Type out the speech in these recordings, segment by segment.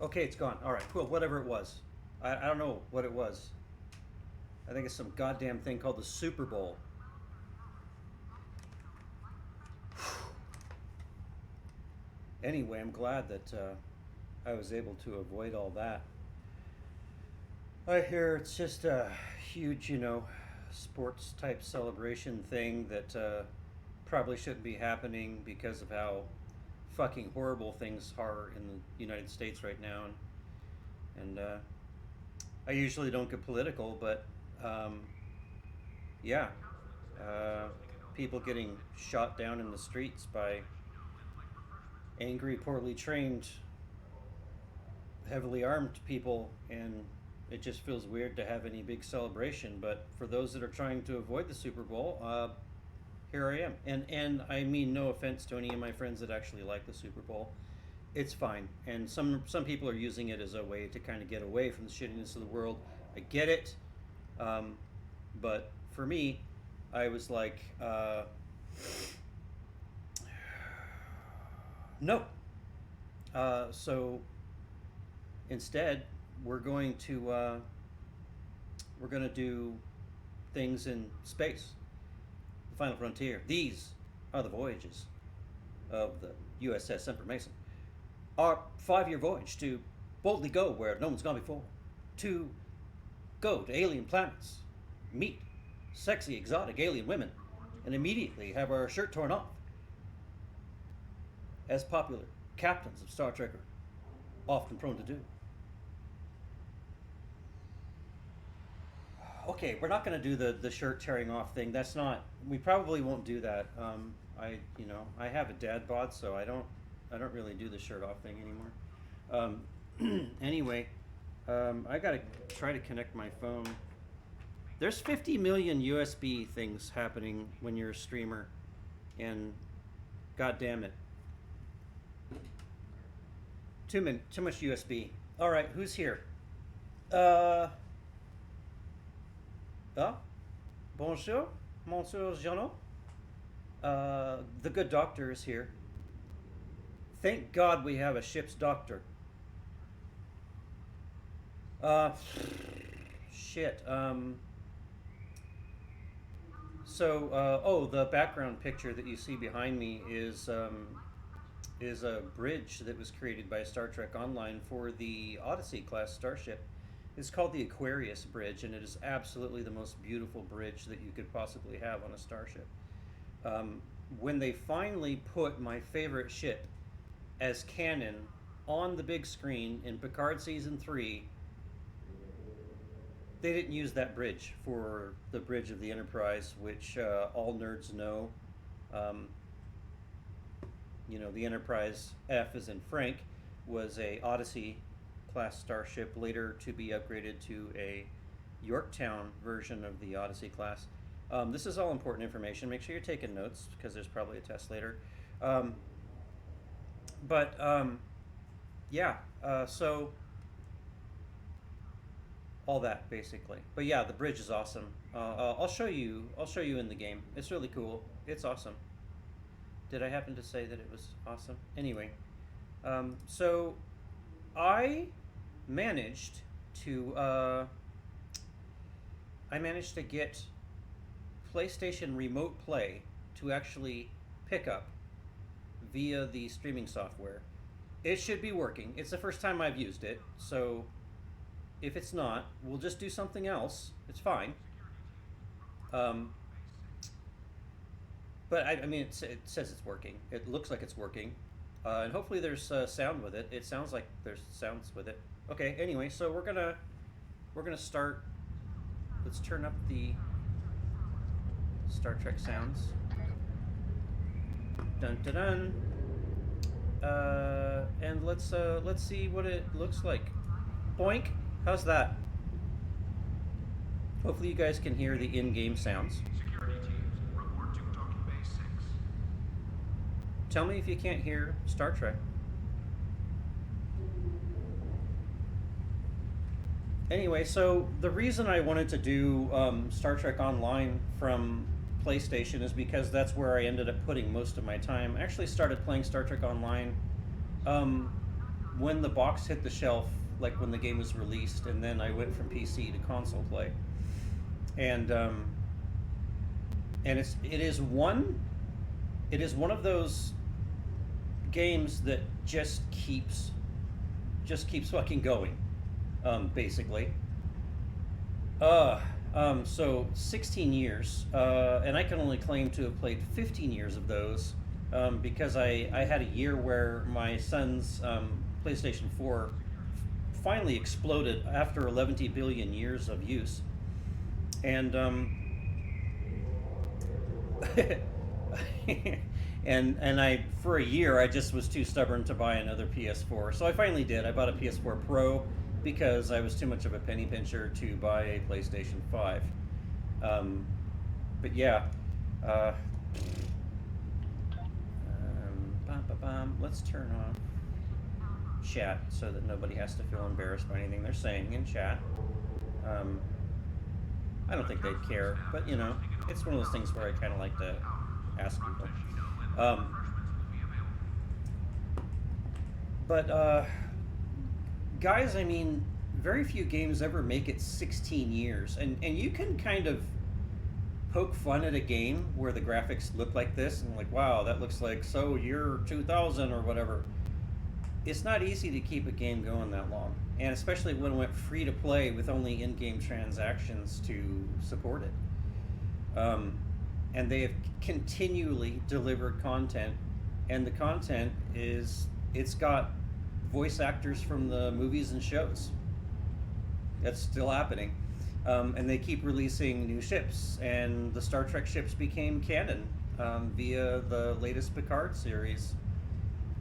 Okay, it's gone. All right, cool. Whatever it was, I don't know what it was. I think it's some goddamn thing called the Super Bowl. Anyway, I'm glad that I was able to avoid all that. I hear it's just a huge, sports type celebration thing that probably shouldn't be happening because of how fucking horrible things are in the United States right now. And I usually don't get political, but um, yeah, uh, people getting shot down in the streets by angry, poorly trained, heavily armed people, and it just feels weird to have any big celebration. But for those that are trying to avoid the Super Bowl, here I am. And I mean no offense to any of my friends that actually like the Super Bowl. It's fine. And some people are using it as a way to kind of get away from the shittiness of the world. I get it. Um, but for me, I was like, no. So instead, we're going to we're going to do things in space, the final frontier. These are the voyages of the USS Semper Mason. Our 5 year voyage to boldly go where no one's gone before, to go to alien planets, meet sexy, exotic alien women, and immediately have our shirt torn off, as popular captains of Star Trek are often prone to do. Okay, we're not going to do the shirt tearing off thing. That's not. We probably won't do that. I have a dad bod, so I don't really do the shirt off thing anymore. Anyway, I gotta try to connect my phone. There's 50 million USB things happening when you're a streamer, and god damn it, too much USB. All right, who's here? Uh, ah, bonjour, Monsieur Jeannot. The good doctor is here. Thank God we have a ship's doctor. Uh, shit. The background picture that you see behind me is a bridge that was created by Star Trek Online for the Odyssey class starship. It's called the Aquarius Bridge, and it is absolutely the most beautiful bridge that you could possibly have on a starship. Um, when they finally put my favorite ship as canon on the big screen in Picard season 3, they didn't use that bridge for the bridge of the Enterprise, which all nerds know. Um, the Enterprise F, as in Frank, was a Odyssey class starship, later to be upgraded to a Yorktown version of the Odyssey class. This is all important information. Make sure you're taking notes because there's probably a test later. Um, but yeah, so all that basically. But yeah, the bridge is awesome. I'll show you. I'll show you in the game. It's really cool. It's awesome. Did I happen to say that it was awesome? Anyway, so I managed to get PlayStation Remote Play to actually pick up via the streaming software. It should be working. It's the first time I've used it, so if it's not, we'll just do something else. It's fine. Um, but I mean, it says it's working. It looks like it's working, and hopefully there's sound with it. It sounds like there's sounds with it. Okay. Anyway, so we're gonna start. Let's turn up the Star Trek sounds. Dun dun dun. And let's see what it looks like. Boink. How's that? Hopefully you guys can hear the in-game sounds. Security teams, report to docking bay 6. Tell me if you can't hear Star Trek. Anyway, so the reason I wanted to do Star Trek Online from PlayStation is because that's where I ended up putting most of my time. I actually started playing Star Trek Online um, when the box hit the shelf, like when the game was released, and then I went from PC to console play, and it is one of those games that just keeps fucking going, basically. Uh, so 16 years, and I can only claim to have played 15 years of those, because I had a year where my son's PlayStation 4 finally exploded after 11 billion years of use. And and I for a year I just was too stubborn to buy another PS4. So I finally did. I bought a PS4 Pro because I was too much of a penny pincher to buy a PlayStation 5. Um, but yeah, uh, let's turn off chat so that nobody has to feel embarrassed by anything they're saying in chat. Um, I don't think they'd care, but you know, it's one of those things where I kind of like to ask people. Um, but guys, I mean, very few games ever make it 16 years, and you can kind of poke fun at a game where the graphics look like this, and like, wow, that looks like so year 2000 or whatever. It's not easy to keep a game going that long, and especially when it went free to play with only in-game transactions to support it. And they have continually delivered content, and the content is it's got voice actors from the movies and shows. That's still happening, and they keep releasing new ships, and the Star Trek ships became canon via the latest Picard series.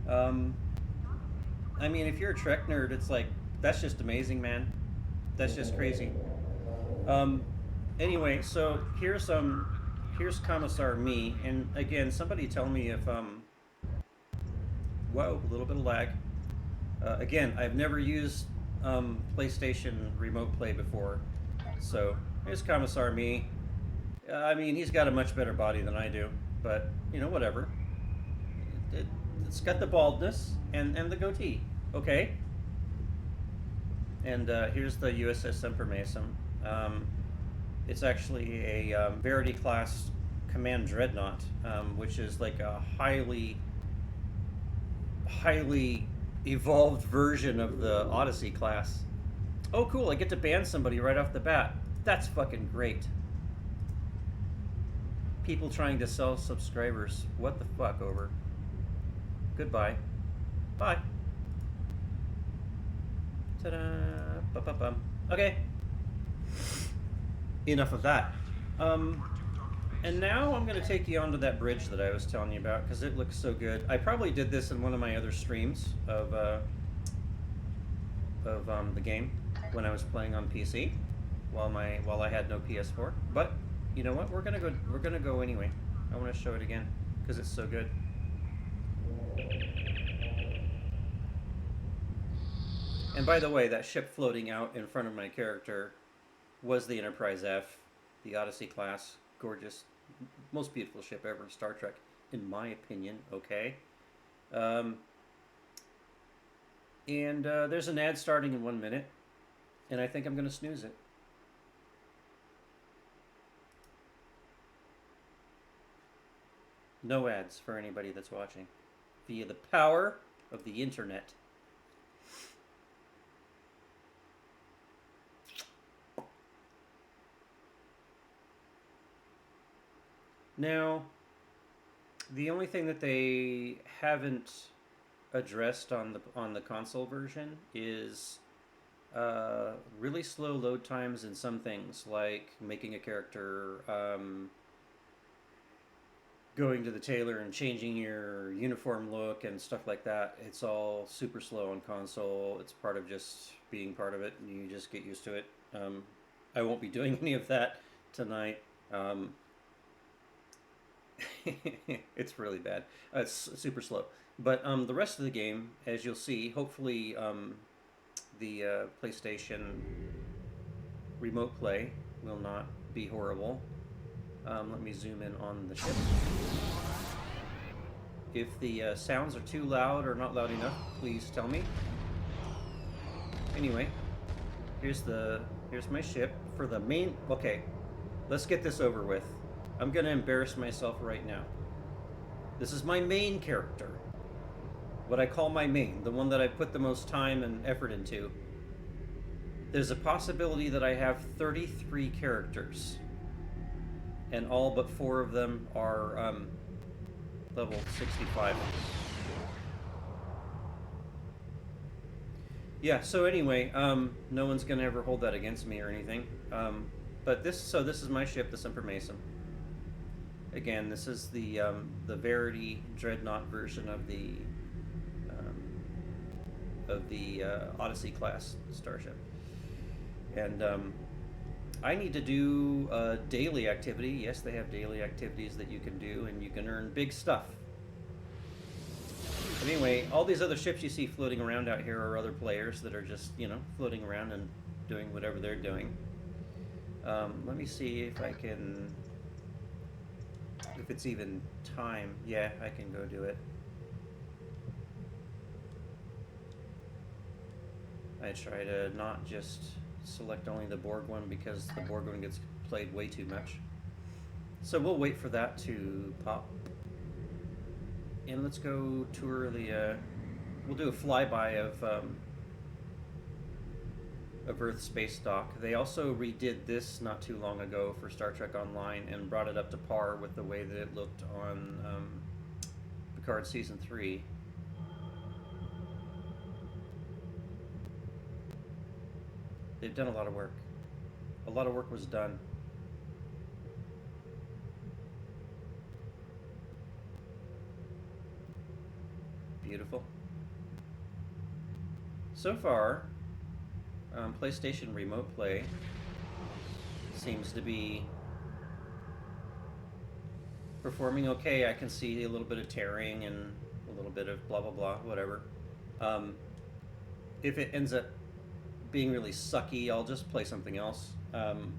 Um, I mean, if you're a Trek nerd, it's like that's just amazing, man. That's just crazy. Um, anyway, so here's Commissar Me, and again, somebody tell me if whoa, a little bit of lag. Again, I've never used PlayStation Remote Play before, so here's Commissar Me. I mean, he's got a much better body than I do, but you know, whatever. It's got the baldness and the goatee. Okay. And here's the USS Semper Mason. It's actually a Verity class command dreadnought, which is like a highly evolved version of the Odyssey class. Oh, cool! I get to ban somebody right off the bat. That's fucking great. People trying to sell subscribers. What the fuck, over. Goodbye. Bye. Ta-da. Ba-ba-bum. Okay. Enough of that. And now I'm going to take you onto that bridge that I was telling you about because it looks so good. I probably did this in one of my other streams of the game when I was playing on PC while I had no PS4. But you know what? We're gonna go anyway. I want to show it again because it's so good. And by the way, that ship floating out in front of my character was the Enterprise F, the Odyssey class. Gorgeous, most beautiful ship ever in Star Trek, in my opinion. Okay. And there's an ad starting in 1 minute, and I think I'm going to snooze it. No ads for anybody that's watching via the power of the internet. Now, the only thing that they haven't addressed on the console version is really slow load times in some things, like making a character, going to the tailor and changing your uniform look and stuff like that. It's all super slow on console. It's part of just being part of it, and you just get used to it. I won't be doing any of that tonight. It's really bad. It's super slow. But the rest of the game, as you'll see, hopefully the PlayStation Remote Play will not be horrible. Let me zoom in on the ship. If the sounds are too loud or not loud enough, please tell me. Anyway, here's my ship for the main. Okay, let's get this over with. I'm gonna embarrass myself right now. This is my main character. What I call my main, the one that I put the most time and effort into. There's a possibility that I have 33 characters, and all but 4 of them are level 65. Yeah, so anyway, no one's gonna ever hold that against me or anything. But this is my ship, the Souper Mason. Again, this is the Verity Dreadnought version of the Odyssey class starship. And I need to do a daily activity. Yes, they have daily activities that you can do, and you can earn big stuff. But anyway, all these other ships you see floating around out here are other players that are just, floating around and doing whatever they're doing. Let me see if I can... if it's even time. Yeah, I can go do it. I try to not just select only the Borg one because the Borg one gets played way too much. So we'll wait for that to pop. And let's go tour the, we'll do a flyby of Earth Space Dock. They also redid this not too long ago for Star Trek Online and brought it up to par with the way that it looked on Picard Season 3. They've done a lot of work. A lot of work was done. Beautiful. So far, PlayStation Remote Play seems to be performing okay. I can see a little bit of tearing and a little bit of blah blah blah, whatever. If it ends up being really sucky, I'll just play something else. And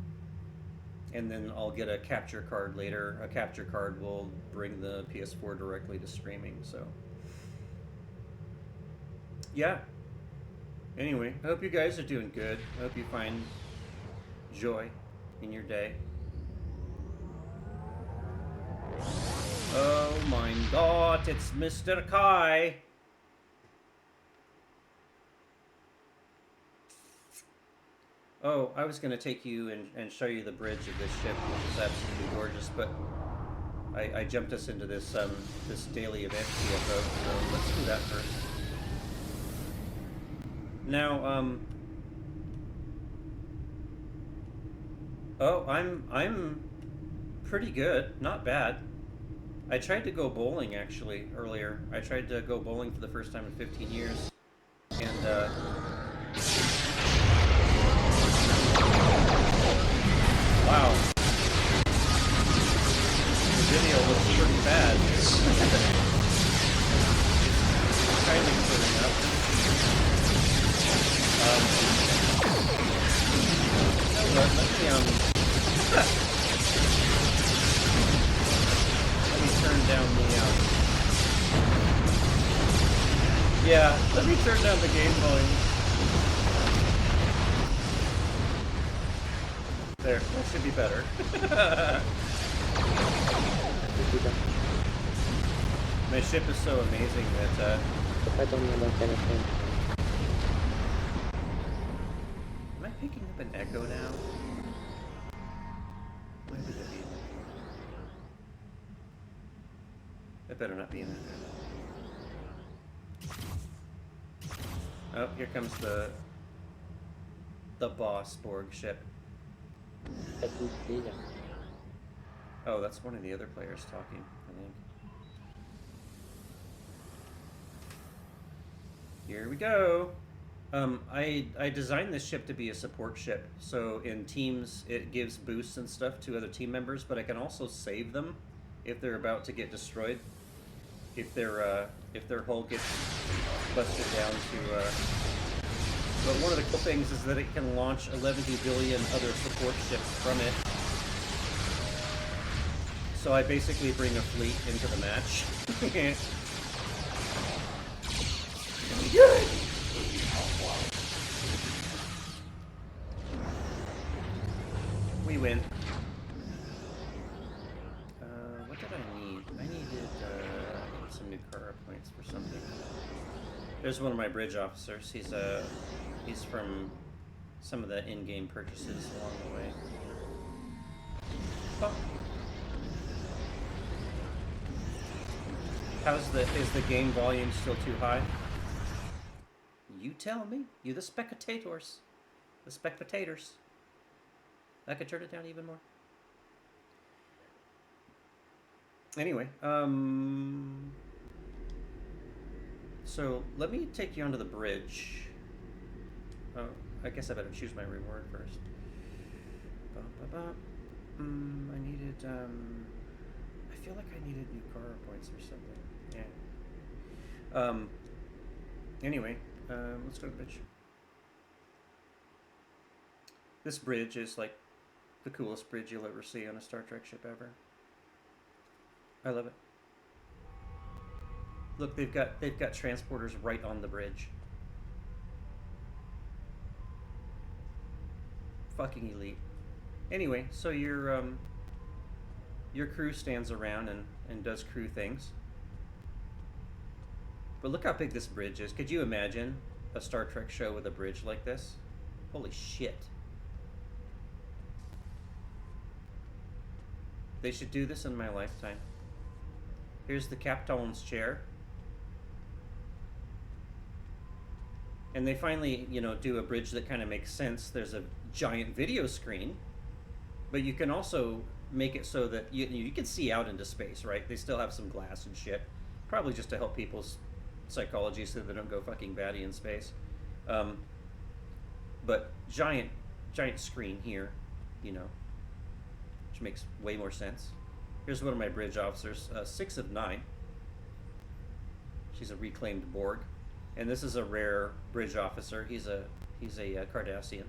then I'll get a capture card later. A capture card will bring the PS4 directly to streaming, so... yeah. Anyway, I hope you guys are doing good. I hope you find joy in your day. Oh my god, it's Mr. Kai! Oh, I was going to take you and show you the bridge of this ship, which is absolutely gorgeous, but I jumped us into this this daily event CFO, so let's do that first. Now, oh, I'm pretty good, not bad. I tried to go bowling actually earlier. I tried to go bowling for the first time in 15 years, and wow. The video looks pretty bad. It's kind of clearing up. You know what, let me turn down the, yeah, let me turn down the game volume. There, that should be better. My ship is so amazing that, am I picking up an echo now? When did it be? It better not be in there. Oh, here comes the boss Borg ship. Oh, that's one of the other players talking, I think. Here we go. I designed this ship to be a support ship, so in teams it gives boosts and stuff to other team members, but I can also save them if they're about to get destroyed. If their hull gets busted down to but one of the cool things is that it can launch 11 billion other support ships from it. So I basically bring a fleet into the match. Good. There's one of my bridge officers. He's from some of the in-game purchases along the way. Oh. Is the game volume still too high? You tell me. You the spectators. The spectators. I could turn it down even more. Anyway, so let me take you onto the bridge. Oh, I guess I better choose my reward first. I needed, I feel like I needed new car points or something. Yeah. Anyway, let's go to the bridge. This bridge is like the coolest bridge you'll ever see on a Star Trek ship ever. I love it. Look, they've got transporters right on the bridge. Fucking elite. Anyway, so your crew stands around and does crew things. But look how big this bridge is. Could you imagine a Star Trek show with a bridge like this? Holy shit. They should do this in my lifetime. Here's the captain's chair. And they finally, do a bridge that kind of makes sense. There's a giant video screen, but you can also make it so that you can see out into space, right? They still have some glass and shit, probably just to help people's psychology so they don't go fucking batty in space. But giant screen here, which makes way more sense. Here's one of my bridge officers, 6 of 9. She's a reclaimed Borg. And this is a rare bridge officer. He's a Cardassian.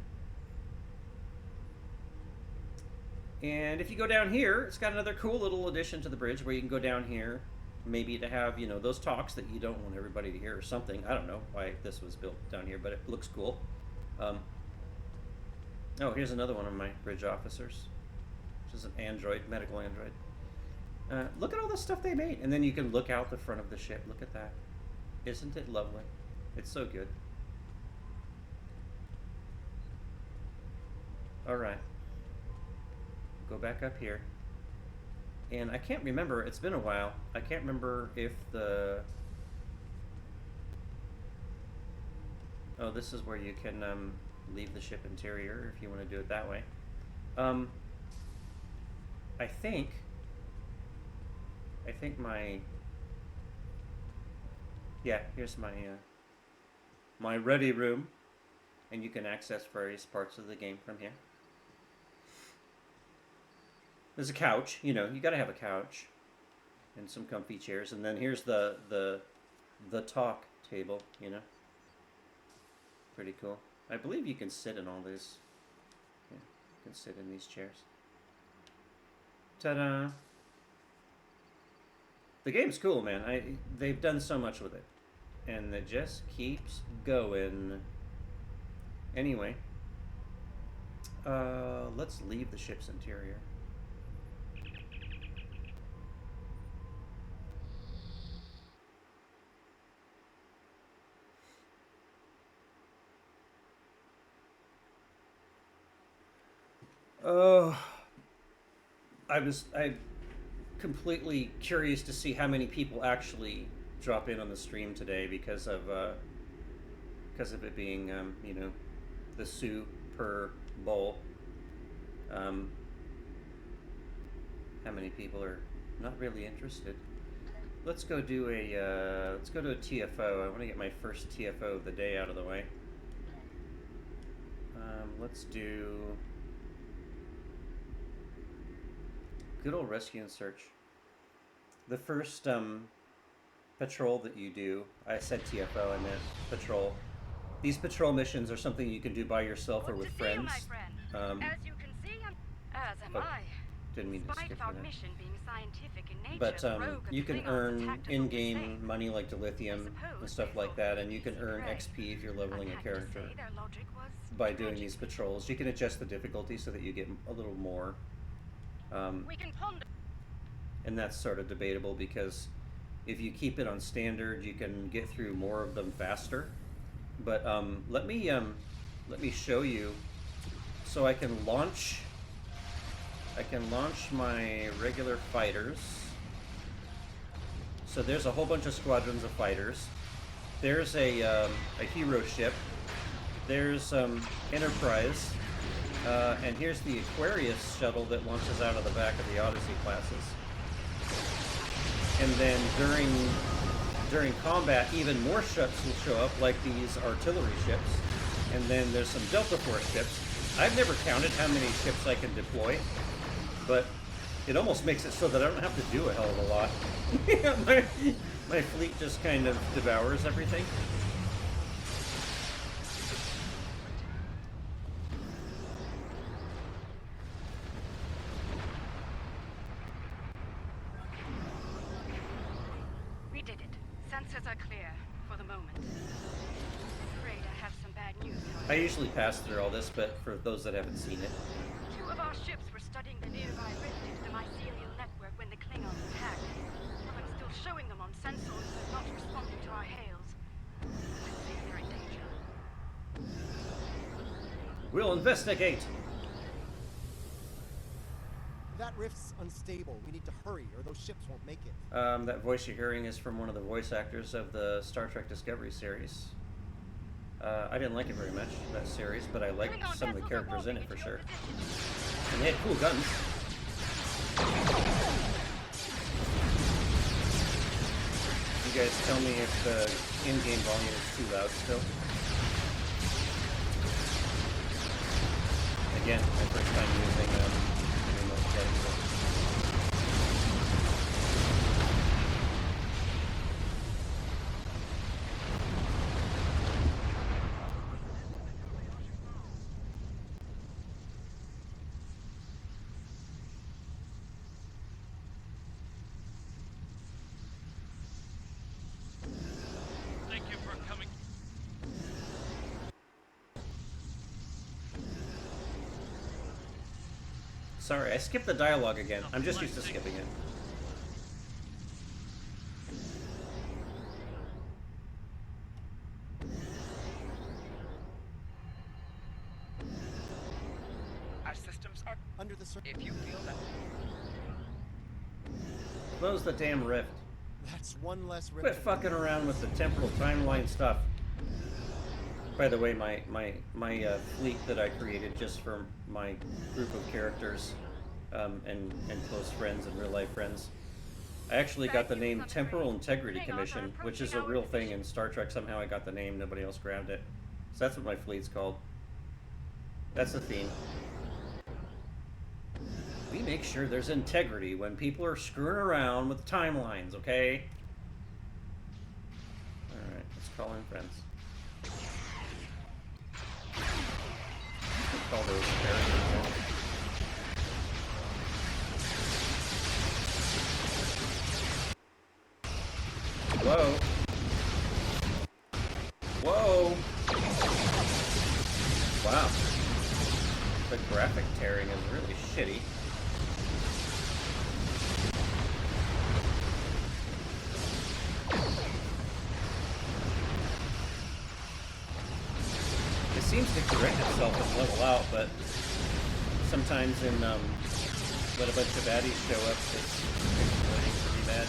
And if you go down here, it's got another cool little addition to the bridge where you can go down here, maybe to have, those talks that you don't want everybody to hear or something. I don't know why this was built down here, but it looks cool. Oh, here's another one of my bridge officers, which is an android, medical android. Look at all the stuff they made. And then you can look out the front of the ship. Look at that. Isn't it lovely? It's so good. All right. Go back up here. And I can't remember. It's been a while. I can't remember if the... Oh, this is where you can leave the ship interior if you want to do it that way. I think my... Yeah, here's my my ready room, and you can access various parts of the game from here. There's a couch, you gotta have a couch, and some comfy chairs, and then here's the talk table, Pretty cool. I believe you can sit in all these. Yeah, you can sit in these chairs. Ta-da! The game's cool, man. They've done so much with it. And it just keeps going. Anyway, let's leave the ship's interior. Oh, I'm completely curious to see how many people actually drop in on the stream today because of it being the Souper Bowl. How many people are not really interested? Let's go do a TFO. I want to get my first TFO of the day out of the way. Let's do good old rescue and search. The first patrol that you do, I said TFO, I meant patrol. These patrol missions are something you can do by yourself or with friends. As you can see, as am I. Didn't mean to skip our that. mission being scientific in nature, But the rogue you can Klingons earn attacked us in-game all the same. money like dilithium and stuff like that, and you can earn XP if you're leveling a character Their logic was by doing these patrols. You can adjust the difficulty so that you get a little more. We can ponder. And that's sort of debatable because if you keep it on standard, you can get through more of them faster. But let me show you. So I can launch my regular fighters. So there's a whole bunch of squadrons of fighters. There's a hero ship. There's Enterprise. And here's the Aquarius shuttle that launches out of the back of the Odyssey classes. And then during combat, even more ships will show up, like these artillery ships. And then there's some Delta Force ships. I've never counted how many ships I can deploy, but it almost makes it so that I don't have to do a hell of a lot. my fleet just kind of devours everything. We did it. Sensors are clear for the moment. Afraid I have some bad news, however. I usually pass through all this, but for those that haven't seen it. 2 of our ships were studying the nearby rift into the mycelial network when the Klingons attacked. Well, I'm still showing them on sensors, but not responding to our hails. I think they're in danger. We'll investigate. That rift's unstable. We need to hurry, or those ships won't make it. That voice you're hearing is from one of the voice actors of the Star Trek Discovery series. I didn't like it very much, that series, but I liked some of the characters in it for sure. And they had cool guns. You guys tell me if the in-game volume is too loud still. Again, my first time using remote play. So. Thank you for coming. Sorry, I skipped the dialogue again. I'm just used to skipping it. Our systems are. Under the surface. If you feel that. Close the damn rift. That's one less rift. Quit fucking around with the temporal timeline stuff. By the way, my fleet that I created just for my group of characters and close friends and real life friends, I actually got the name Temporal Integrity Commission, which is a real thing in Star Trek. Somehow I got the name, nobody else grabbed it. So that's what my fleet's called. That's the theme. We make sure there's integrity when people are screwing around with timelines, okay? Alright, let's call in friends. Let's call those characters in. Whoa. Whoa. Wow. The graphic tearing is really shitty. It seems to correct itself and level out, but sometimes in when a bunch of baddies show up, it's exploiting pretty bad.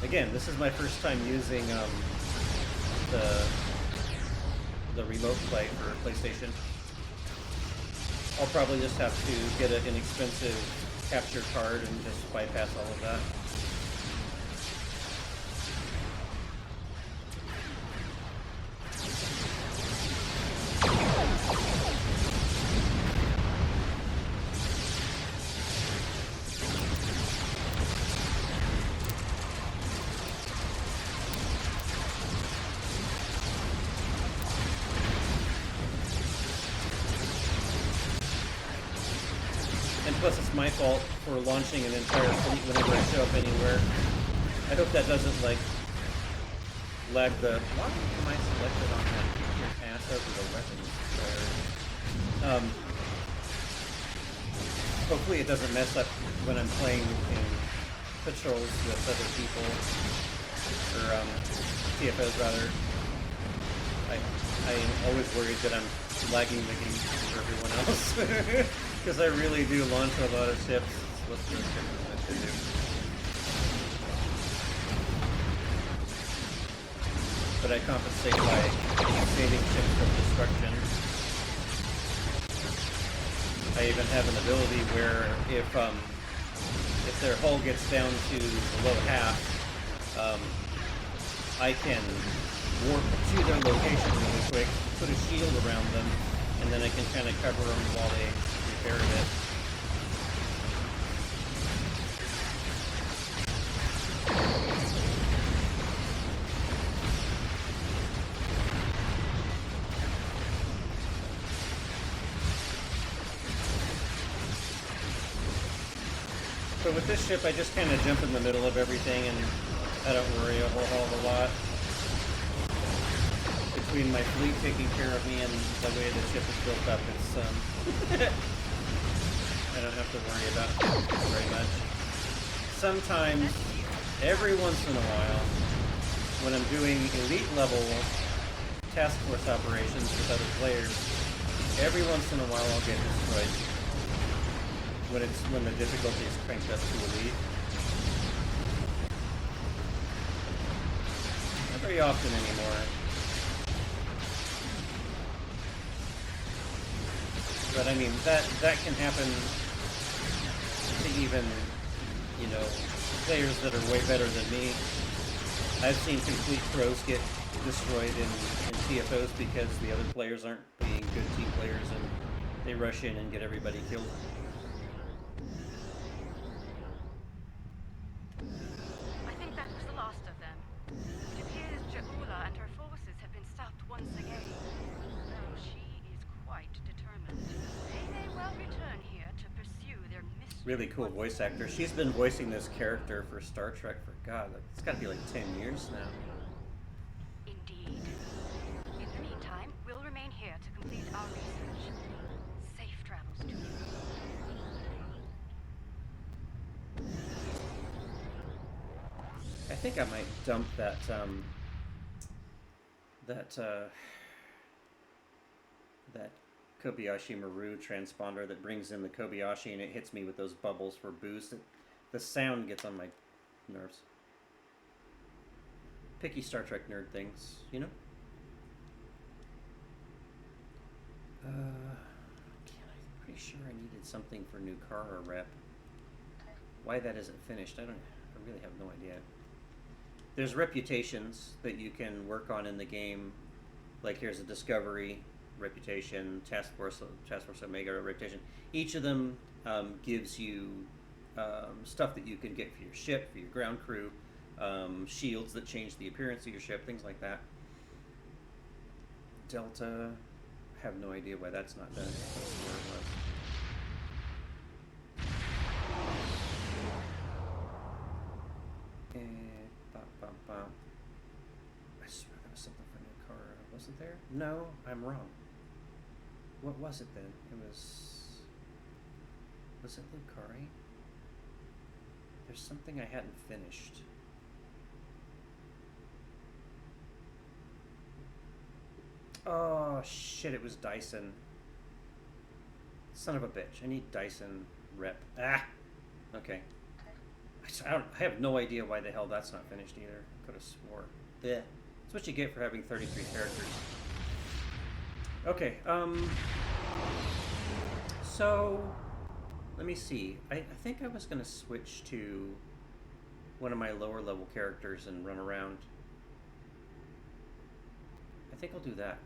Again, this is my first time using the remote play for PlayStation. I'll probably just have to get an inexpensive capture card and just bypass all of that. Plus, it's my fault for launching an entire fleet whenever I show up anywhere. I hope that doesn't, like, lag the... Why am I selected on that? Keep your ass over the weapons player. Hopefully it doesn't mess up when I'm playing in patrols with other people. or TFOs rather. I am always worried that I'm lagging the game for everyone else because I really do launch a lot of ships. It's what the ship is meant to do. But I compensate by saving ships from destruction. I even have an ability where if their hull gets down to below half, I can warp to their location really quick, put a shield around them, and then I can kind of cover them while they repair it. So with this ship, I just kind of jump in the middle of everything, and I don't worry a whole hell of a lot. Between my fleet taking care of me and the way the ship is built up, it's I don't have to worry about it very much. Sometimes, every once in a while, when I'm doing elite level task force operations with other players, every once in a while I'll get destroyed. When the difficulty is cranked up to elite. Not very often anymore. But I mean, that can happen to even, players that are way better than me. I've seen complete pros get destroyed in TFOs because the other players aren't being good team players and they rush in and get everybody killed. I think that was the last of them. It appears Jaula and her forces have been stopped once again. Though she is quite determined. They may well return here to pursue their mystery. Really cool voice actor. She's been voicing this character for Star Trek for, it's got to be like 10 years now. Indeed. In the meantime, we'll remain here to complete our research. Safe travels to you. I think I might dump that Kobayashi Maru transponder that brings in the Kobayashi and it hits me with those bubbles for boost. The sound gets on my nerves. Picky Star Trek nerd things, I'm pretty sure I needed something for Nukara rep. Why that isn't finished, I really have no idea. There's reputations that you can work on in the game. Like here's a Discovery reputation, Task Force Omega reputation. Each of them gives you stuff that you can get for your ship, for your ground crew, shields that change the appearance of your ship, things like that. Delta, I have no idea why that's not done. That's where it was. I swear there was something for Nukara. Wasn't there? No, I'm wrong. What was it then? Was it Lucari? There's something I hadn't finished. Oh shit, it was Dyson. Son of a bitch. I need Dyson rep. Ah! Okay. I have no idea why the hell that's not finished either. Could have swore. Blech. That's what you get for having 33 characters. Okay, so let me see. I think I was going to switch to one of my lower level characters and run around. I think I'll do that.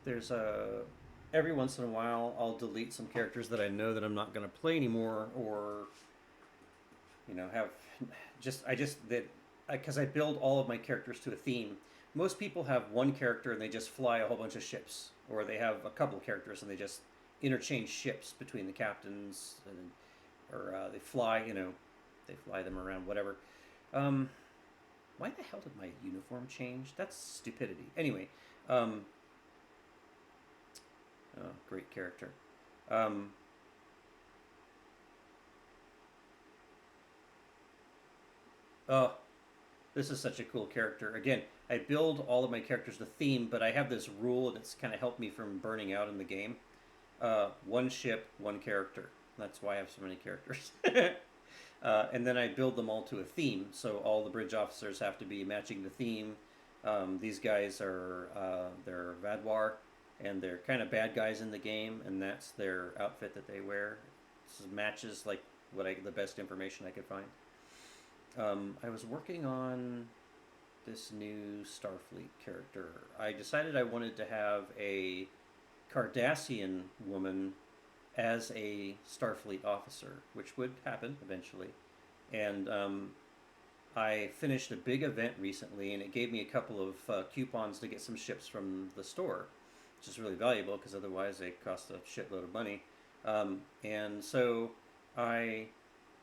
There's every once in a while I'll delete some characters that I know that I'm not going to play anymore, or because I build all of my characters to a theme. Most people have one character and they just fly a whole bunch of ships, or they have a couple characters and they just interchange ships between the captains, or they fly them around, whatever. Why the hell did my uniform change? That's stupidity. Anyway, oh, great character. Oh, this is such a cool character. Again, I build all of my characters to theme, but I have this rule that's kind of helped me from burning out in the game. One ship, one character. That's why I have so many characters. And then I build them all to a theme, so all the bridge officers have to be matching the theme. These guys are they're Vadwar, and they're kind of bad guys in the game, and that's their outfit that they wear. This matches like the best information I could find. I was working on this new Starfleet character. I decided I wanted to have a Cardassian woman as a Starfleet officer, which would happen eventually. And I finished a big event recently, and it gave me a couple of coupons to get some ships from the store, which is really valuable because otherwise they cost a shitload of money. And so I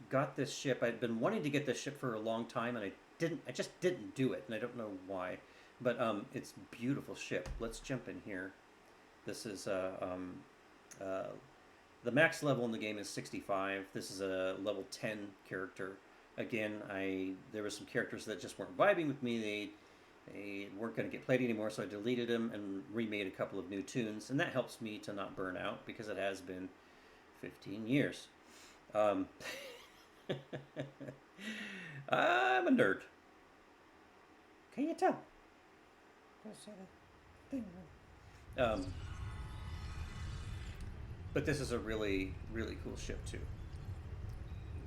got this ship. I'd been wanting to get this ship for a long time, and I just didn't do it, and I don't know why. But it's a beautiful ship. Let's jump in here. This is the max level in the game is 65. This is a level 10 character. Again, there were some characters that just weren't vibing with me. They weren't going to get played anymore, so I deleted them and remade a couple of new tunes, and that helps me to not burn out because it has been 15 years. I'm a nerd. Can you tell? But this is a really, really cool ship too.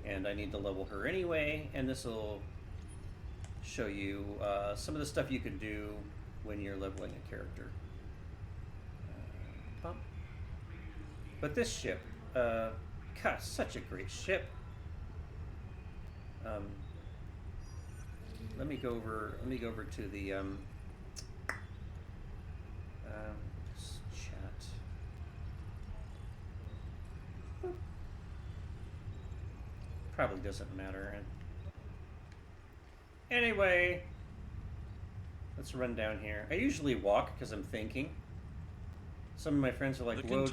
And I need to level her anyway, and this will show you some of the stuff you can do when you're leveling a character. But this ship, God, such a great ship. Let me go over to the chat. Probably doesn't matter. Anyway, let's run down here. I usually walk because I'm thinking. Some of my friends are like, "Whoa,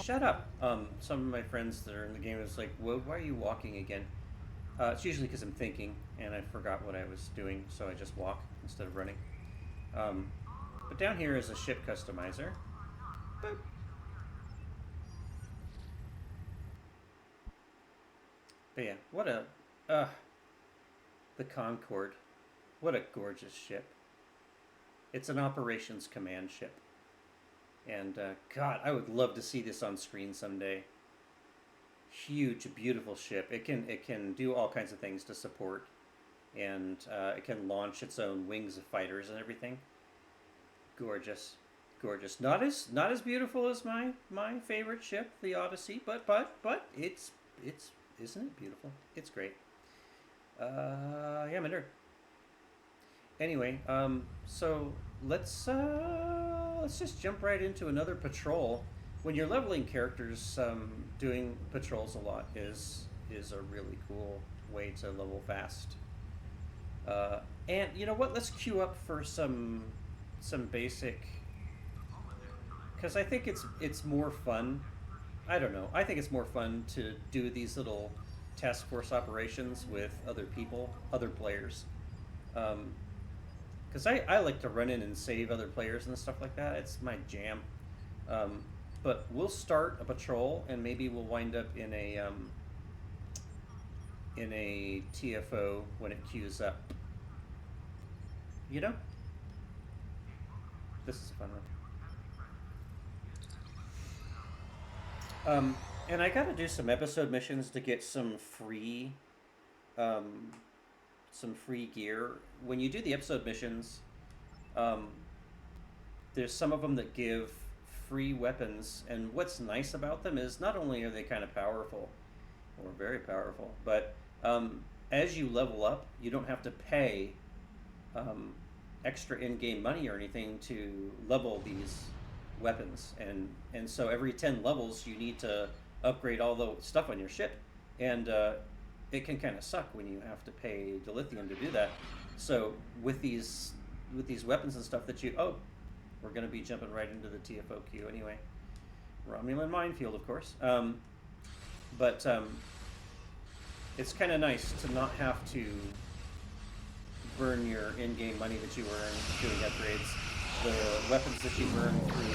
shut up." Some of my friends that are in the game is like, "Whoa, why are you walking again?" It's usually because I'm thinking and I forgot what I was doing, so I just walk instead of running. But down here is a ship customizer. Boop. But yeah, what a the Concorde. What a gorgeous ship. It's an operations command ship. And God, I would love to see this on screen someday. Huge, beautiful ship. It can do all kinds of things to support, and it can launch its own wings of fighters and everything. Gorgeous, gorgeous. Not as beautiful as my favorite ship, the Odyssey, but it's isn't it beautiful? It's great. Yeah, I'm a nerd. Anyway, so let's just jump right into another patrol. When you're leveling characters, doing patrols a lot is a really cool way to level fast. And you know what? Let's queue up for some basic, because I think it's more fun. I don't know. I think it's more fun to do these little task force operations with other people, other players. Because I like to run in and save other players and stuff like that. It's my jam. But we'll start a patrol, and maybe we'll wind up in a TFO when it queues up. You know? This is a fun one. And I gotta do some episode missions to get some free gear. When you do the episode missions, there's some of them that give free weapons, and what's nice about them is not only are they kind of powerful, or very powerful, but as you level up, you don't have to pay extra in-game money or anything to level these weapons, and so every 10 levels you need to upgrade all the stuff on your ship, and it can kind of suck when you have to pay dilithium to do that. So with these weapons and stuff that we're going to be jumping right into the TFO queue anyway. Romulan minefield, of course. But it's kind of nice to not have to burn your in-game money that you earn doing upgrades. The weapons that you earn through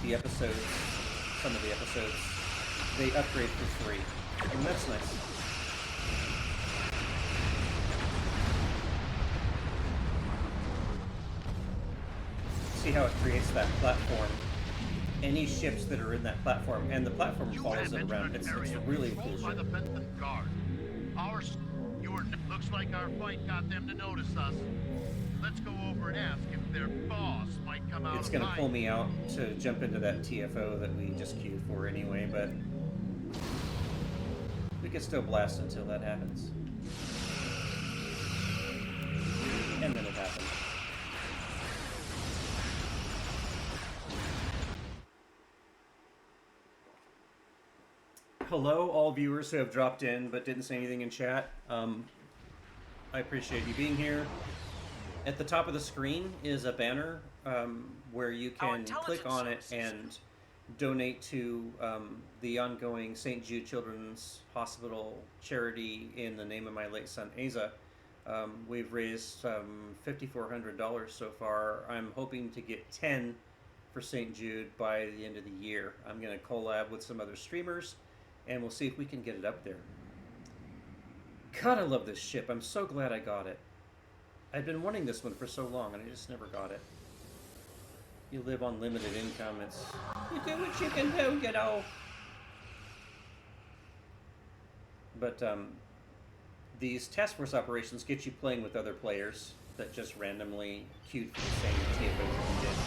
the episodes, some of the episodes, they upgrade for free, and that's nice. See how it creates that platform. Any ships that are in that platform, and the platform follows it around. It's really cool shit. Looks like our fight got them to notice us. Let's go over and ask if their boss might come out. It's gonna pull me out to jump into that TFO that we just queued for anyway, but we can still blast until that happens. And then it happens. Hello, all viewers who have dropped in but didn't say anything in chat. I appreciate you being here. At the top of the screen is a banner where you can click on it and donate to the ongoing St. Jude Children's Hospital charity in the name of my late son, Asa. We've raised $5,400 so far. I'm hoping to get 10 for St. Jude by the end of the year. I'm going to collab with some other streamers, and we'll see if we can get it up there. God, I love this ship. I'm so glad I got it. I've been wanting this one for so long, and I just never got it. You live on limited income. It's... You do what you can do, you know. But, these task force operations get you playing with other players that just randomly queued for the same TFO that you did.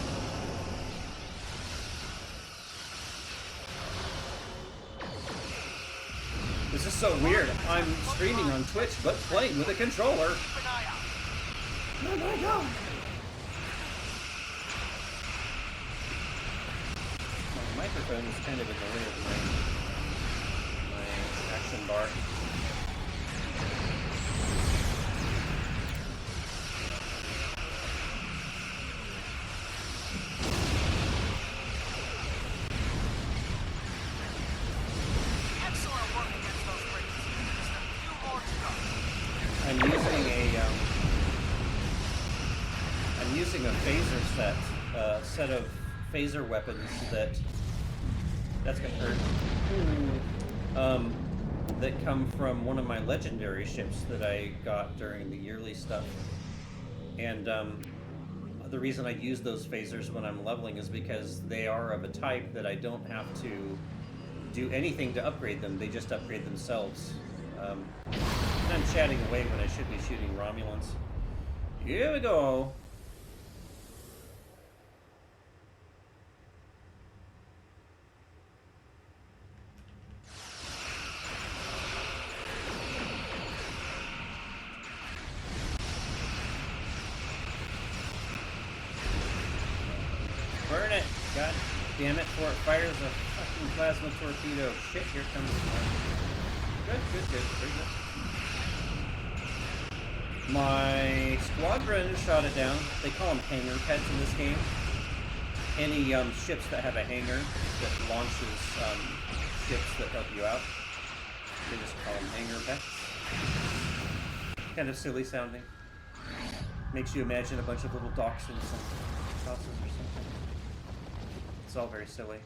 This is so weird. I'm streaming on Twitch, but playing with a controller. Oh my god! My microphone is kind of in the way of my action bar. I'm using a phaser set, set of phaser weapons that's gonna hurt. That come from one of my legendary ships that I got during the yearly stuff. And the reason I use those phasers when I'm leveling is because they are of a type that I don't have to do anything to upgrade them. They just upgrade themselves. I'm chatting away when I should be shooting Romulans. Here we go. Burn it! God damn it, before it fires a fucking plasma torpedo. Shit, here comes the... Good. Very good. My squadron shot it down. They call them hangar pets in this game. Any ships that have a hangar that launches ships that help you out, they just call them hangar pets. Kind of silly sounding. Makes you imagine a bunch of little dachshunds and houses or something. It's all very silly.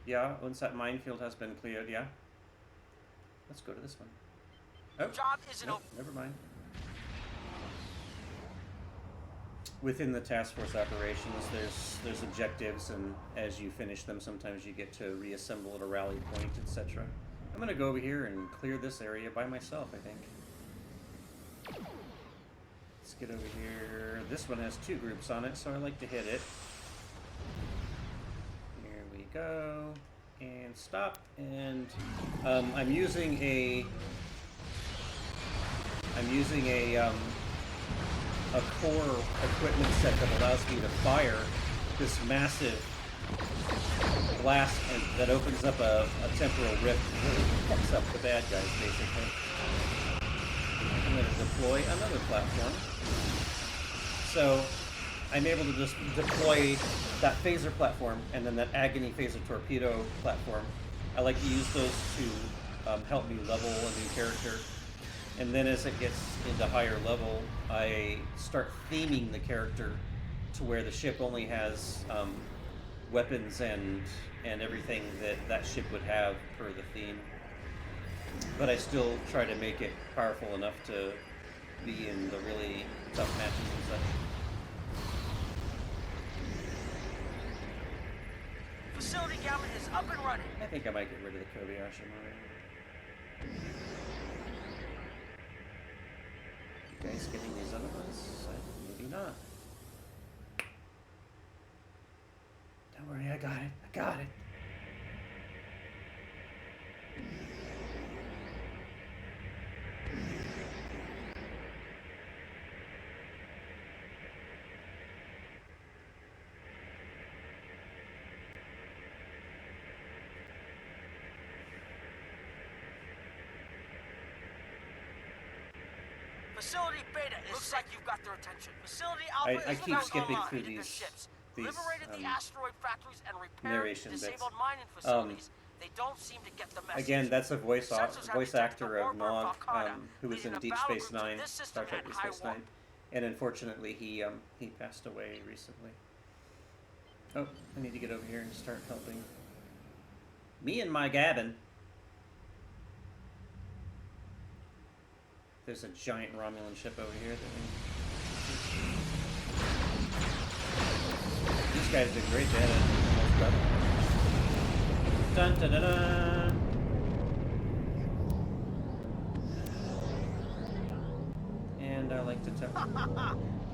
Yeah, once that minefield has been cleared, yeah. Let's go to this one. Oh, job isn't nope, never mind. Within the task force operations, there's objectives, and as you finish them, sometimes you get to reassemble at a rally point, etc. I'm gonna go over here and clear this area by myself, I think. Let's get over here. This one has 2 groups on it, so I like to hit it. Here we go. And stop, and I'm using a core equipment set that allows me to fire this massive blast and that opens up a temporal rift and really fucks up the bad guys, basically. I'm going to deploy another platform. So I'm able to just deploy that phaser platform and then that agony phaser torpedo platform. I like to use those to help me level a new character. And then as it gets into higher level, I start theming the character to where the ship only has weapons and everything that that ship would have per the theme. But I still try to make it powerful enough to be in the really tough matches and such. Facility Gamma is up and running. I think I might get rid of the Kobayashi Maru. You guys getting these other ones? Maybe not. Don't worry, I got it. I got it. Facility Beta looks like you've got their attention. Facility Alpha I is keep now skipping online through in their these ships. these Liberated the asteroid factories and repaired narration bits. disabled mining facilities. They don't seem to get the message. Again, that's a voice Sensors have voice detected actor a of warbird Nog, Valkata, who was in leading a Deep battle Space group to Nine, this system Star Trek at Deep high Space warp. Nine, and unfortunately he passed away recently. Oh, I need to get over here and start helping. Me and my Gavin. There's a giant Romulan ship over here that we... These guys did great. They had a dun dun dun dun. And I like to tell.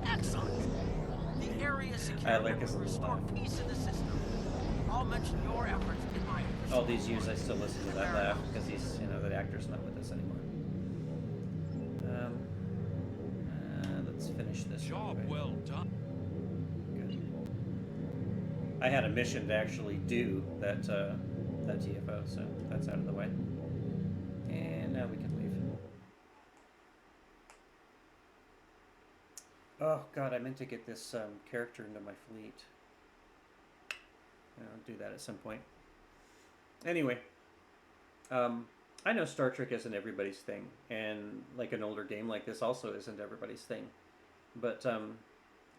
Excellent. The area is secure. I like his and little restore laugh. peace in the system. I'll mention your efforts in my All these years I still listen to that laugh because he's, you know, the actor's not with us anymore. Let's finish this. Job one, right? well done. Good. I had a mission to actually do that that TFO, so that's out of the way. And now we can leave. Oh God, I meant to get this character into my fleet. I'll do that at some point. Anyway, I know Star Trek isn't everybody's thing, and like an older game like this also isn't everybody's thing. But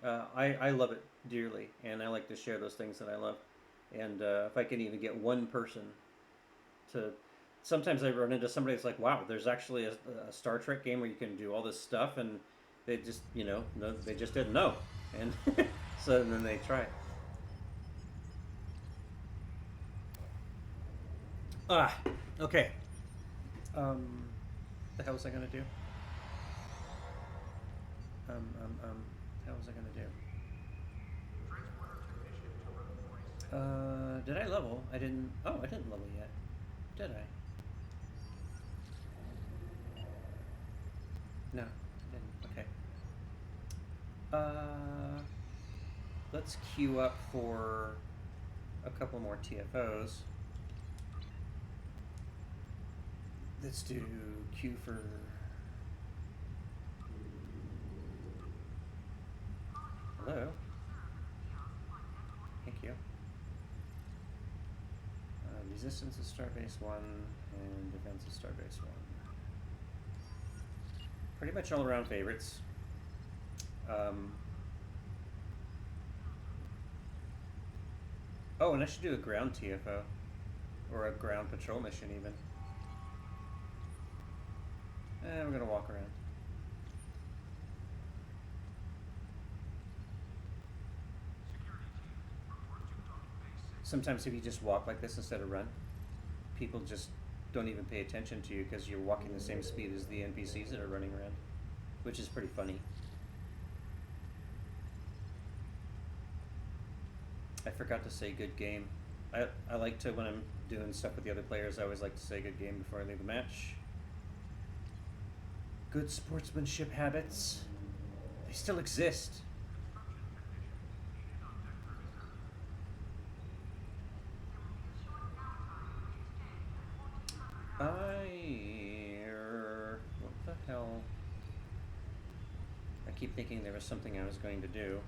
I love it dearly, and I like to share those things that I love. And if I can even get one person to... Sometimes I run into somebody that's like, wow, there's actually a Star Trek game where you can do all this stuff, and they just, you know, no, they just didn't know. And so then they try. Okay. The hell was I gonna do? How was I gonna do? Did I level? I didn't. Oh, I didn't level yet. Did I? No, I didn't. Okay. Let's queue up for a couple more TFOs. Let's do Q for... Hello? Thank you. Resistance is Starbase 1, and Defense is Starbase 1. Pretty much all around favorites. Oh, and I should do a ground TFO. Or a ground patrol mission even. We're gonna walk around. Sometimes if you just walk like this instead of run, people just don't even pay attention to you because you're walking the same speed as the NPCs that are running around, which is pretty funny. I forgot to say good game. I like to, when I'm doing stuff with the other players, I always like to say good game before I leave the match. Good sportsmanship habits, they still exist. What the hell? I keep thinking there was something I was going to do.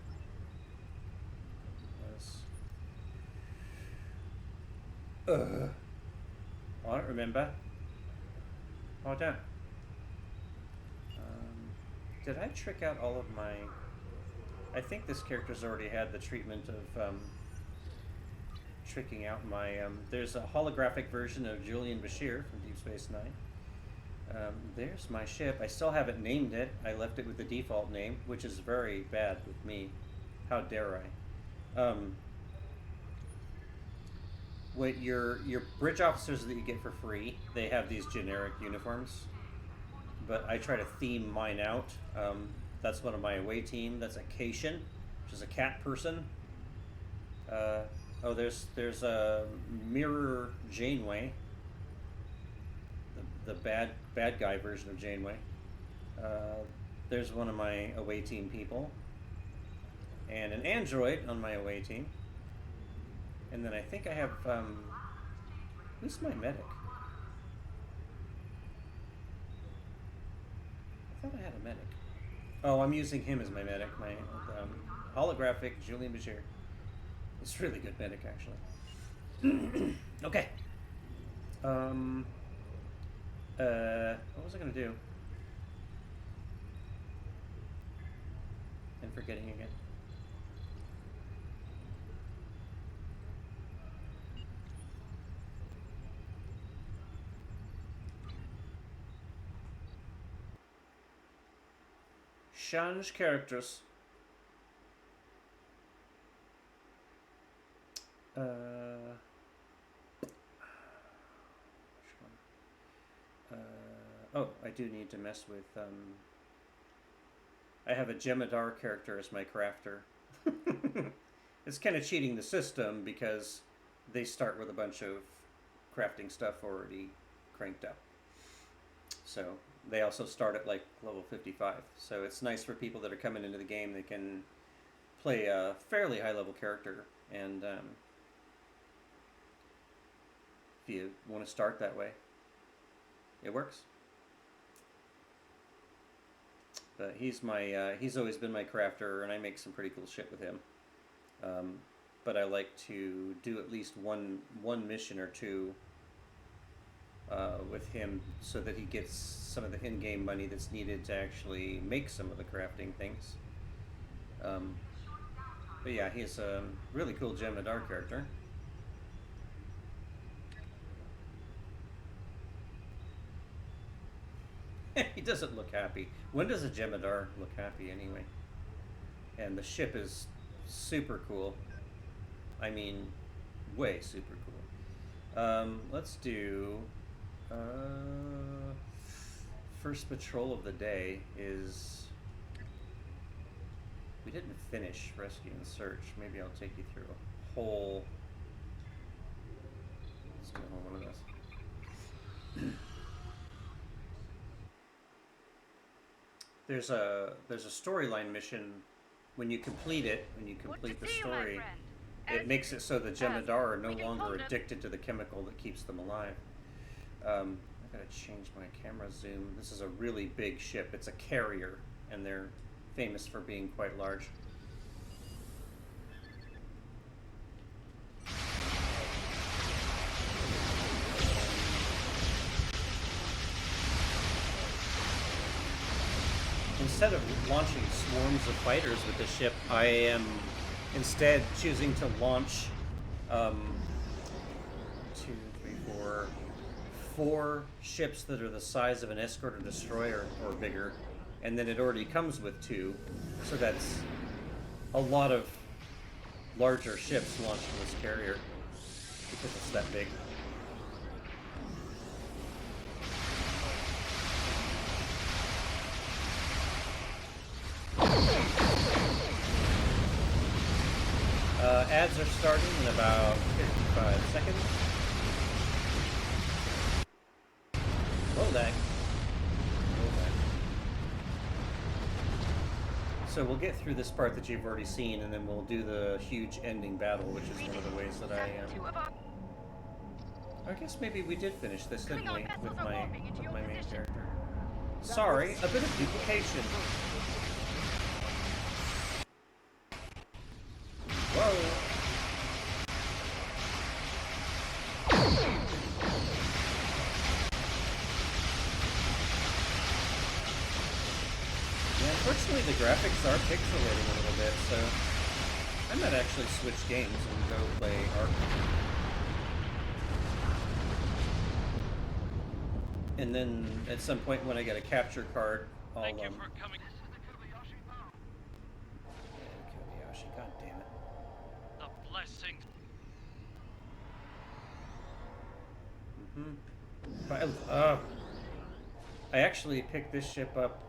I don't remember. I don't. Did I trick out all of my... I think this character's already had the treatment of tricking out my... there's a holographic version of Julian Bashir from Deep Space Nine. There's my ship. I still haven't named it. I left it with the default name, which is very bad with me. How dare I? What your bridge officers that you get for free, they have these generic uniforms, but I try to theme mine out. That's one of my away team. That's a Cation, which is a cat person. Oh, there's a Mirror Janeway, the bad guy version of Janeway. There's one of my away team people, and an android on my away team. And then I think I have, who's my medic? I thought I had a medic. Oh, I'm using him as my medic, my holographic Julian Bashir. It's a really good medic, actually. Okay. What was I gonna do? I'm forgetting again. Change characters. Which one? Oh, I do need to mess with, I have a Jemadar character as my crafter. It's kind of cheating the system because they start with a bunch of crafting stuff already cranked up. So they also start at like level 55. So it's nice for people that are coming into the game. They can play a fairly high level character, and if you want to start that way, it works. But he's my he's always been my crafter, and I make some pretty cool shit with him. But I like to do at least one mission or two with him, so that he gets some of the in-game money that's needed to actually make some of the crafting things. But yeah, he's a really cool Jemadar character. He doesn't look happy. When does a Jemadar look happy anyway? And the ship is super cool. I mean, way super cool. Let's do... first patrol of the day is... We didn't finish rescue and search. Maybe I'll take you through a whole... Let's do one of those. There's a storyline mission. When you complete it, when you complete the story, it makes it so the Jemadar are no longer addicted to the chemical that keeps them alive. I've got to change my camera zoom. This is a really big ship. It's a carrier, and they're famous for being quite large. Instead of launching swarms of fighters with the ship, I am instead choosing to launch 4 ships that are the size of an escort or destroyer or bigger, and then it already comes with 2, so that's a lot of larger ships launched from this carrier because it's that big. Ads are starting in about 55 seconds. Low lag. So we'll get through this part that you've already seen, and then we'll do the huge ending battle, which is one of the ways that I guess maybe we did finish this, didn't we, with my main character. Sorry, a bit of duplication. Whoa. Unfortunately, the graphics are pixelating a little bit, so I might actually switch games and go play Ark. And then at some point when I get a capture card, I'll Thank you for coming. Kobayashi, god damn it. The blessings. I actually picked this ship up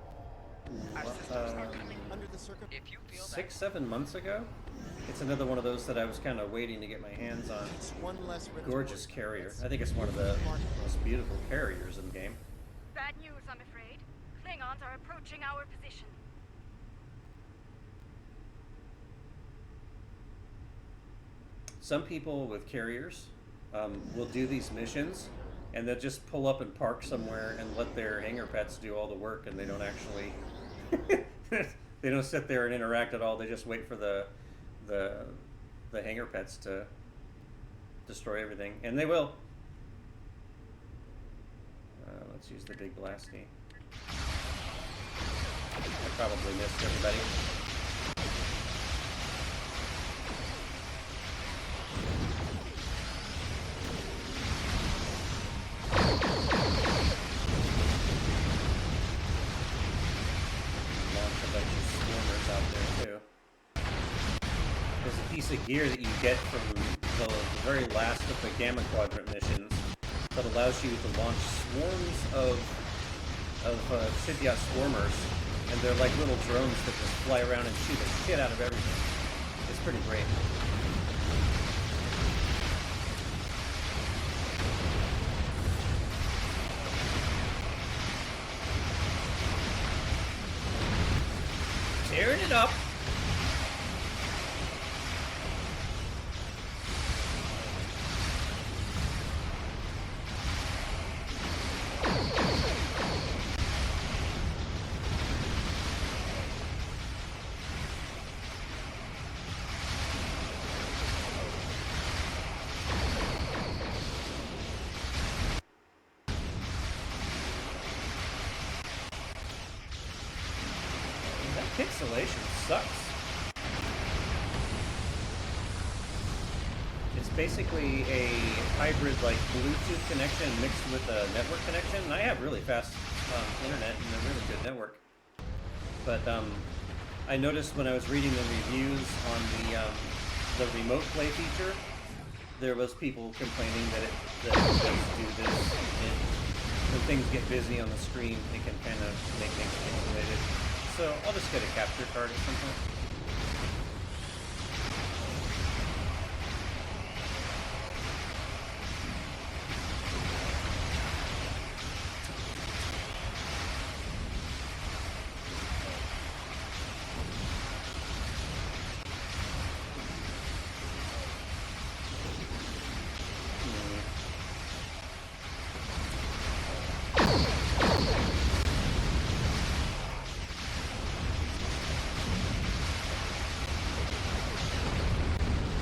Under the circuit. If you feel 6-7 months ago. It's another one of those that I was kind of waiting to get my hands on. It's one less rift. Gorgeous carrier. I think it's one of the most beautiful carriers in the game. Bad news, I'm afraid. Klingons are approaching our position. Some people with carriers will do these missions, and they'll just pull up and park somewhere and let their hangar pets do all the work, and they don't actually they don't sit there and interact at all. They just wait for the hangar pets to destroy everything, and they will. Let's use the big blasty. I probably missed everybody. Launch a bunch of swarmers out there too. There's a piece of gear that you get from the very last of the Gamma Quadrant missions that allows you to launch swarms of Sidious swarmers, and they're like little drones that just fly around and shoot the shit out of everything. It's pretty great. Tearing it up. Pixelation sucks. It's basically a hybrid like Bluetooth connection mixed with a network connection. And I have really fast internet and a really good network. But I noticed when I was reading the reviews on the remote play feature, there was people complaining that it does do this. When things get busy on the screen, it can kind of make things pixelated. So I'll just get a capture card at some point.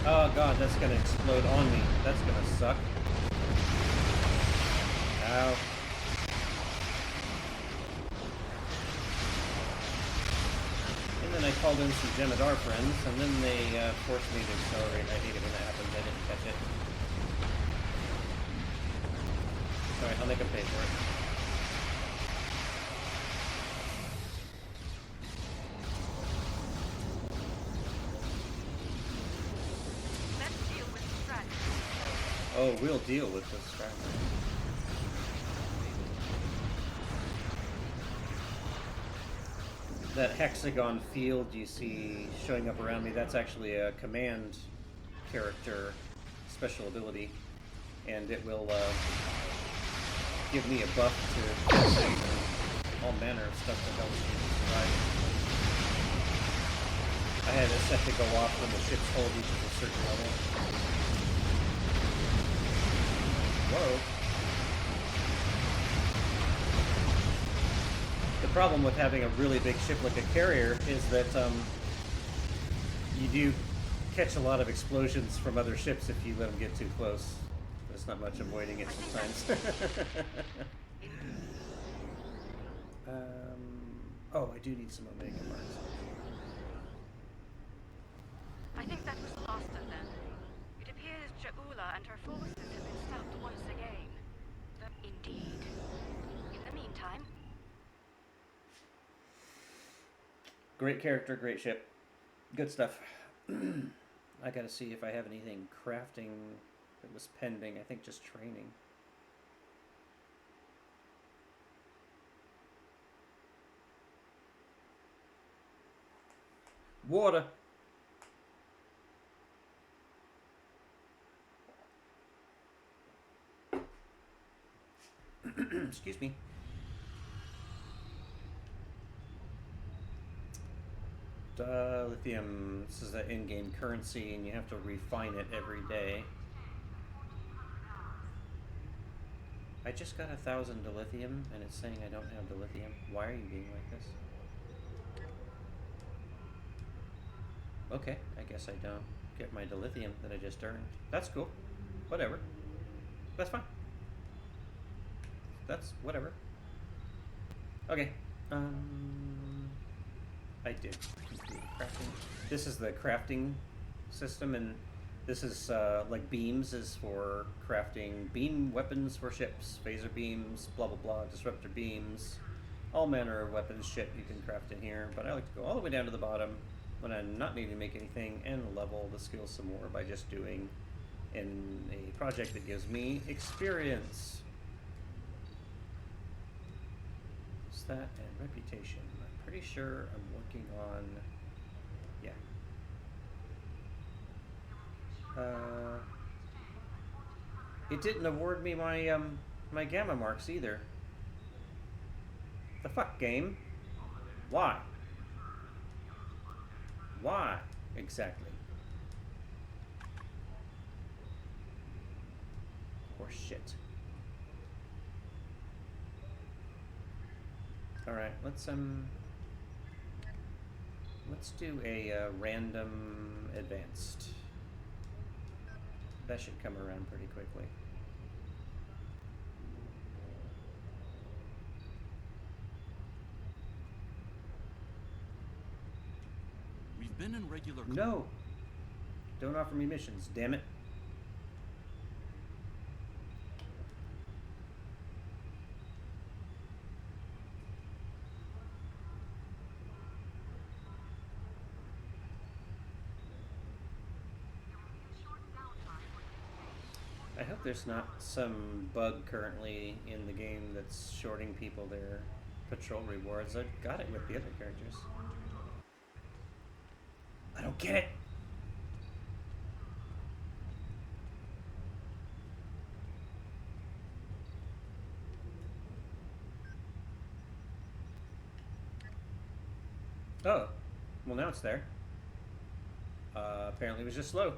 Oh god, that's gonna explode on me. That's gonna suck. Ow. And then I called in some Jemadar friends, and then they forced me to accelerate. I hate it when that happens. I didn't catch it. Alright, I'll make them pay for it. Oh, we'll deal with this strategy. That hexagon field you see showing up around me, that's actually a command character special ability. And it will give me a buff to fencing and all manner of stuff that helps me survive. I had it set to go off when the ship's hull reaches a certain level. Whoa. The problem with having a really big ship like a carrier is that you do catch a lot of explosions from other ships if you let them get too close. There's not much avoiding it sometimes. Oh, I do need some Omega marks. I think that was the last of them. It appears Jaula and her forces have been stopped once again. Indeed. In the meantime, Great character, great ship. Good stuff. I gotta see if I have anything crafting that was pending. I think just training. Water. Excuse me. Lithium. This is the in-game currency, and you have to refine it every day. I just got 1,000 dilithium, and it's saying I don't have dilithium. Why are you being like this? Okay, I guess I don't get my dilithium that I just earned. That's cool. Whatever. That's fine. That's whatever. Okay. I did complete crafting. This is the crafting system, and this is like beams is for crafting beam weapons for ships, phaser beams, blah blah blah, disruptor beams, all manner of weapons shit you can craft in here. But I like to go all the way down to the bottom when I'm not needing to make anything and level the skills some more by just doing in a project that gives me experience. That and reputation. I'm pretty sure I'm working on, yeah. It didn't award me my my gamma marks either. The fuck, game? Why? Why exactly? Horse shit. All right, let's do a random advanced. That should come around pretty quickly. We've been in regular. No! Don't offer me missions, damn it. I hope there's not some bug currently in the game that's shorting people their patrol rewards. I got it with the other characters. I don't get it! Oh, well now it's there. Apparently it was just slow.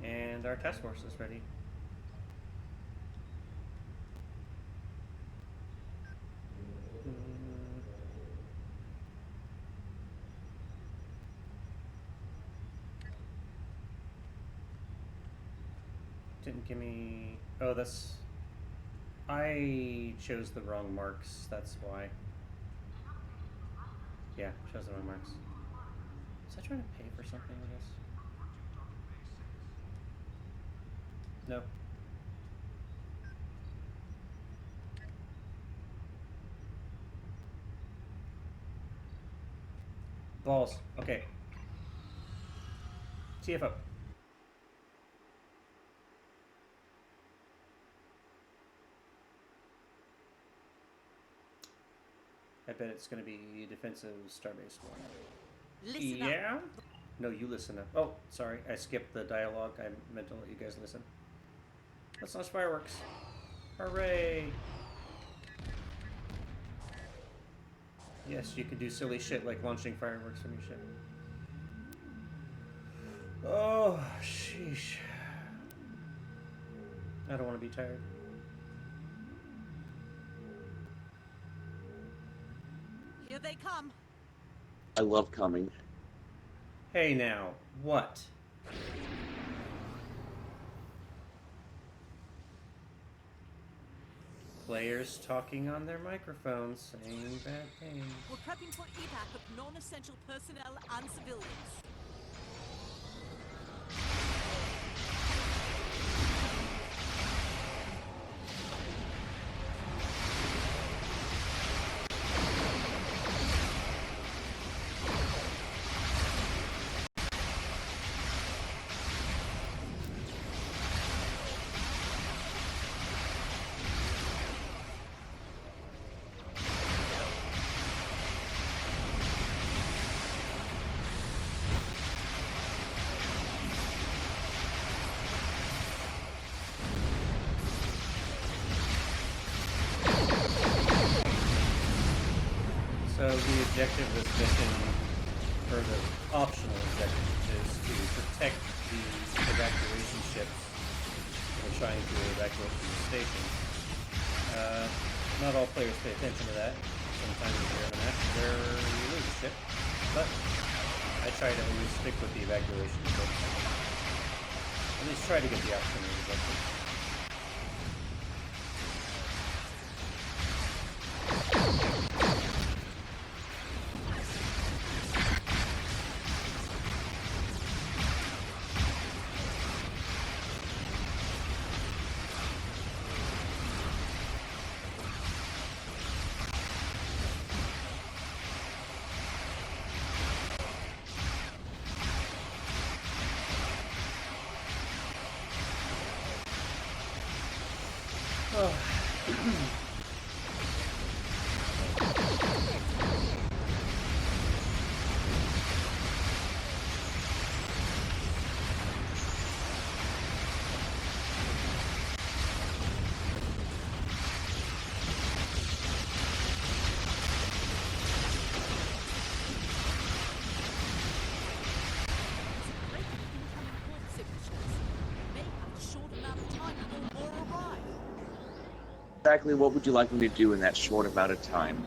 And our task force is ready. Didn't give me... Oh, that's... I chose the wrong marks, that's why. Yeah, chose the wrong marks. Was I trying to pay for something with this? No. Balls. Okay. TFO. I bet it's going to be defensive starbase one. Listen yeah? up. No, you listen up. Oh, sorry. I skipped the dialogue. I meant to let you guys listen. Let's launch fireworks. Hooray! Yes, you can do silly shit like launching fireworks from your ship. Oh, sheesh. I don't want to be tired. Here they come. I love coming. Hey now, what? Players talking on their microphones, saying bad things. We're prepping for evac of non-essential personnel and civilians. So the objective of this mission, or the optional objective, is to protect the evacuation ships that are trying to evacuate from the station. Not all players pay attention to that. Sometimes you're in a match where you lose a ship, but I try to always stick with the evacuation ships. At least try to get the option of the objective. Oh. Great incoming call signatures. May have a short amount of time before more arrive. Exactly what would you like me to do in that short amount of time?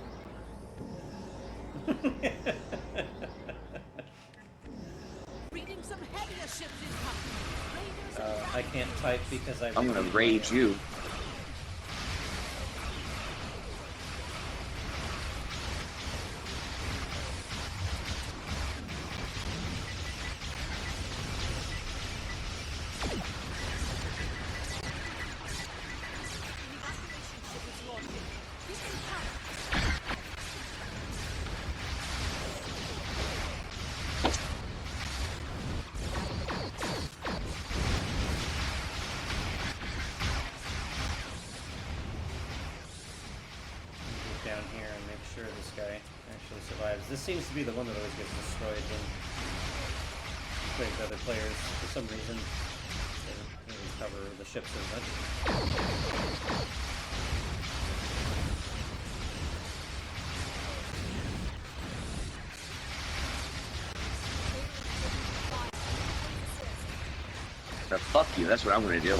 Reading some heavier ships incoming. Raiders and I can't type because I'm gonna rage you. evacuation ship is launching. This is how. Get down here and make sure this guy actually survives. This seems to be the one that always gets destroyed when played with other players. For some reason, they don't really cover the ships as much. But fuck you, that's what I'm gonna do.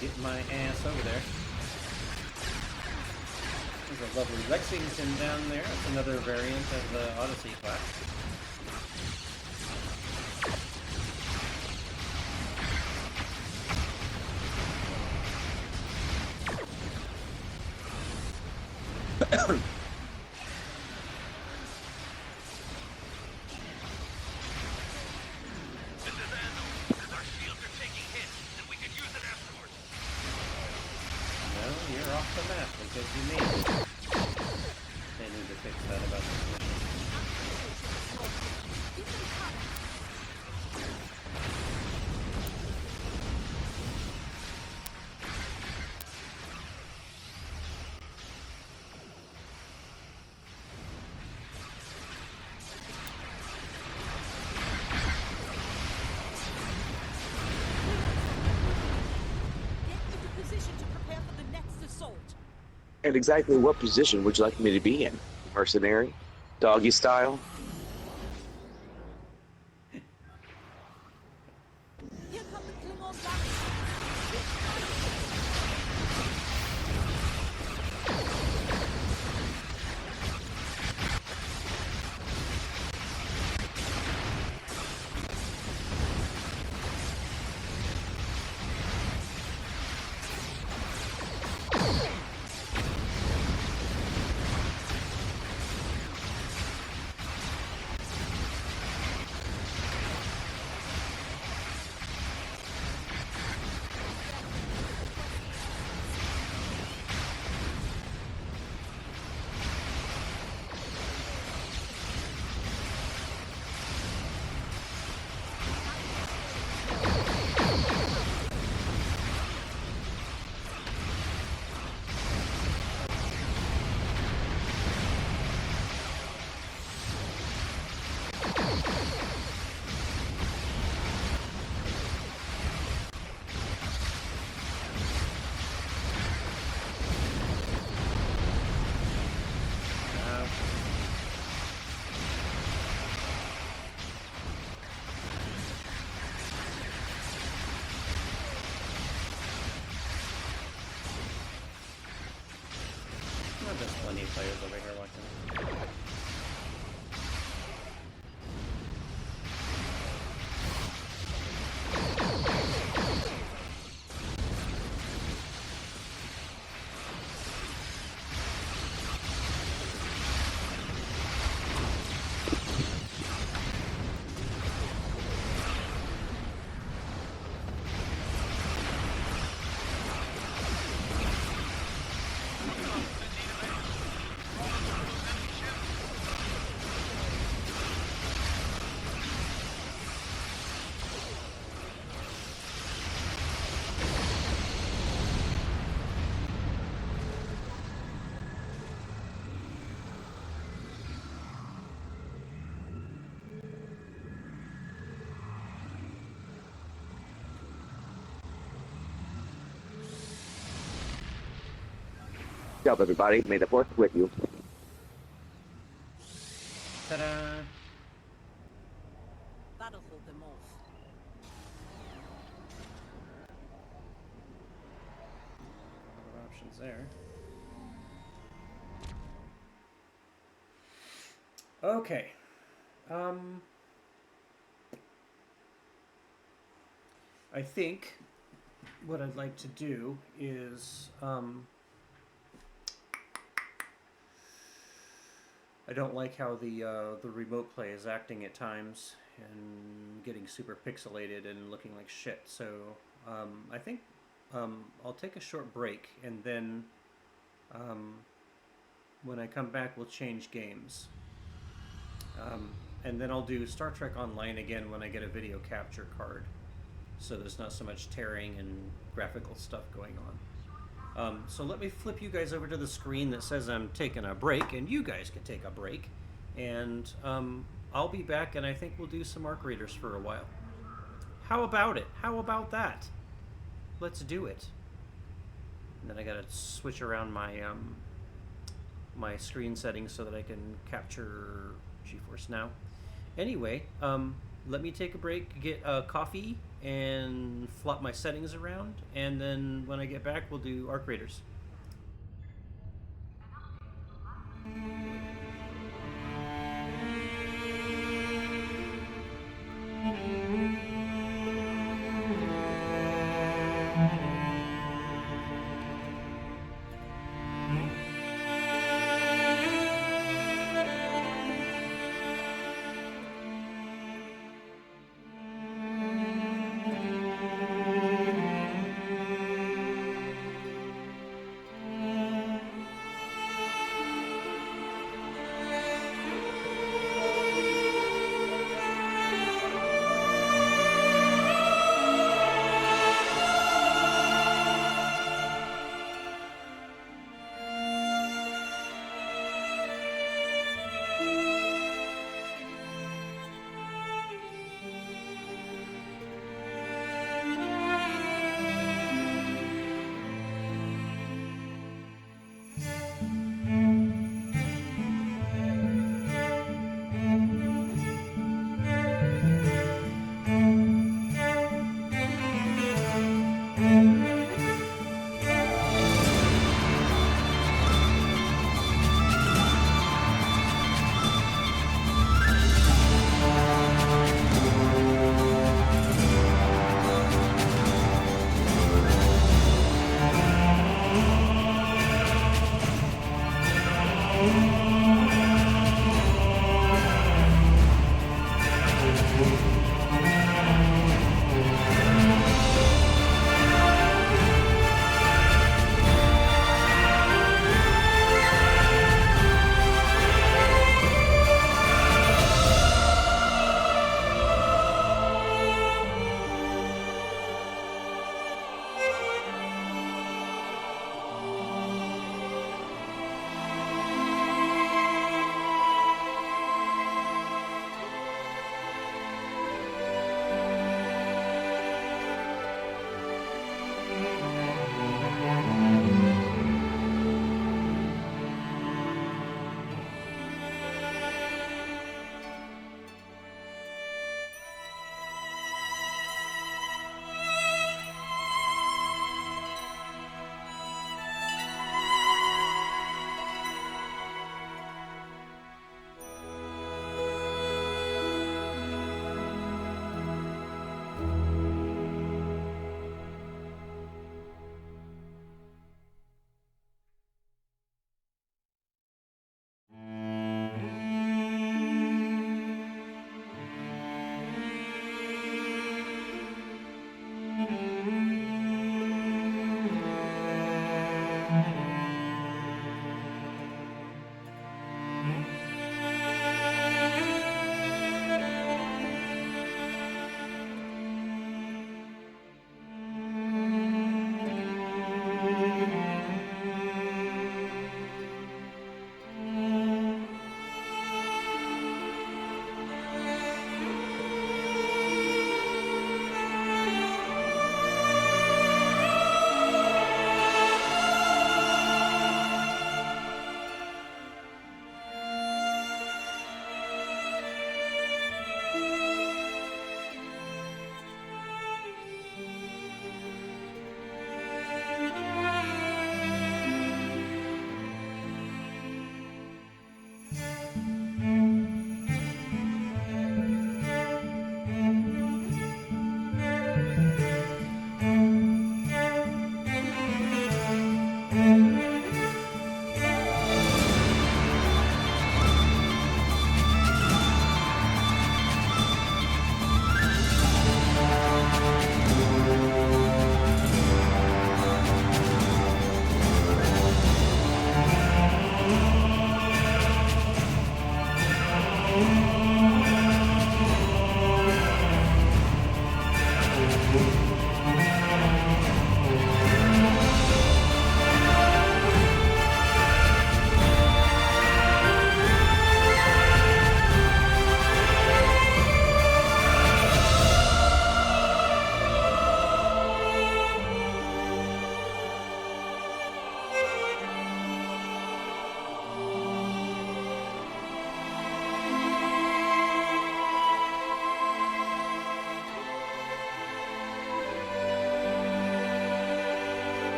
Get my ass over there. There's a lovely Lexington down there. That's another variant of the Odyssey class. This is Ando. As our shields are taking hits, and we could use it afterwards. No, you're off the map because you made it. They need to fix that about this mission. Get into position to prepare for the next assault. And exactly what position would you like me to be in? Mercenary? Doggy style? Here come the Klingon garrison. Well, there's plenty of players over here watching. Good job, everybody. May the fourth with you. Ta-da! That'll hold them off. A lot of options there. Okay. I think what I'd like to do is I don't like how the remote play is acting at times and getting super pixelated and looking like shit. So I think I'll take a short break, and then when I come back, we'll change games. And then I'll do Star Trek Online again when I get a video capture card, so there's not so much tearing and graphical stuff going on. So let me flip you guys over to the screen that says I'm taking a break, and you guys can take a break. And I'll be back, and I think we'll do some Arc Raiders for a while. How about it? How about that? Let's do it. And then I gotta switch around my my screen settings so that I can capture GeForce Now. Anyway, let me take a break, get a coffee, and flop my settings around, and then when I get back, we'll do Arc Raiders.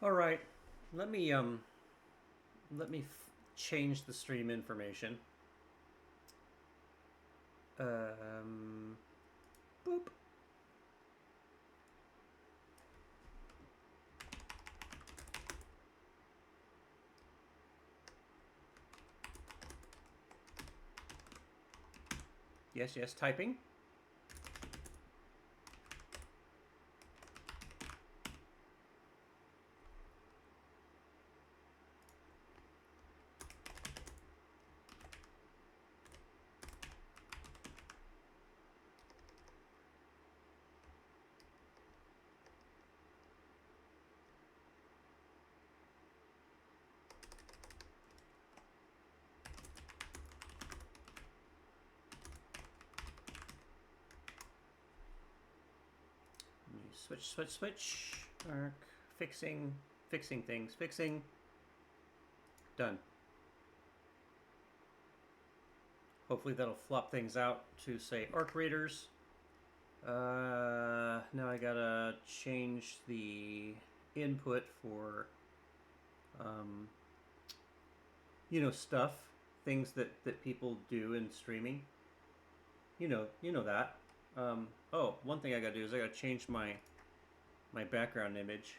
All right, let me change the stream information. Boop. Yes, yes, typing. Switch. Arc. Fixing things. Fixing. Done. Hopefully that'll flop things out to say arc raiders. Now I gotta change the input for, you know, stuff, things that people do in streaming. You know that. Oh, one thing I gotta do is I gotta change my background image.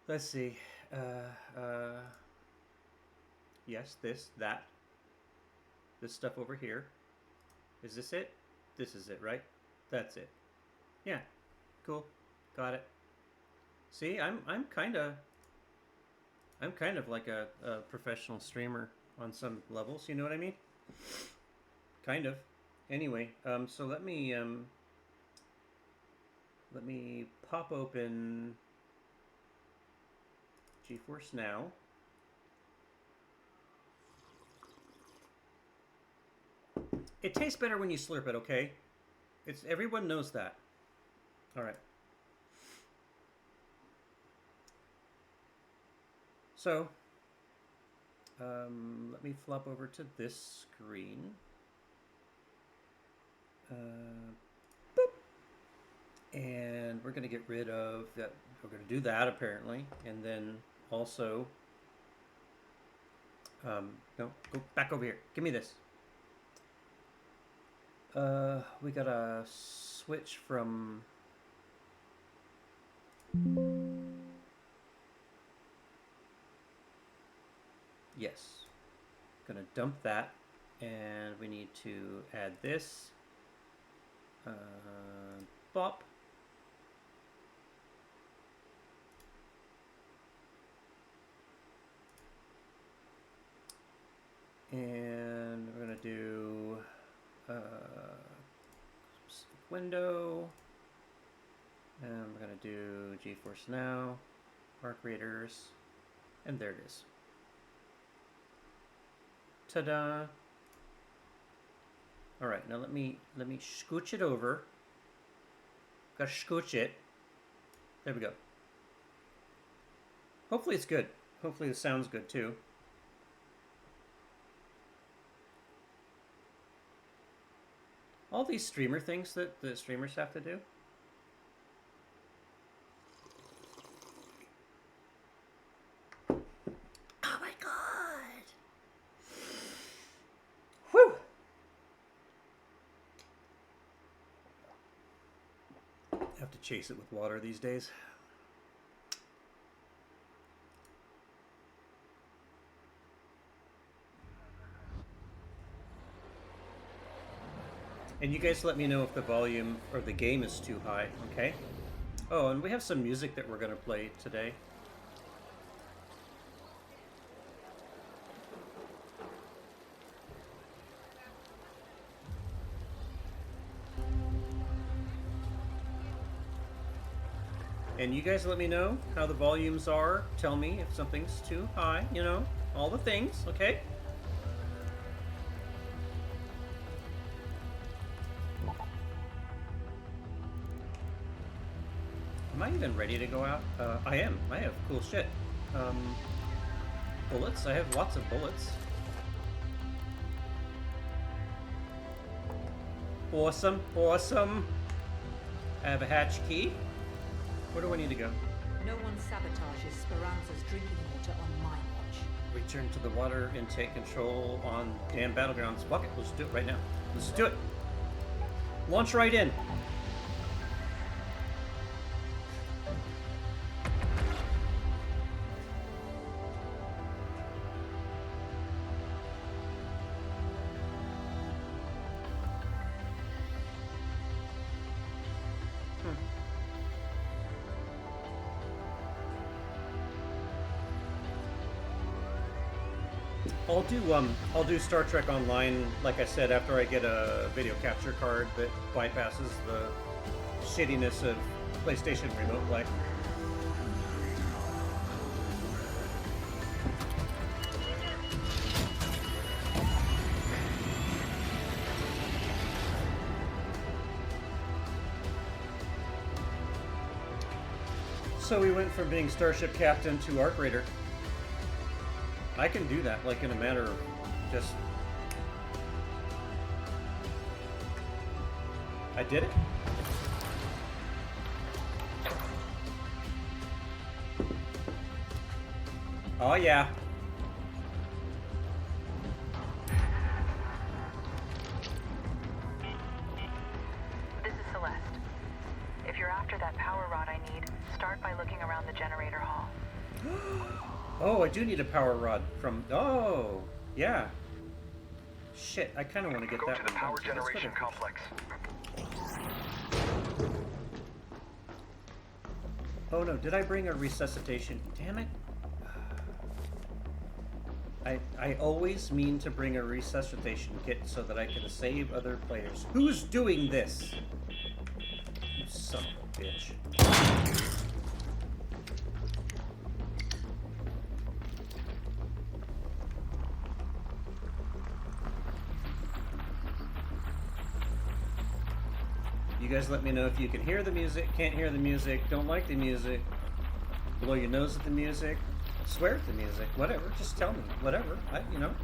Let's see. Yes, this stuff over here. Is this it? This is it, right? That's it. Yeah. Cool. Got it. See, I'm kind of like a professional streamer on some levels. You know what I mean? Kind of. Anyway, so let me pop open GeForce Now. It tastes better when you slurp it, okay? Everyone knows that. All right. So, let me flop over to this screen. Boop. And we're going to get rid of that. We're going to do that apparently, and then also, no, go back over here. Give me this. We gotta switch from yes. Gonna dump that, and we need to add this. Bop. And we're gonna do window, and we're gonna do GeForce Now, arc raiders, and there it is. Ta-da! All right, now let me scooch it over. Gotta scooch it. There we go. Hopefully it's good. Hopefully the sound's good too. All these streamer things that the streamers have to do. Oh my god! Whew! I have to chase it with water these days. And you guys let me know if the volume or the game is too high, okay? Oh, and we have some music that we're going to play today. And you guys let me know how the volumes are. Tell me if something's too high, you know, all the things, okay? Am I even ready to go out? I am. I have cool shit. Bullets. I have lots of bullets. Awesome. Awesome. I have a hatch key. Where do I need to go? No one sabotages Speranza's drinking water on my watch. Return to the water intake control on damn battlegrounds. Fuck it, let's do it right now. Let's do it. Launch right in. I'll do Star Trek Online, like I said, after I get a video capture card that bypasses the shittiness of PlayStation Remote Play. So we went from being Starship Captain to Arc Raider. I can do that, like, in a matter of just... I did it. Oh, yeah. This is Celeste. If you're after that power rod I need, start by looking around the generator hall. Oh, I do need a power rod from... Oh, yeah. Shit, I kind of want to get that Go to the one power done, so let's go generation to- complex. Oh no, did I bring a resuscitation? Damn it. I always mean to bring a resuscitation kit so that I can save other players. Who's doing this? You son of a bitch. You guys let me know if you can hear the music, can't hear the music, don't like the music, blow your nose at the music, swear at the music, whatever. Just tell me, whatever. You know.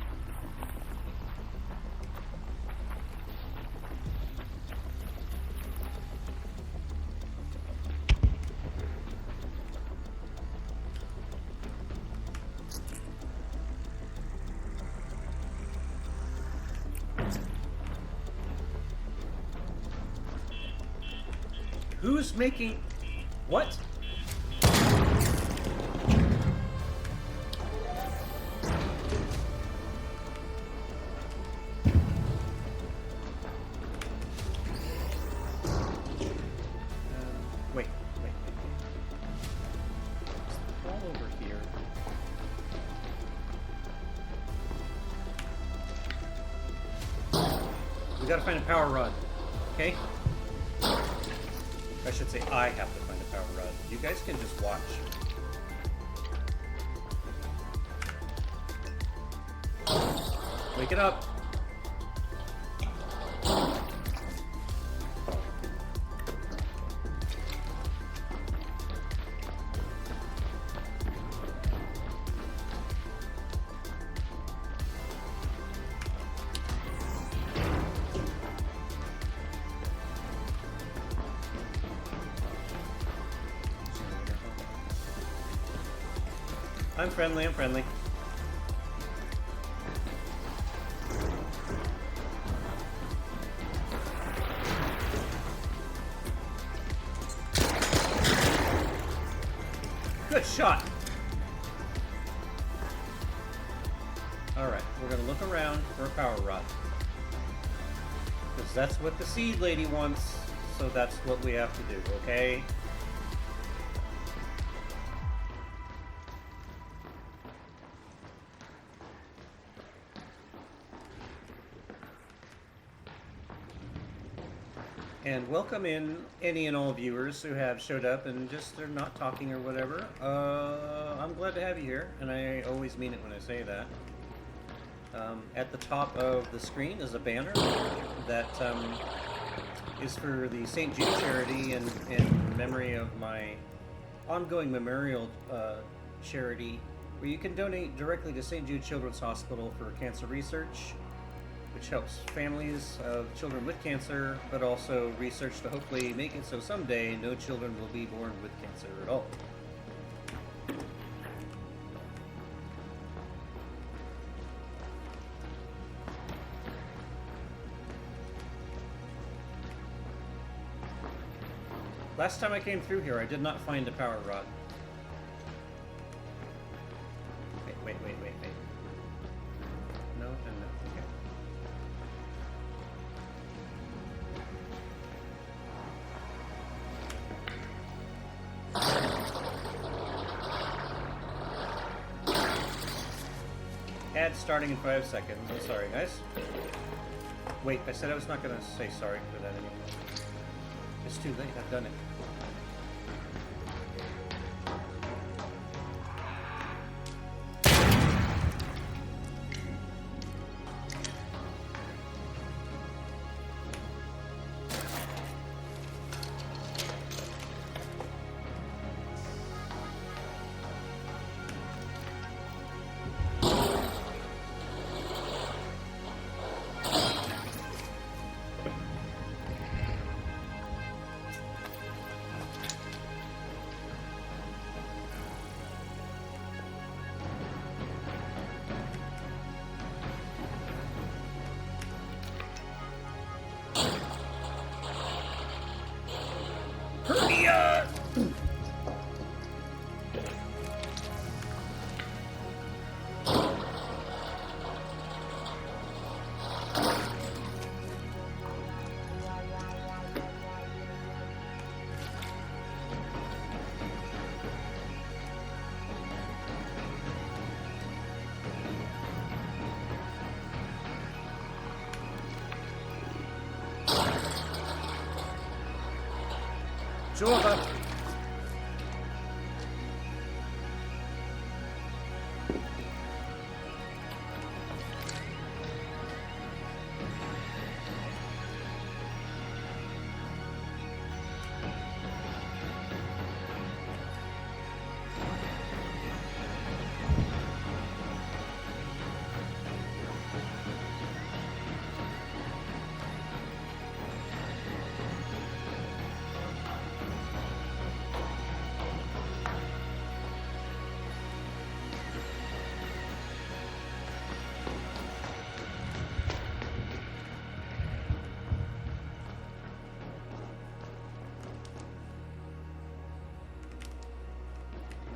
Who's making what? Wait. All over here. We gotta find a power rod. Okay? I should say I have to find a power rod. You guys can just watch. Wake it up. I'm friendly. Good shot. Alright, we're gonna look around for a power rod. Because that's what the seed lady wants, so that's what we have to do, okay? And welcome in any and all viewers who have showed up and just are not talking or whatever. I'm glad to have you here, and I always mean it when I say that. At the top of the screen is a banner that is for the St. Jude charity in memory of my ongoing memorial charity, where you can donate directly to St. Jude Children's Hospital for cancer research, which helps families of children with cancer, but also research to hopefully make it so someday no children will be born with cancer at all. Last time I came through here, I did not find a power rod. Wait. No, and no. Okay. Ad starting in 5 seconds. I'm sorry, guys. Wait, I said I was not going to say sorry for that anymore. It's too late. I've done it. Jordan.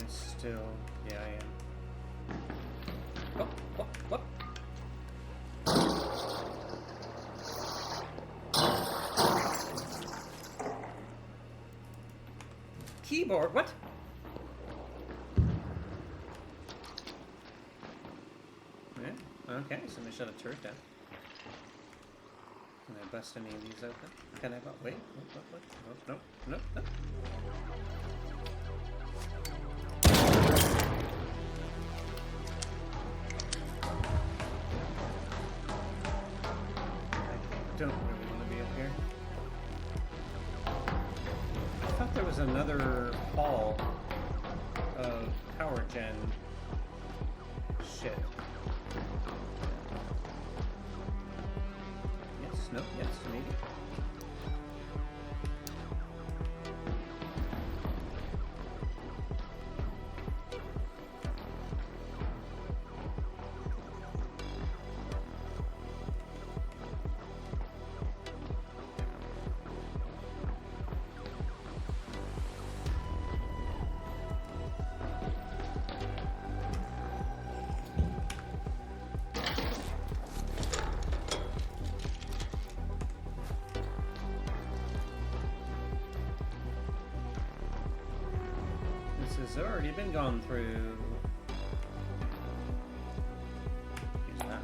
Still, yeah, I am. What? Keyboard, what? Yeah, okay, somebody shut a turret down. Can I bust any of these open? Can I, wait, what? No. Don't really want to be up here. I thought there was another hall of power gen shit. Yes, no, yes, maybe. This has already been gone through. Use that.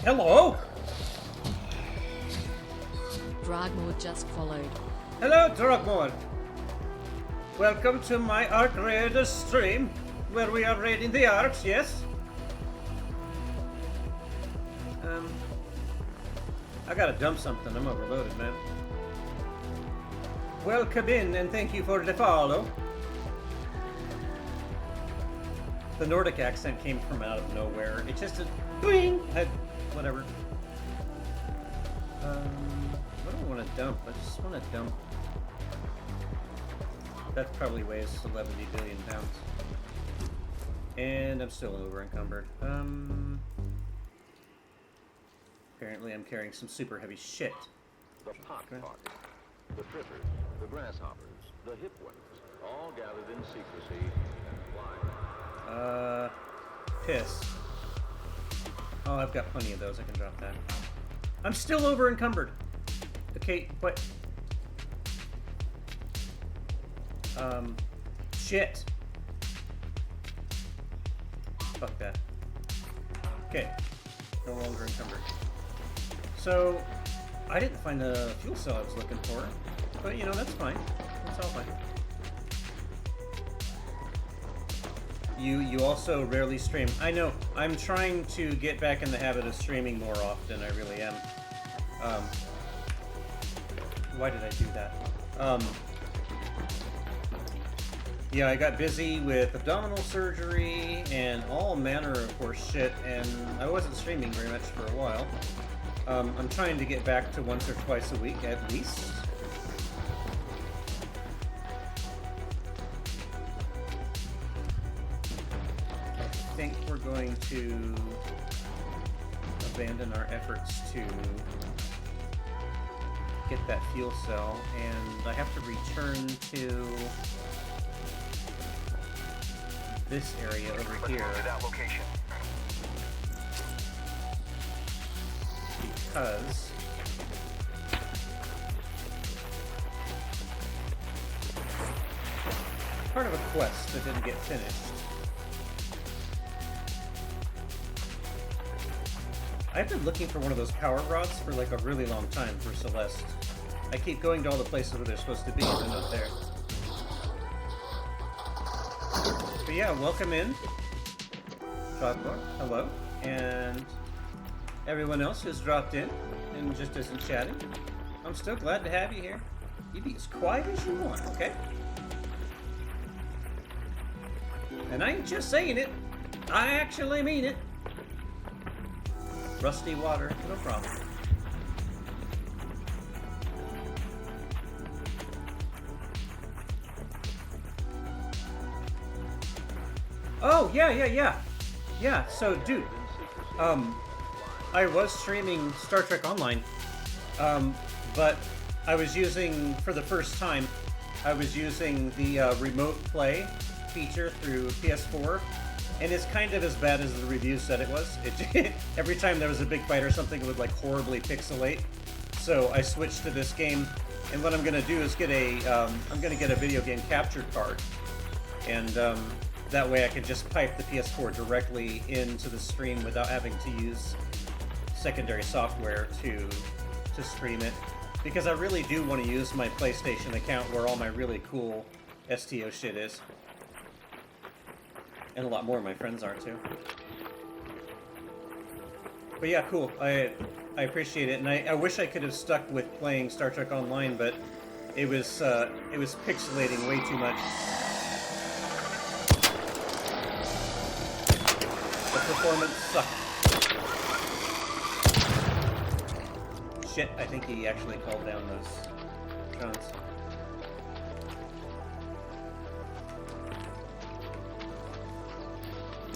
Hello? Dragmore just followed. Hello, Drugmore. Welcome to my Ark Raiders stream, where we are raiding the Arks, yes? I gotta dump something. I'm overloaded, man. Welcome in, and thank you for the follow. The Nordic accent came from out of nowhere. It's just a doing. Whatever. What do I want to dump? I just want to dump. That probably weighs 70 billion pounds. And I'm still over encumbered. Apparently I'm carrying some super heavy shit. The pot party, the fritters, the grasshoppers, the hip ones, all gathered in secrecy and flying. Piss. Oh, I've got plenty of those. I can drop that. I'm still over encumbered. Okay, what? Shit. Fuck that. Okay. No longer encumbered. So, I didn't find the fuel cell I was looking for. But, you know, that's fine. That's all fine. You also rarely stream. I know. I'm trying to get back in the habit of streaming more often. I really am. Why did I do that? Yeah, I got busy with abdominal surgery and all manner of horse shit, and I wasn't streaming very much for a while. I'm trying to get back to once or twice a week at least. I think we're going to abandon our efforts to get that fuel cell, and I have to return to this area over here because part of a quest that didn't get finished. I've been looking for one of those power rods for like a really long time for Celeste. I keep going to all the places where they're supposed to be and they're not there. But yeah, welcome in. Trogbar, hello. And everyone else who's dropped in and just isn't chatting. I'm still glad to have you here. You be as quiet as you want, okay? And I ain't just saying it. I actually mean it. Rusty water, no problem. Oh, yeah. Yeah, so, dude, I was streaming Star Trek Online, but I was using, for the first time, I was using the remote play feature through PS4, and it's kind of as bad as the review said it was. Every time there was a big fight or something, it would like horribly pixelate. So I switched to this game, and what I'm gonna do is get I'm gonna get a video game capture card, and that way I can just pipe the PS4 directly into the stream without having to use secondary software to stream it. Because I really do want to use my PlayStation account where all my really cool STO shit is. And a lot more of my friends are too. But yeah, cool. I appreciate it, and I wish I could have stuck with playing Star Trek Online, but it was pixelating way too much. The performance sucked. Shit, I think he actually called down those drones.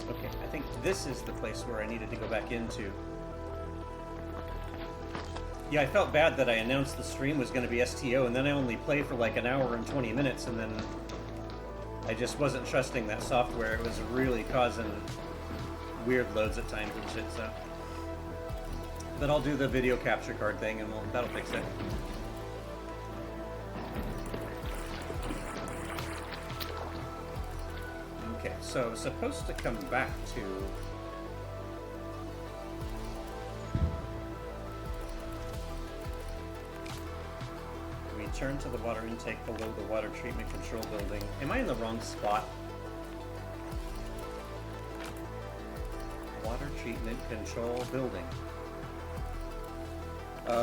Okay, I think this is the place where I needed to go back into. Yeah, I felt bad that I announced the stream was going to be STO, and then I only played for like an hour and 20 minutes, and then I just wasn't trusting that software. It was really causing weird loads at times and shit, so. But I'll do the video capture card thing, and that'll fix it. Okay, so I was supposed to come back to Return to the water intake below the water treatment control building. Am I in the wrong spot? Water treatment control building.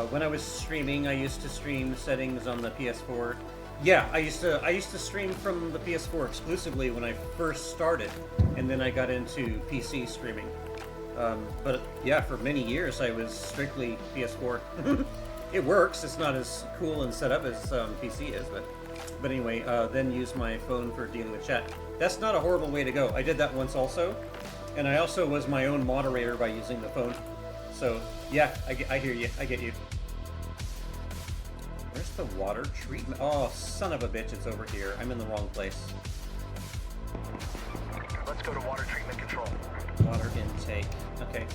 When I was streaming, I used to stream settings on the PS4. Yeah, I used to stream from the PS4 exclusively when I first started, and then I got into PC streaming. But yeah, for many years I was strictly PS4. It works. It's not as cool and set up as PC is, but anyway. Then use my phone for dealing with chat. That's not a horrible way to go. I did that once also, and I also was my own moderator by using the phone. So yeah, I hear you. I get you. Where's the water treatment? Oh, son of a bitch! It's over here. I'm in the wrong place. Let's go to water treatment control. Water intake. Okay.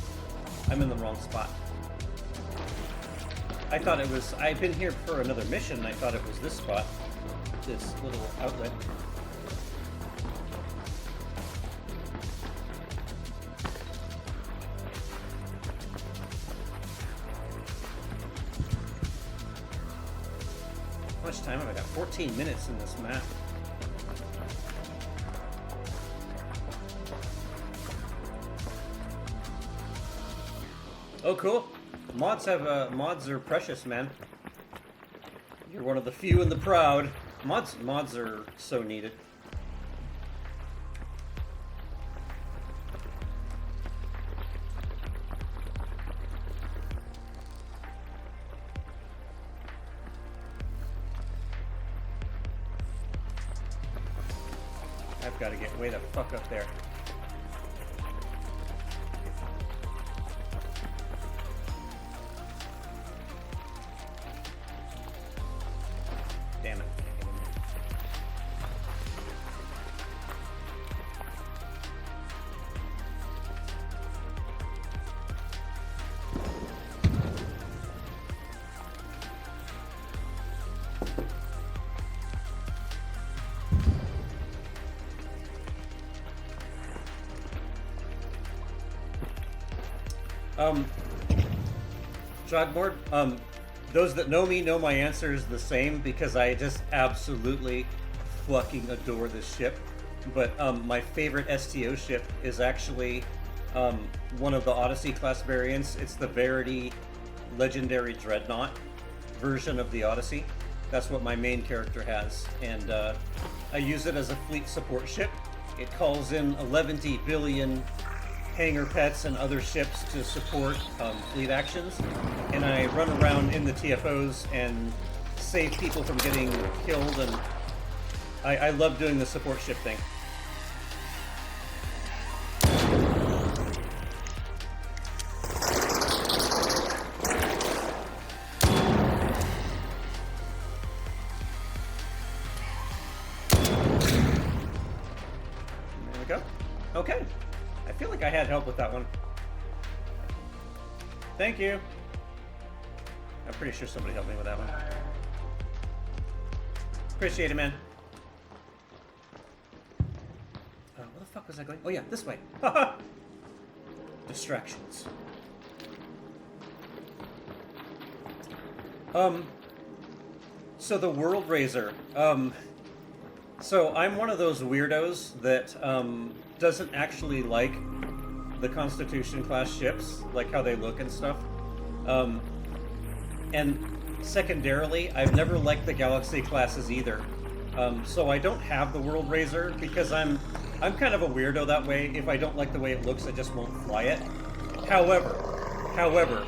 I'm in the wrong spot. I thought it was... I've been here for another mission, and I thought it was this spot. This little outlet. How much time have I got? 14 minutes in this map. Oh, cool. Mods are precious, man. You're one of the few and the proud. Mods are so needed. I've got to get way the fuck up there. Damn it. Jogmord, those that know me know my answer is the same because I just absolutely fucking adore this ship. But my favorite STO ship is actually one of the Odyssey class variants. It's the Verity Legendary Dreadnought version of the Odyssey. That's what my main character has, and I use it as a fleet support ship. It calls in 11 billion hangar pets and other ships to support fleet actions, and I run around in the TFOs and save people from getting killed, and I love doing the support ship thing. There we go. Okay. I feel like I had help with that one. Thank you. I'm pretty sure somebody helped me with that one. Appreciate it, man. Where the fuck was I going? Oh yeah, this way. Haha. Distractions. So the World Raiser. So I'm one of those weirdos that doesn't actually like the Constitution class ships, like how they look and stuff. And secondarily, I've never liked the Galaxy classes either. So I don't have the World Raiser because I'm kind of a weirdo that way. If I don't like the way it looks, I just won't fly it. However,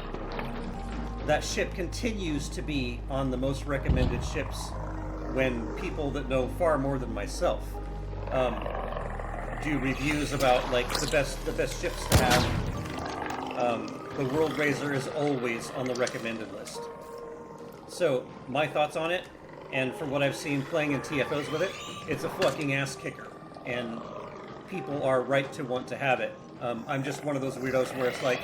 that ship continues to be on the most recommended ships when people that know far more than myself do reviews about like the best ships to have. The World Raiser is always on the recommended list. So my thoughts on it, and from what I've seen playing in TFOs with it, it's a fucking ass kicker, and people are right to want to have it. I'm just one of those weirdos where it's like,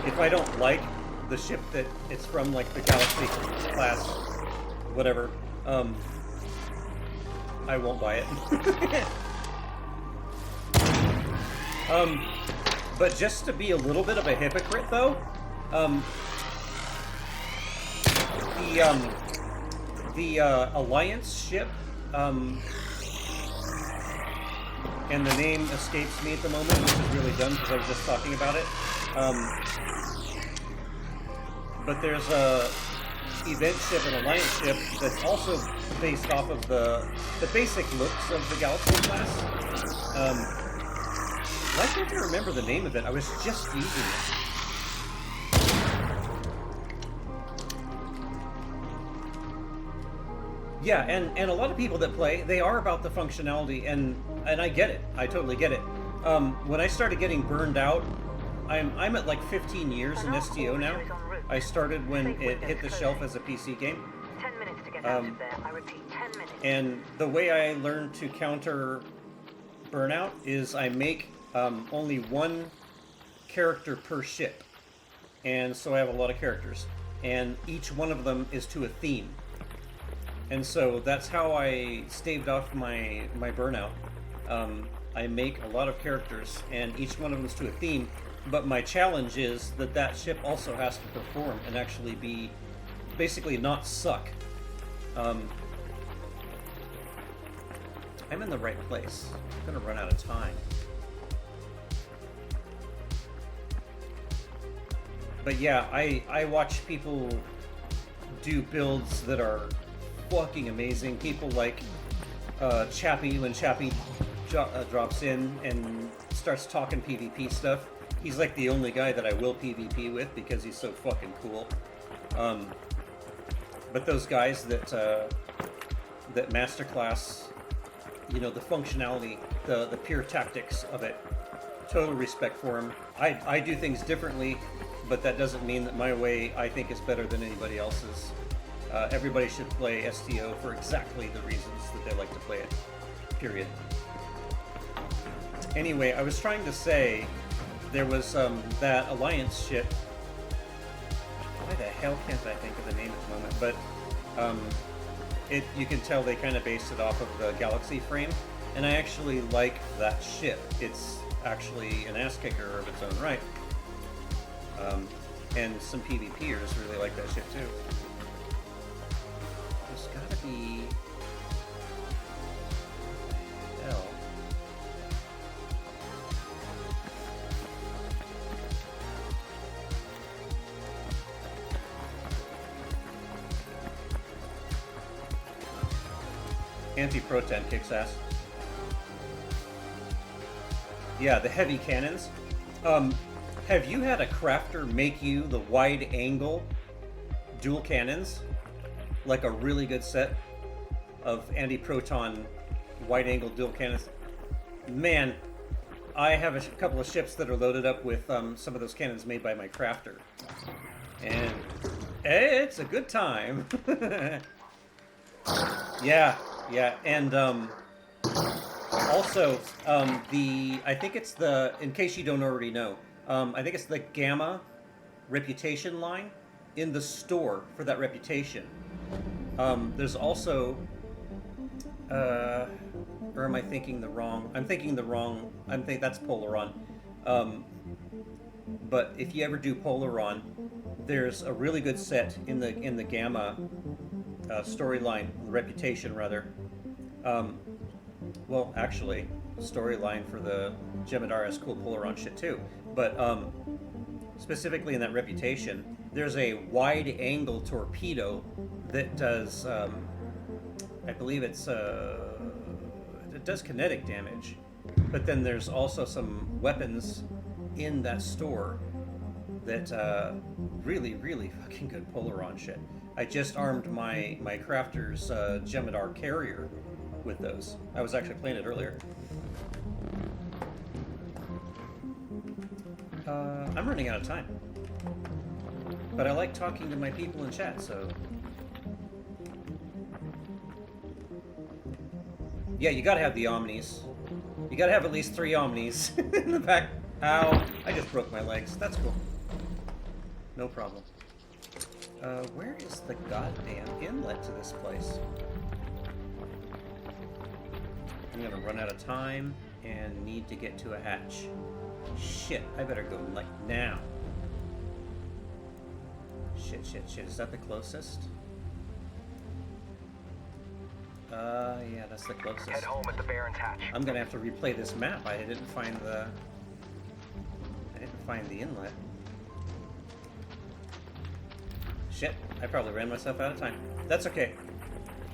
if I don't like the ship that it's from, like the Galaxy class, whatever, I won't buy it. But just to be a little bit of a hypocrite, The Alliance ship, and the name escapes me at the moment, which is really dumb because I was just talking about it. But there's a event ship, an Alliance ship, that's also based off of the basic looks of the Galaxy class. Why can't I remember the name of it? I was just using it. Yeah, and a lot of people that play, they are about the functionality, and I get it. I totally get it. When I started getting burned out, I'm at like 15 years in STO now. I started when it hit the shelf as a PC game. 10 minutes to get out of there. I repeat, 10 minutes. And the way I learned to counter burnout is I make only one character per ship. And so I have a lot of characters. And each one of them is to a theme. And so that's how I staved off my burnout. I make a lot of characters, and each one of them is to a theme. But my challenge is that ship also has to perform and actually be, basically not suck. I'm in the right place. I'm gonna run out of time. But yeah, I watch people do builds that are fucking amazing. People like Chappie, when Chappie drops in and starts talking PvP stuff. He's like the only guy that I will PvP with because he's so fucking cool. But those guys that masterclass, you know, the functionality, the pure tactics of it, total respect for him. I do things differently, but that doesn't mean that my way, I think, is better than anybody else's. Everybody should play STO for exactly the reasons that they like to play it. Period. Anyway, I was trying to say there was that Alliance ship. Why the hell can't I think of the name at the moment? But you can tell they kind of based it off of the Galaxy frame, and I actually like that ship. It's actually an ass kicker of its own right. And some PvPers really like that ship too. There's gotta be... hell. Anti-proton kicks ass. Yeah, the heavy cannons. Have you had a crafter make you the wide angle dual cannons? Like a really good set of anti-proton wide angle dual cannons? Man, I have a couple of ships that are loaded up with some of those cannons made by my crafter. And it's a good time. Yeah, and also I think it's the, in case you don't already know, I think it's the Gamma reputation line in the store for that reputation. There's also, or am I thinking the wrong? I'm thinking the wrong. That's Polaron. But if you ever do Polaron, there's a really good set in the Gamma storyline, reputation rather. Well, actually, storyline for the Jem'Hadar has cool Polaron shit too. But specifically in that reputation, there's a wide-angle torpedo that does, I believe it does kinetic damage. But then there's also some weapons in that store that really, really fucking good Polaron shit. I just armed my crafter's Jem'Hadar carrier with those. I was actually playing it earlier. I'm running out of time. But I like talking to my people in chat, so... Yeah, you gotta have the Omnis. You gotta have at least 3 Omnis in the back. Ow, I just broke my legs. That's cool. No problem. Where is the goddamn inlet to this place? I'm gonna run out of time and need to get to a hatch. Shit, I better go, like, now. Shit. Is that the closest? Yeah, that's the closest. Head home at the Baron's hatch. I'm gonna have to replay this map. I didn't find the inlet. Shit, I probably ran myself out of time. That's okay.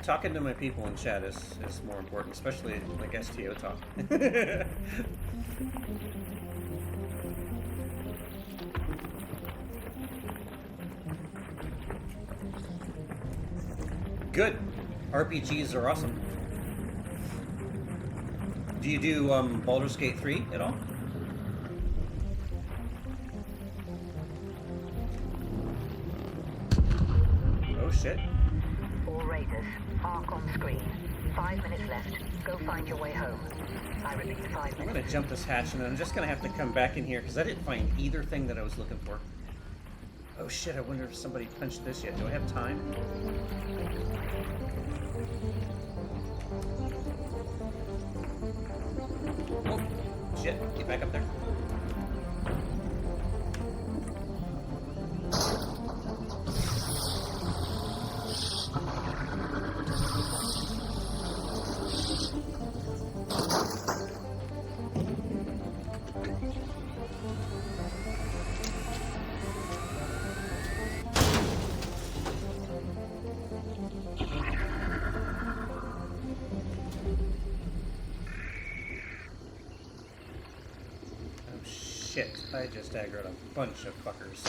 Talking to my people in chat is more important, especially like STO talk. Good. RPGs are awesome. Do you do Baldur's Gate 3 at all? Oh shit. All raiders, arc on screen. 5 minutes left. Go find your way home. I repeat, 5 minutes. I'm gonna jump this hatch and I'm just gonna have to come back in here because I didn't find either thing that I was looking for. Oh shit, I wonder if somebody punched this yet. Do I have time? Oh, shit. Get back up there. Shit, I just aggroed a bunch of fuckers.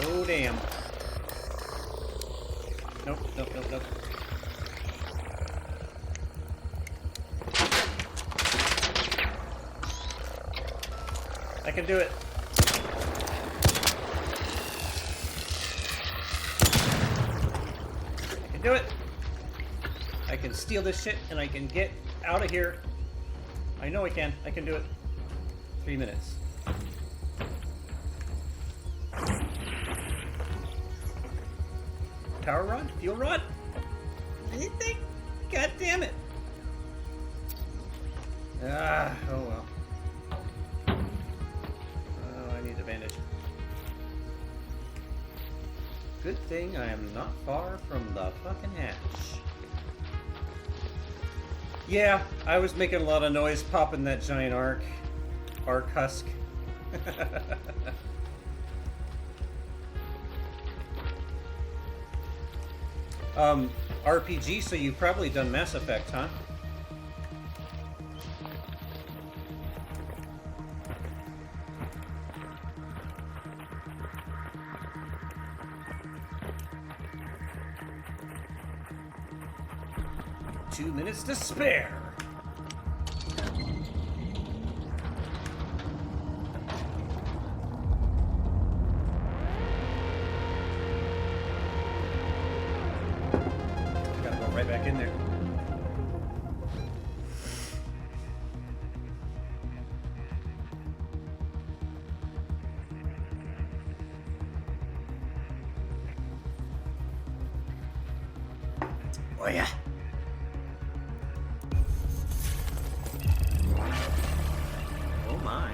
Oh, damn. Nope, nope, nope, nope. I can do it. I can do it. I can steal this shit and I can get out of here. I know I can. I can do it. 3 minutes. Power rod? Fuel rod? Anything? God damn it. Ah, oh well. Oh, I need a bandage. Good thing I am not far from the fucking hatch. Yeah, I was making a lot of noise popping that giant arc husk. RPG, so you've probably done Mass Effect, huh? Two minutes to spare. Right back in there. Oh yeah. Oh my.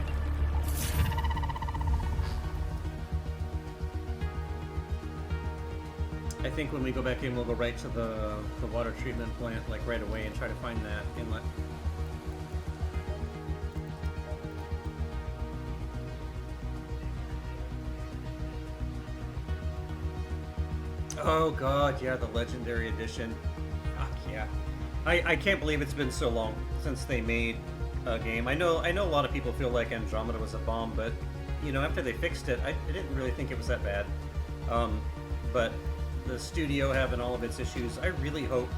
I think when we go back in, we'll go right to the water treatment plant, like right away, and try to find that inlet. Oh god, yeah, the Legendary Edition. Fuck yeah. I can't believe it's been so long since they made a game. I know a lot of people feel like Andromeda was a bomb, but, you know, after they fixed it, I didn't really think it was that bad. But the studio having all of its issues, I really hope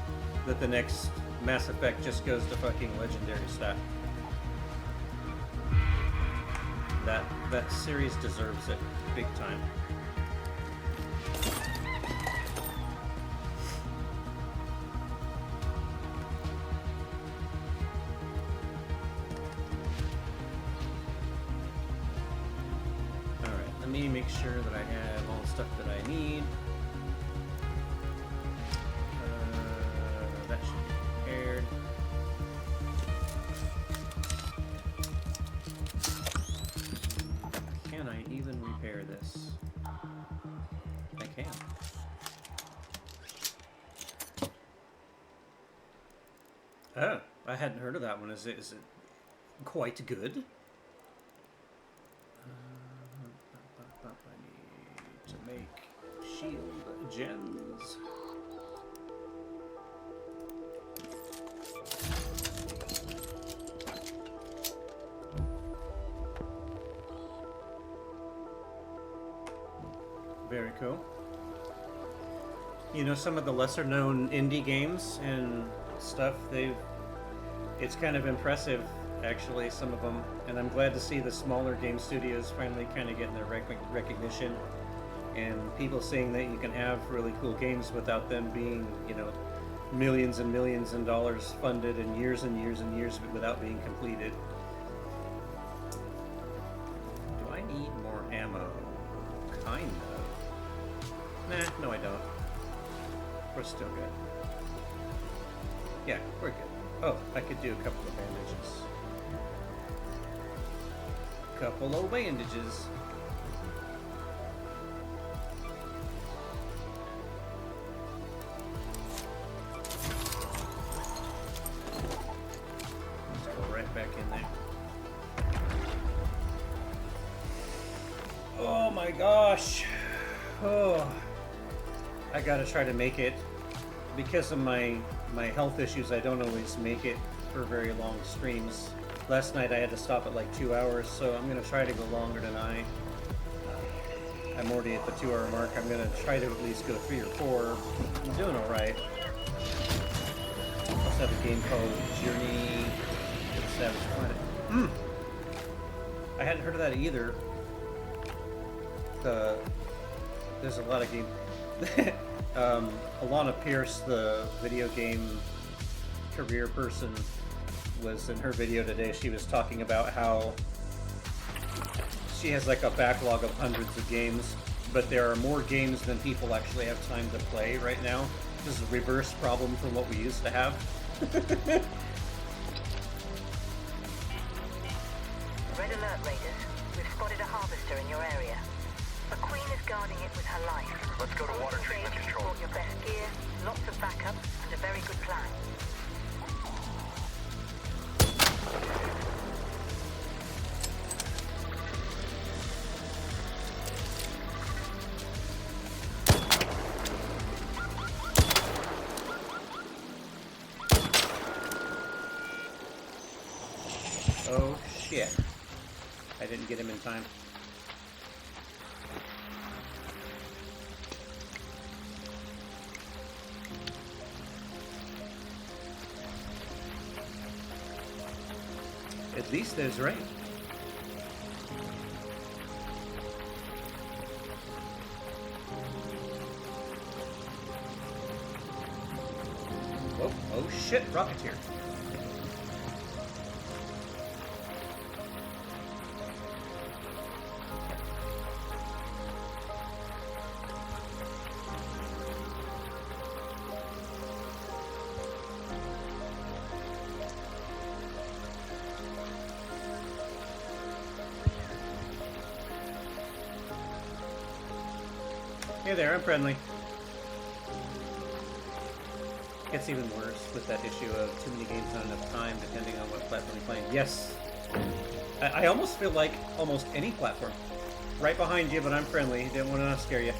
that the next Mass Effect just goes to fucking Legendary stuff. That series deserves it, big time. me make sure that I have all the stuff that I need. That should be prepared. Can I even repair this? I can. Oh, I hadn't heard of that one. Is it quite good? I need to make shield gems. Very cool. You know, some of the lesser known indie games and stuff, it's kind of impressive, actually, some of them, and I'm glad to see the smaller game studios finally kind of getting their recognition, and people saying that you can have really cool games without them being, you know, millions and millions of dollars funded and years and years and years without being completed. Do I need more ammo? Kind of. Nah, no I don't. We're still good. Yeah, we're good. Oh, I could do a couple of bandages. Couple of bandages. Let's go right back in there. Oh my gosh. Oh, I gotta try to make it. Because of my health issues, I don't always make it for very long streams. Last night I had to stop at like 2 hours, so I'm gonna try to go longer tonight. I'm already at the 2 hour mark. I'm gonna try to at least go 3 or 4. I'm doing all right. I also have a game called Journey to the Savage Planet. I hadn't heard of that either. There's a lot of game. Alana Pierce, the video game career person, was in her video today. She was talking about how she has like a backlog of hundreds of games, but there are more games than people actually have time to play right now. This is a reverse problem from what we used to have. Red alert, Raiders. We've spotted a harvester in your area. A queen is guarding it with her life. Let's go to water treatment control. Brought your best gear, lots of backup, and a very good plan. Oh shit. I didn't get him in time. At least there's rain. Oh shit, Rocketeer. Hey there, I'm friendly. Gets even worse with that issue of too many games, not enough time, depending on what platform you're playing. Yes! I almost feel like almost any platform. Right behind you, but I'm friendly. Didn't want to scare you.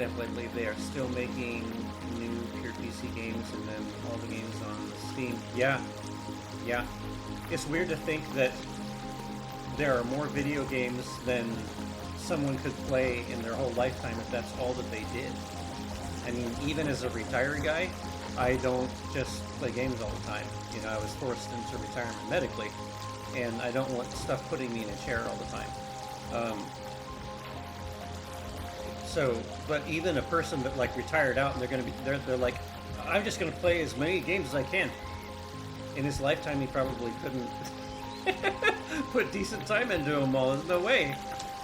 example, I believe they are still making new pure PC games and then all the games on Steam. Yeah. Yeah. It's weird to think that there are more video games than someone could play in their whole lifetime if that's all that they did. I mean, even as a retired guy, I don't just play games all the time. You know, I was forced into retirement medically, and I don't want stuff putting me in a chair all the time. But even a person that like retired out and they're like, I'm just gonna play as many games as I can. In his lifetime, he probably couldn't put decent time into them all. There's no way.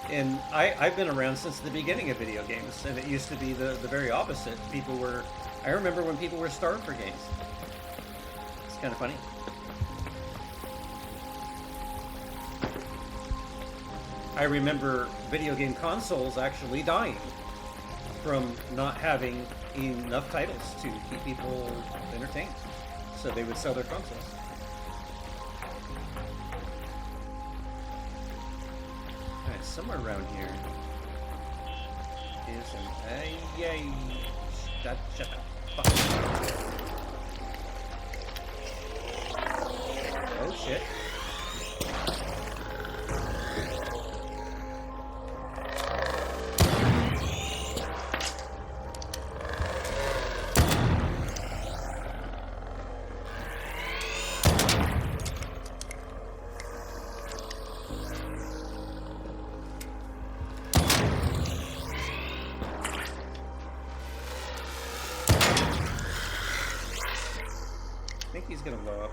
And I've been around since the beginning of video games, and it used to be the very opposite. I remember when people were starved for games. It's kind of funny. I remember video game consoles actually dying from not having enough titles to keep people entertained. So they would sell their consoles. Alright, somewhere around here is an... Yay! Shut the fuck up. Oh shit. I think he's gonna blow up.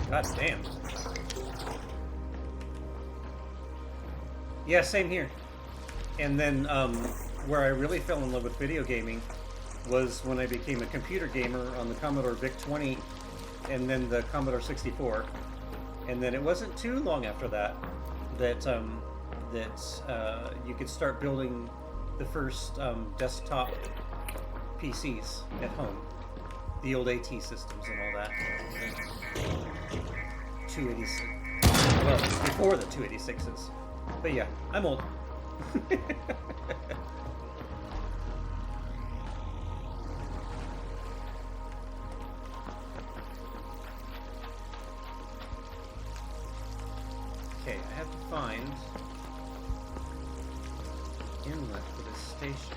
God damn. Yeah, same here. And then where I really fell in love with video gaming was when I became a computer gamer on the Commodore VIC-20 and then the Commodore 64. And then it wasn't too long after that that you could start building the first desktop PCs at home. The old AT systems and all that. 286. Well, before the 286s. But yeah, I'm old. Okay, I have to find inlet for this station.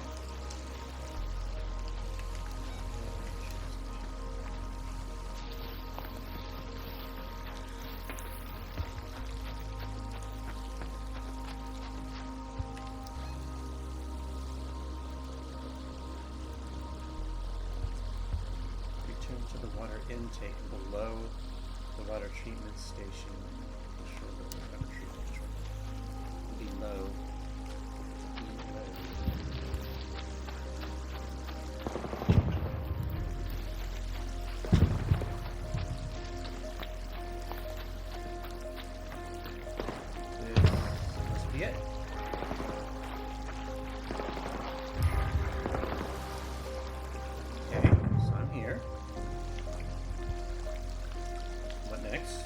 Return to the water intake below the water treatment station. Below. This must be it. Okay, so I'm here. What next?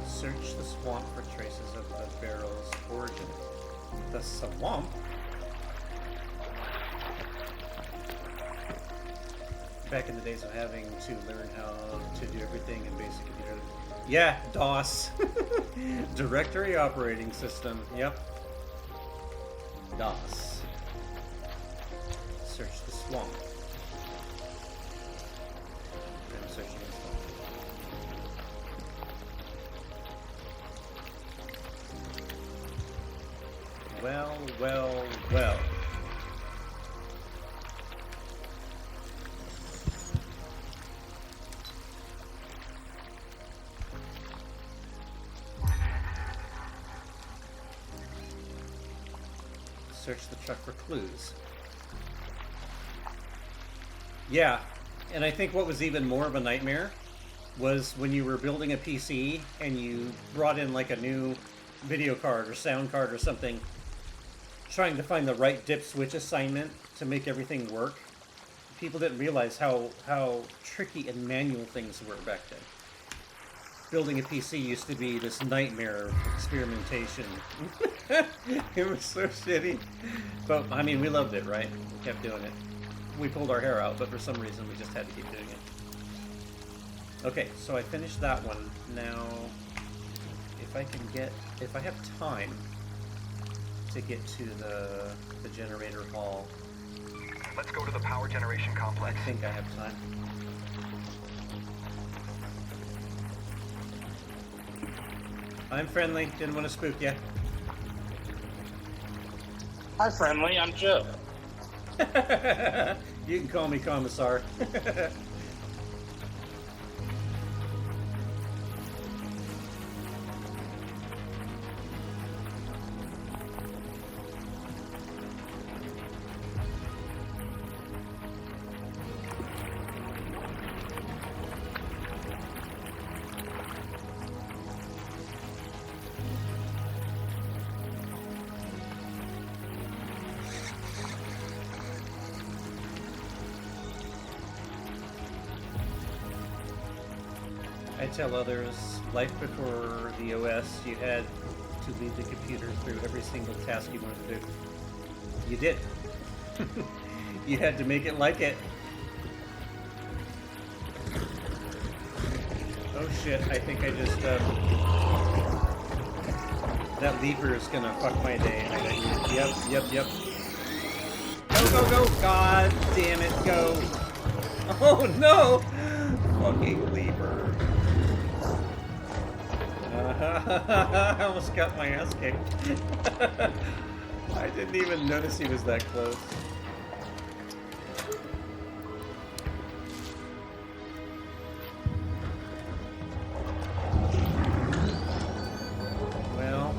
Search the swamp for traces of the barrel's origin. The swamp? Back in the days of having to learn how to do everything in basic computer. Yeah, DOS. Directory Operating System. Yep. DOS. Search the swamp. I'm searching the swamp. Well, well, well. Search the truck for clues. Yeah, and I think what was even more of a nightmare was when you were building a PC and you brought in like a new video card or sound card or something, trying to find the right dip switch assignment to make everything work. people didn't realize how tricky and manual things were back then. Building a PC used to be this nightmare of experimentation. It was so shitty. But, I mean, we loved it, right? We kept doing it. We pulled our hair out, but for some reason we just had to keep doing it. Okay, so I finished that one. Now, if I have time to get to the generator hall. Let's go to the power generation complex. I think I have time. I'm friendly. Didn't want to spook you. Hi, friendly. I'm Joe. You can call me Commissar. I tell others, life before the OS, you had to lead the computer through every single task you wanted to do. You did. You had to make it like it. Oh shit, I think I just, that leaper is gonna fuck my day. Yep. Go! God damn it, go! Oh no! Fucking leaper. I almost got my ass kicked. I didn't even notice he was that close. Well,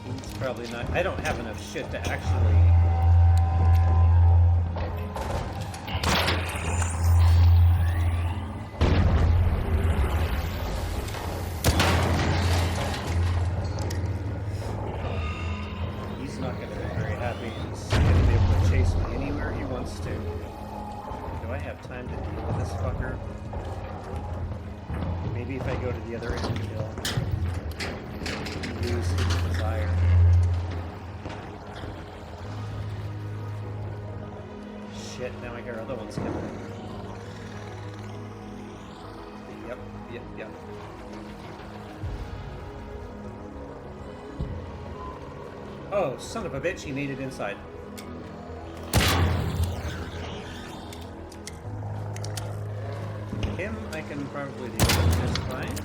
he's probably not. I don't have enough shit to actually. Time to deal with this fucker. Maybe if I go to the other end, he'll lose his desire. Shit, now I hear other ones coming. Yep. Oh, son of a bitch, he made it inside. Him, I can probably deal with just fine.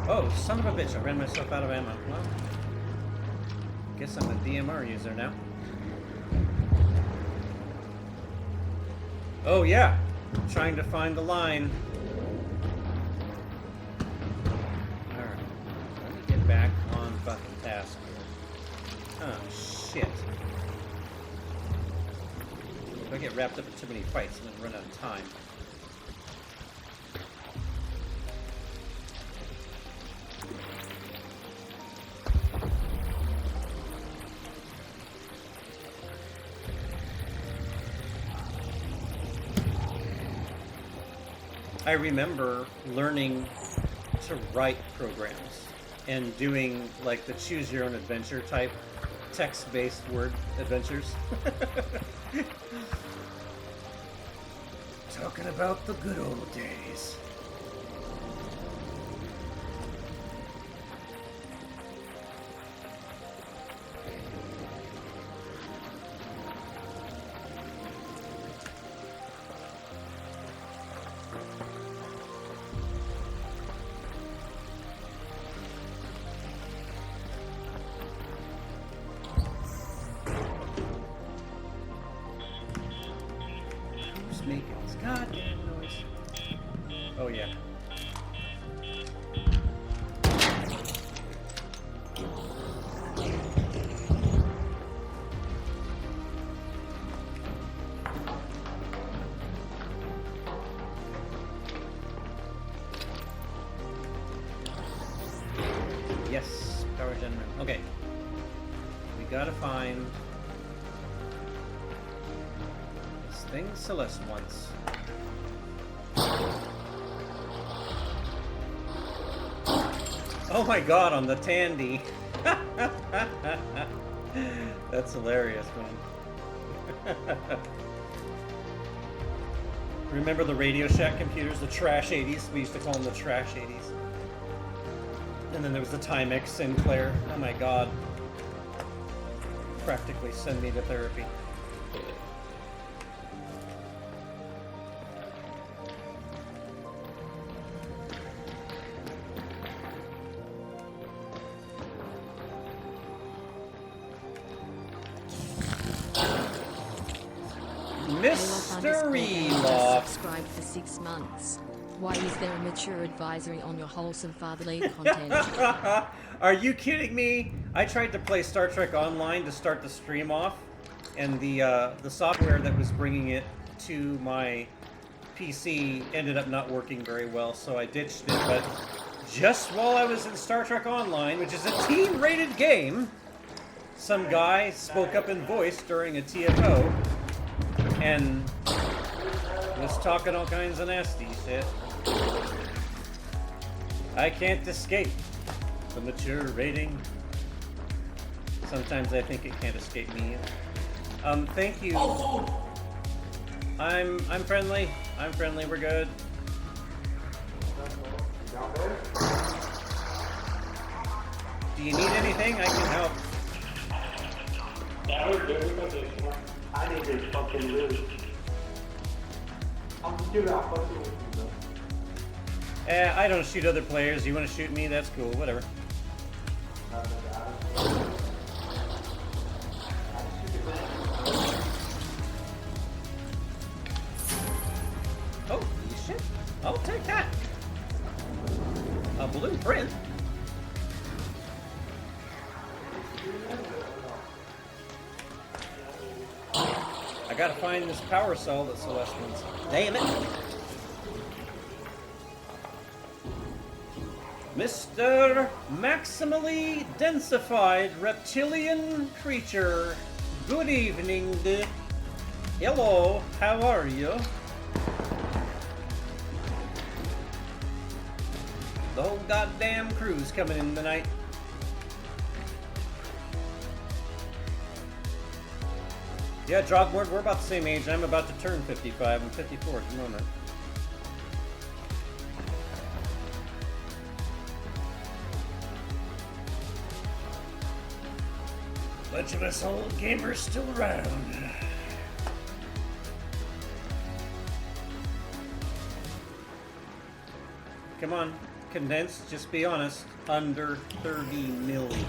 Oh, son of a bitch, I ran myself out of ammo. Well, guess I'm a DMR user now. Oh yeah, trying to find the line. Alright, let me get back on fucking task. Oh shit. If I get wrapped up in too many fights, I'm gonna run out of time. I remember learning to write programs and doing like the choose your own adventure type text-based word adventures. Talking about the good old days. making this goddamn noise. Oh yeah. Yes, power gen room. Okay. We gotta find this thing Celeste wants. Oh my god, on the Tandy. That's hilarious, man. Remember the Radio Shack computers, the trash 80s? We used to call them the trash 80s. And then there was the Timex Sinclair. Oh my god. Practically send me to therapy. Mystery Loft. Subscribed for 6 months. Why is there a mature advisory on your wholesome fatherly content? Are you kidding me? I tried to play Star Trek Online to start the stream off, and the software that was bringing it to my PC ended up not working very well, so I ditched it. But just while I was in Star Trek Online, which is a teen-rated game, some guy spoke up in voice during a TFO and was talking all kinds of nasty shit. I can't escape the mature rating. Sometimes I think it can't escape me. Thank you. I'm friendly. I'm friendly. We're good. Do you need anything? I can help. Yeah, we're good. I need to fucking lose. Dude, I'll fuck you with you, bro. I don't shoot other players. You want to shoot me? That's cool. Whatever. Oh, shit. I'll take that. A blueprint. I gotta find this power cell that Celeste wants. Damn it! Mr. Maximally Densified Reptilian Creature, good evening. Hello, how are you? The whole goddamn crew's coming in tonight. Yeah, Drogmord, we're about the same age. I'm about to turn 55. I'm 54 at the moment. Bunch of us old gamers still around. Come on, condensed, just be honest. Under 30 million.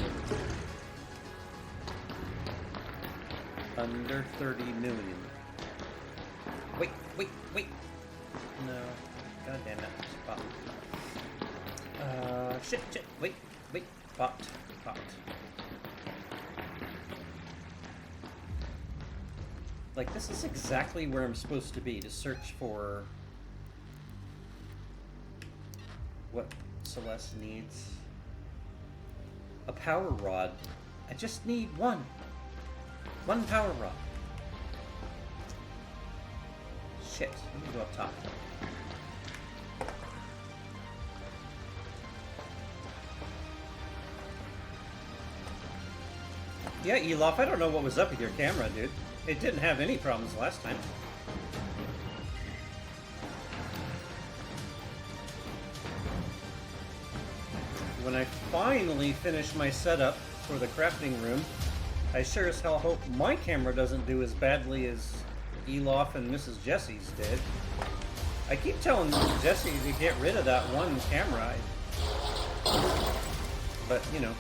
Under 30 million. Wait. No. God damn it. Just popped. Shit. Wait. Popped. Like, this is exactly where I'm supposed to be to search for what Celeste needs. A power rod. I just need one. One power rod. Shit, let me go up top. Yeah, Elof, I don't know what was up with your camera, dude. It didn't have any problems last time. When I finally finish my setup for the crafting room, I sure as hell hope my camera doesn't do as badly as Elof and Mrs. Jessie's did. I keep telling Mrs. Jessie to get rid of that one camera. But, you know,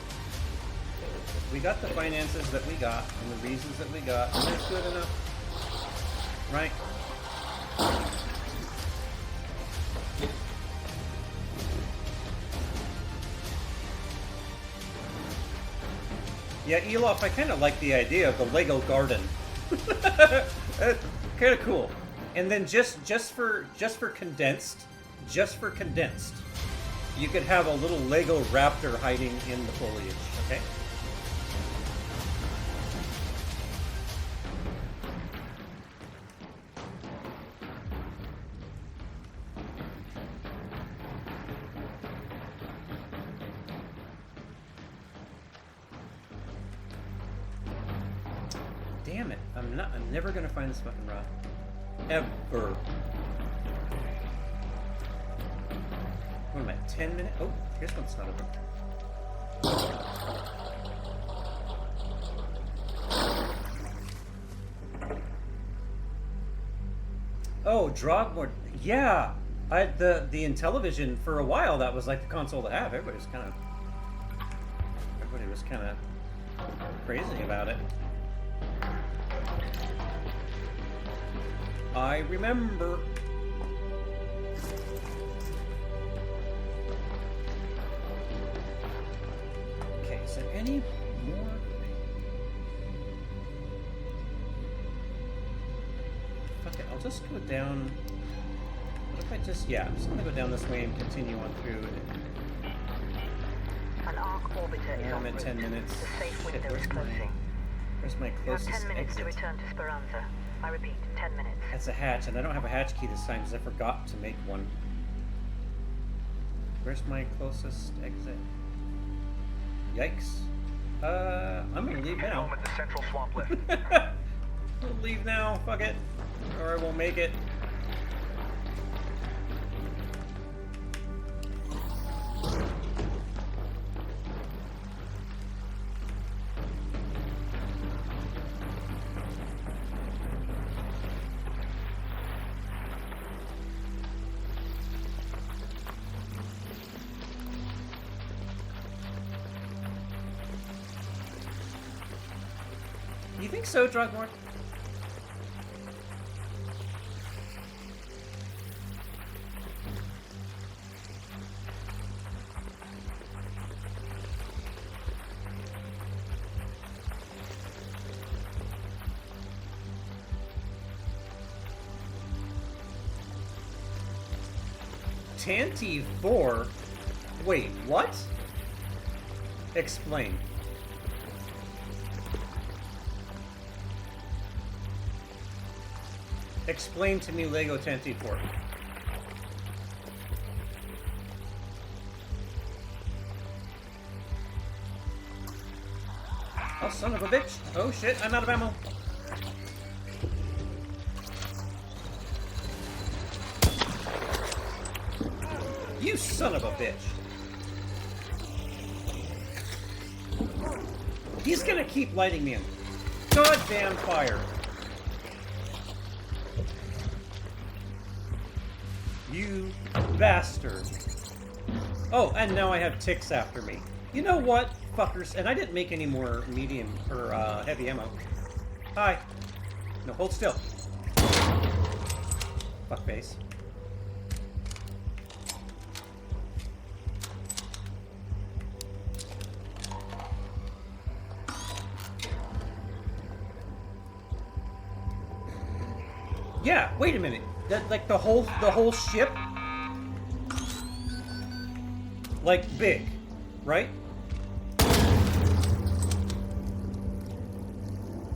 we got the finances that we got and the reasons that we got, and that's good enough. Right? Yeah, Elof, I kind of like the idea of the Lego garden. Kind of cool. And then just for condensed, you could have a little Lego raptor hiding in the foliage. Okay. Damn it. I'm never gonna find this fucking rod. Ever. What am I, 10 minutes? Oh, here's one's not open. Oh, Drogmore. Yeah. The Intellivision for a while that was like the console to have. Everybody was kind of crazy about it. I remember. Okay, is there any more? Fuck it, I'll just go down. What if I just, yeah, I'm just gonna go down this way and continue on through it. An arc orbiter is I'm en at 10 route. minutes. The safe Shit, window is closing. where's my You have closest 10 minutes exit? to return to Speranza. I repeat, 10 minutes. That's a hatch, and I don't have a hatch key this time because I forgot to make one. Where's my closest exit? Yikes. I'm gonna leave Head now. home at the central swamp lift. I'll leave now, fuck it. Or I won't make it. You think so, Drugmore? Tanty 4? Wait, what? Explain. Explain to me Lego Tanty 4. Oh, son of a bitch. Oh shit, I'm out of ammo. You son of a bitch. He's gonna keep lighting me in. Goddamn fire. You bastard. Oh, and now I have ticks after me. You know what, fuckers? And I didn't make any more medium or heavy ammo. Hi. No, hold still. Fuckface. Yeah, wait a minute. That, like the whole ship, like big, right?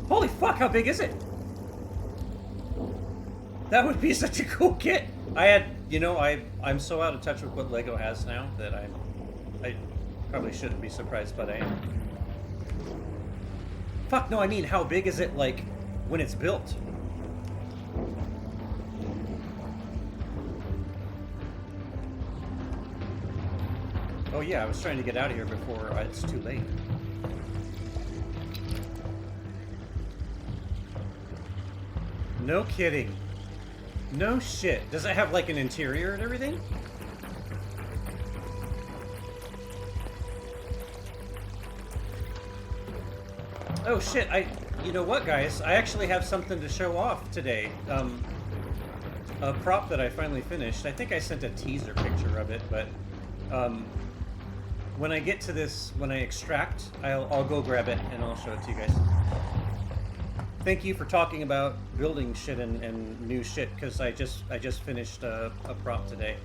Holy fuck, how big is it? That would be such a cool kit. I had, you know, I'm so out of touch with what Lego has now that I probably shouldn't be surprised, but I am. Fuck, no, I mean, how big is it, like, when it's built? Oh yeah, I was trying to get out of here before it's too late. No kidding. No shit. Does it have like an interior and everything? Oh shit, you know what guys? I actually have something to show off today. A prop that I finally finished. I think I sent a teaser picture of it, but when I get to this, when I extract, I'll go grab it and I'll show it to you guys. Thank you for talking about building shit and new shit, because I just finished a prop today.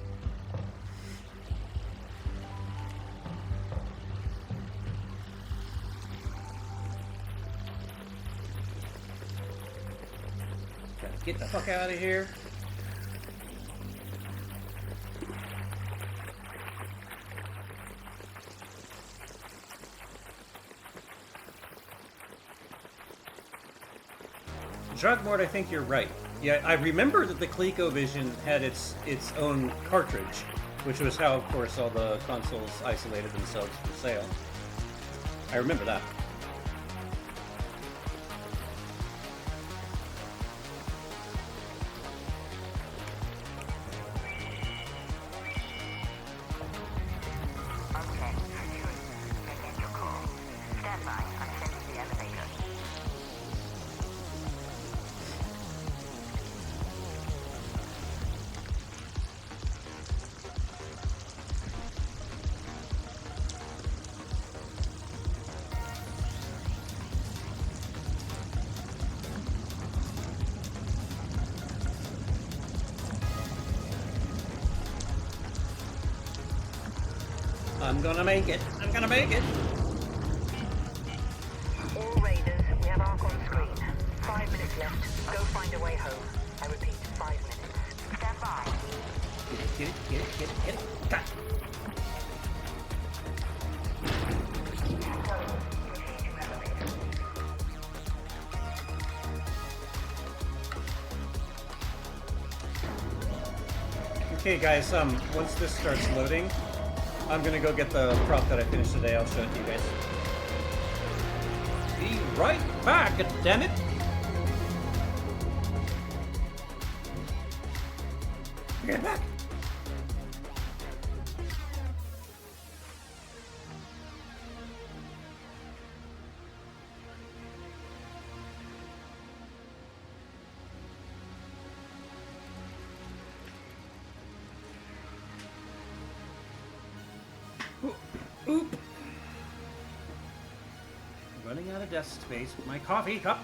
Get the fuck out of here. Drugmort, I think you're right. Yeah, I remember that the ColecoVision had its own cartridge, which was how, of course, all the consoles isolated themselves for sale. I remember that. I'm gonna make it. I'm gonna make it. All Raiders, we have Ark on screen. 5 minutes left. Go find a way home. I repeat, 5 minutes. Stand by. Get it. Cut. Okay, guys. Once this starts loading, I'm gonna go get the prop that I finished today. I'll show it to you guys. Be right back, damn it! Get back! Oop! Running out of desk space with my coffee cup.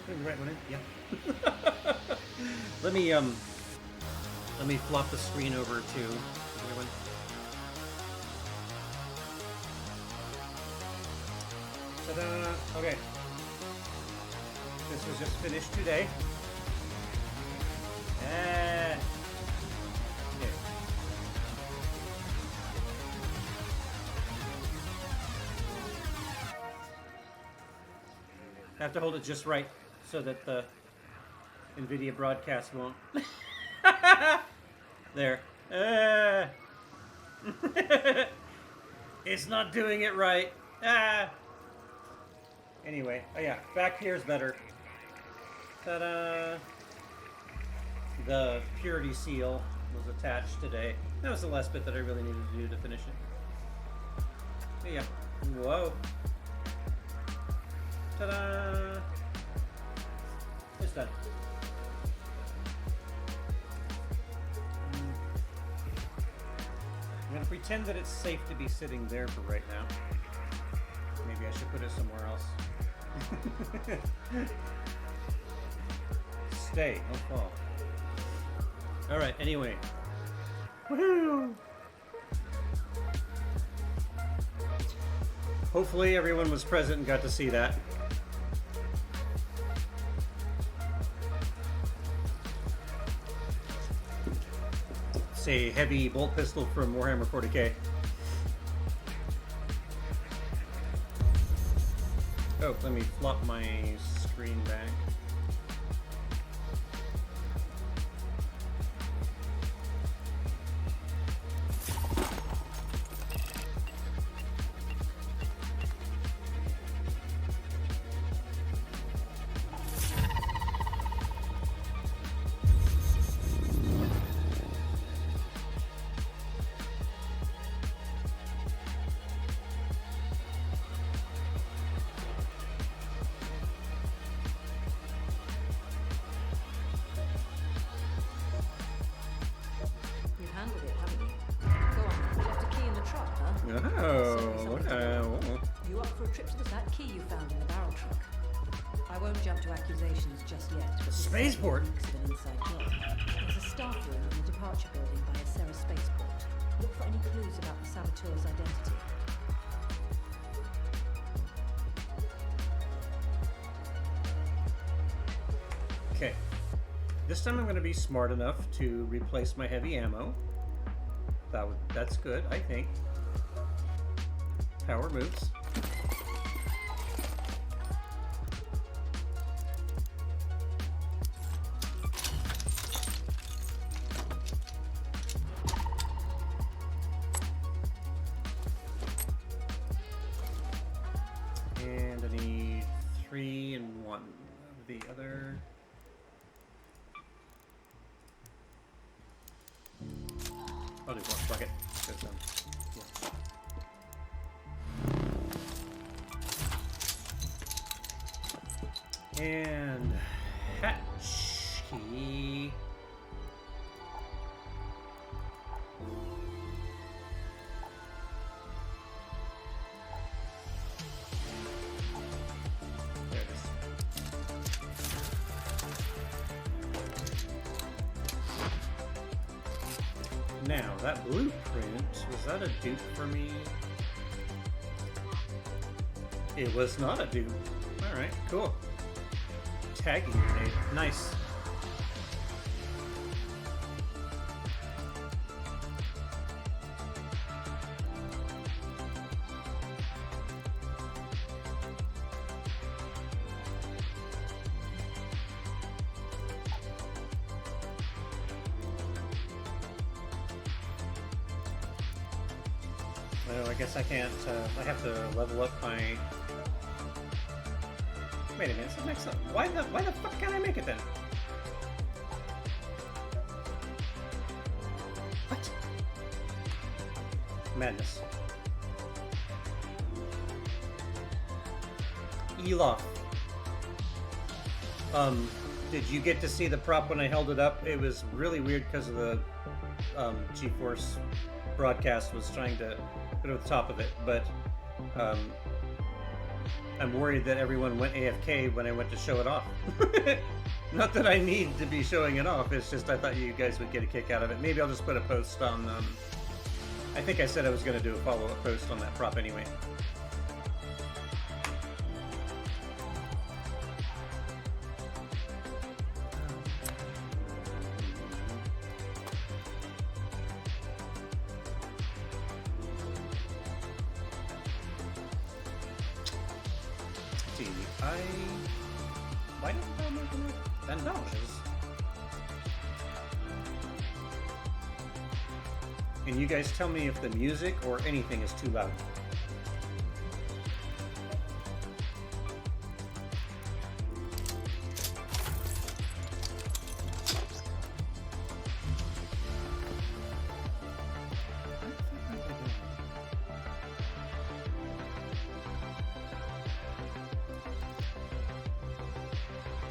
The right one in? Yeah. Let me flop the screen over to the other one. Ta-da! Okay. This was just finished today. I have to hold it just right so that the NVIDIA broadcast won't. There. It's not doing it right. Anyway, oh yeah, back here is better. Ta-da! The purity seal was attached today. That was the last bit that I really needed to do to finish it. But yeah. Whoa. Ta-da! It's done. I'm gonna pretend that it's safe to be sitting there for right now. Maybe I should put it somewhere else. Stay, don't fall. Alright, anyway. Woohoo! Hopefully everyone was present and got to see that. It's a heavy bolt pistol from Warhammer 40k. Oh, let me flop my screen back. I won't jump to accusations just yet. The spaceport? Of an inside job. There's a staff room in the departure building by a Sarah spaceport. Look for any clues about the saboteur's identity. Okay. This time I'm going to be smart enough to replace my heavy ammo. That's good, I think. Power moves. And I need 3 and 1 of the other. I'll do one. Fuck it. Yeah. And hatch key. There it is. Now, that blueprint, was that a dupe for me? It was not a dupe. Alright, cool. Tagging grenade. Nice. Oh, I guess I can't, I have to level up my... Wait a minute, so next up, why the fuck can't I make it then? What? Madness. Elof. Did you get to see the prop when I held it up? It was really weird because of the, GeForce broadcast was trying to put it over the top of it, but, I'm worried that everyone went AFK when I went to show it off. Not that I need to be showing it off, it's just I thought you guys would get a kick out of it. Maybe I'll just put a post on, I think I said I was going to do a follow-up post on that prop anyway. Why didn't I make enough bandages? And you guys tell me if the music or anything is too loud.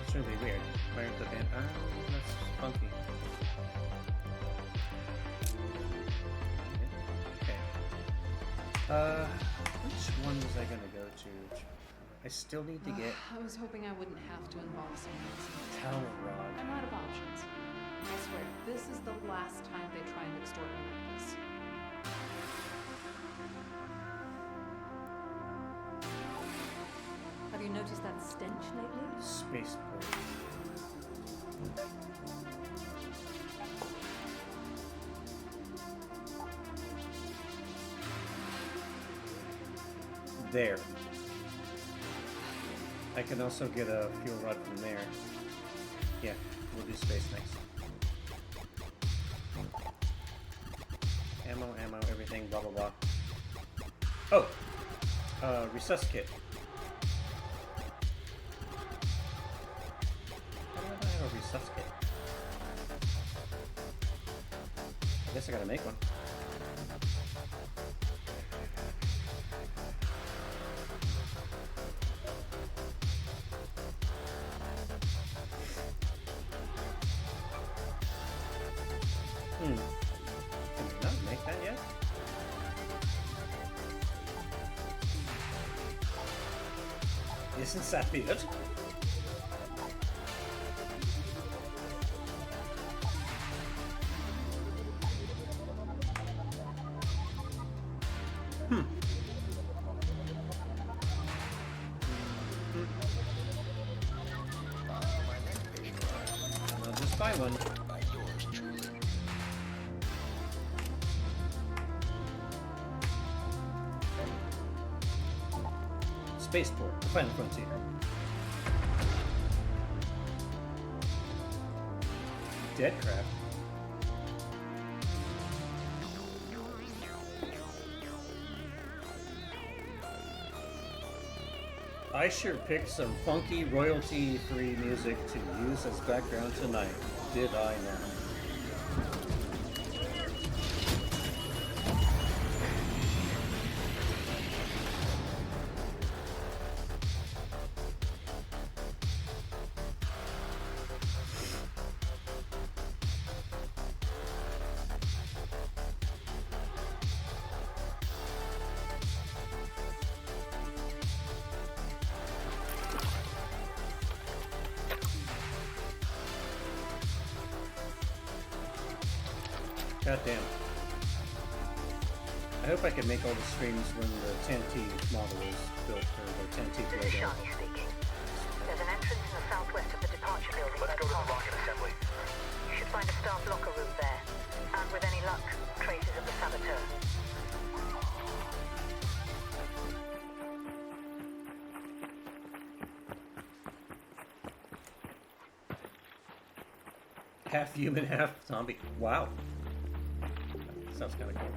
It's really weird. Why aren't the band? Oh, that's funky. Okay. Which one was I gonna go to? I still need to get I was hoping I wouldn't have to involve someone else. Tower Rod. I'm out of options. I swear, this is the last time they try and extort me like this. Have you noticed that stench lately? Spaceport. There. I can also get a fuel rod from there. Yeah, we'll do space next. Ammo, everything, blah blah blah. Oh! Resusc kit. How do I have a resusc kit? I guess I gotta make one. Can we not make that yet? Isn't that weird? I'll just buy one. Spaceport, the final frontier. Dead crab. I sure picked some funky royalty-free music to use as background tonight, did I now? God damn. I hope I can make all the streams when the 10T model is built, or the 10T This is build. Shani speaking. There's an entrance in the southwest of the departure building. Let's go to the rocket assembly. You should find a staff locker room there. And with any luck, traces of the saboteur. Half human, half zombie. Wow. Sounds kind of cool.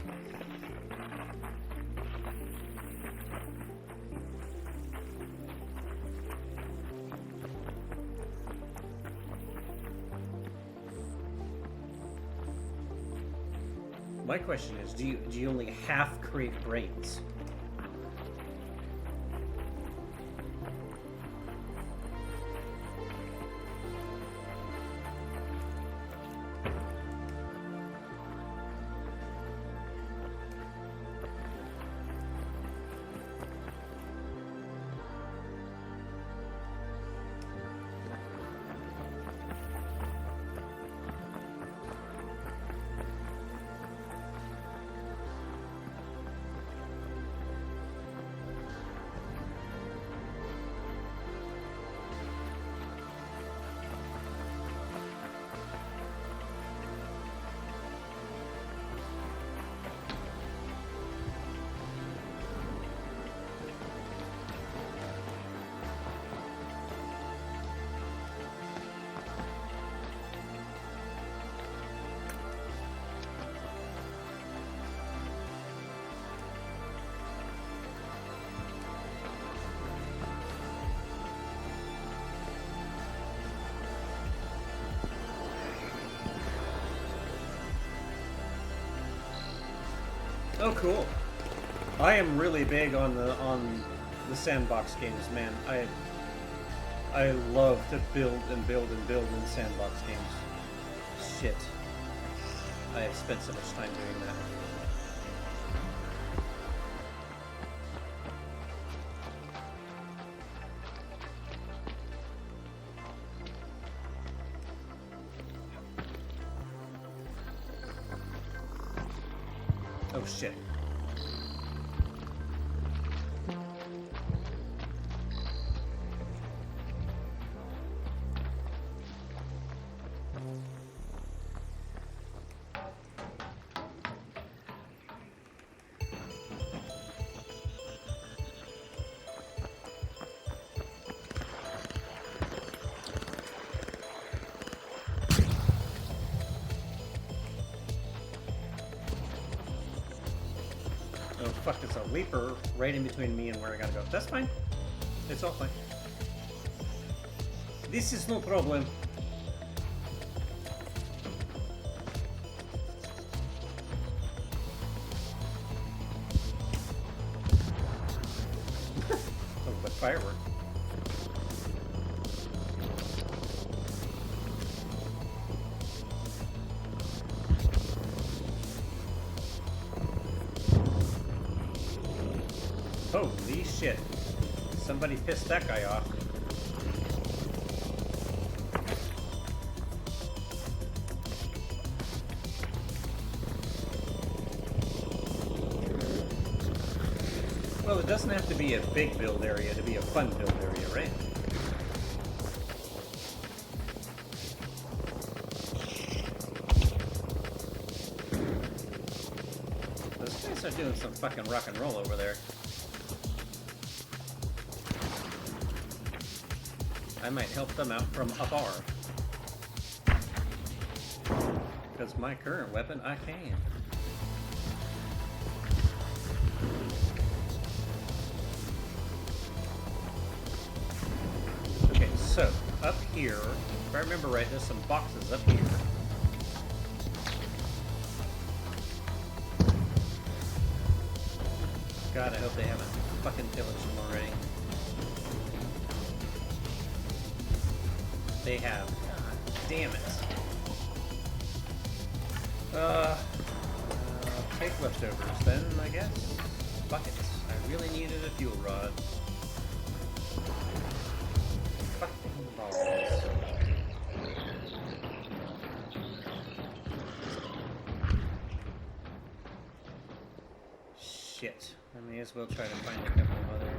My question is, do you only half create brains? Oh, cool. I am really big on the sandbox games, man. I love to build and build and build in sandbox games. Shit. I have spent so much time doing that. Oh shit. Oh fuck, it's a leaper right in between me and where I gotta go. That's fine. It's all fine. This is no problem. Oh, but firework. Holy shit. Somebody pissed that guy off. Well, it doesn't have to be a big build area to be a fun build area, right? Those guys are doing some fucking rock and roll over there. I might help them out from afar. Because my current weapon, I can. Okay, so, up here, if I remember right, there's some boxes up here. God, I hope they haven't fucking pillaged them already. They have. God damn it. Take leftovers then, I guess. Buckets. I really needed a fuel rod. Fucking balls. Shit. I may as well try to find a couple of other...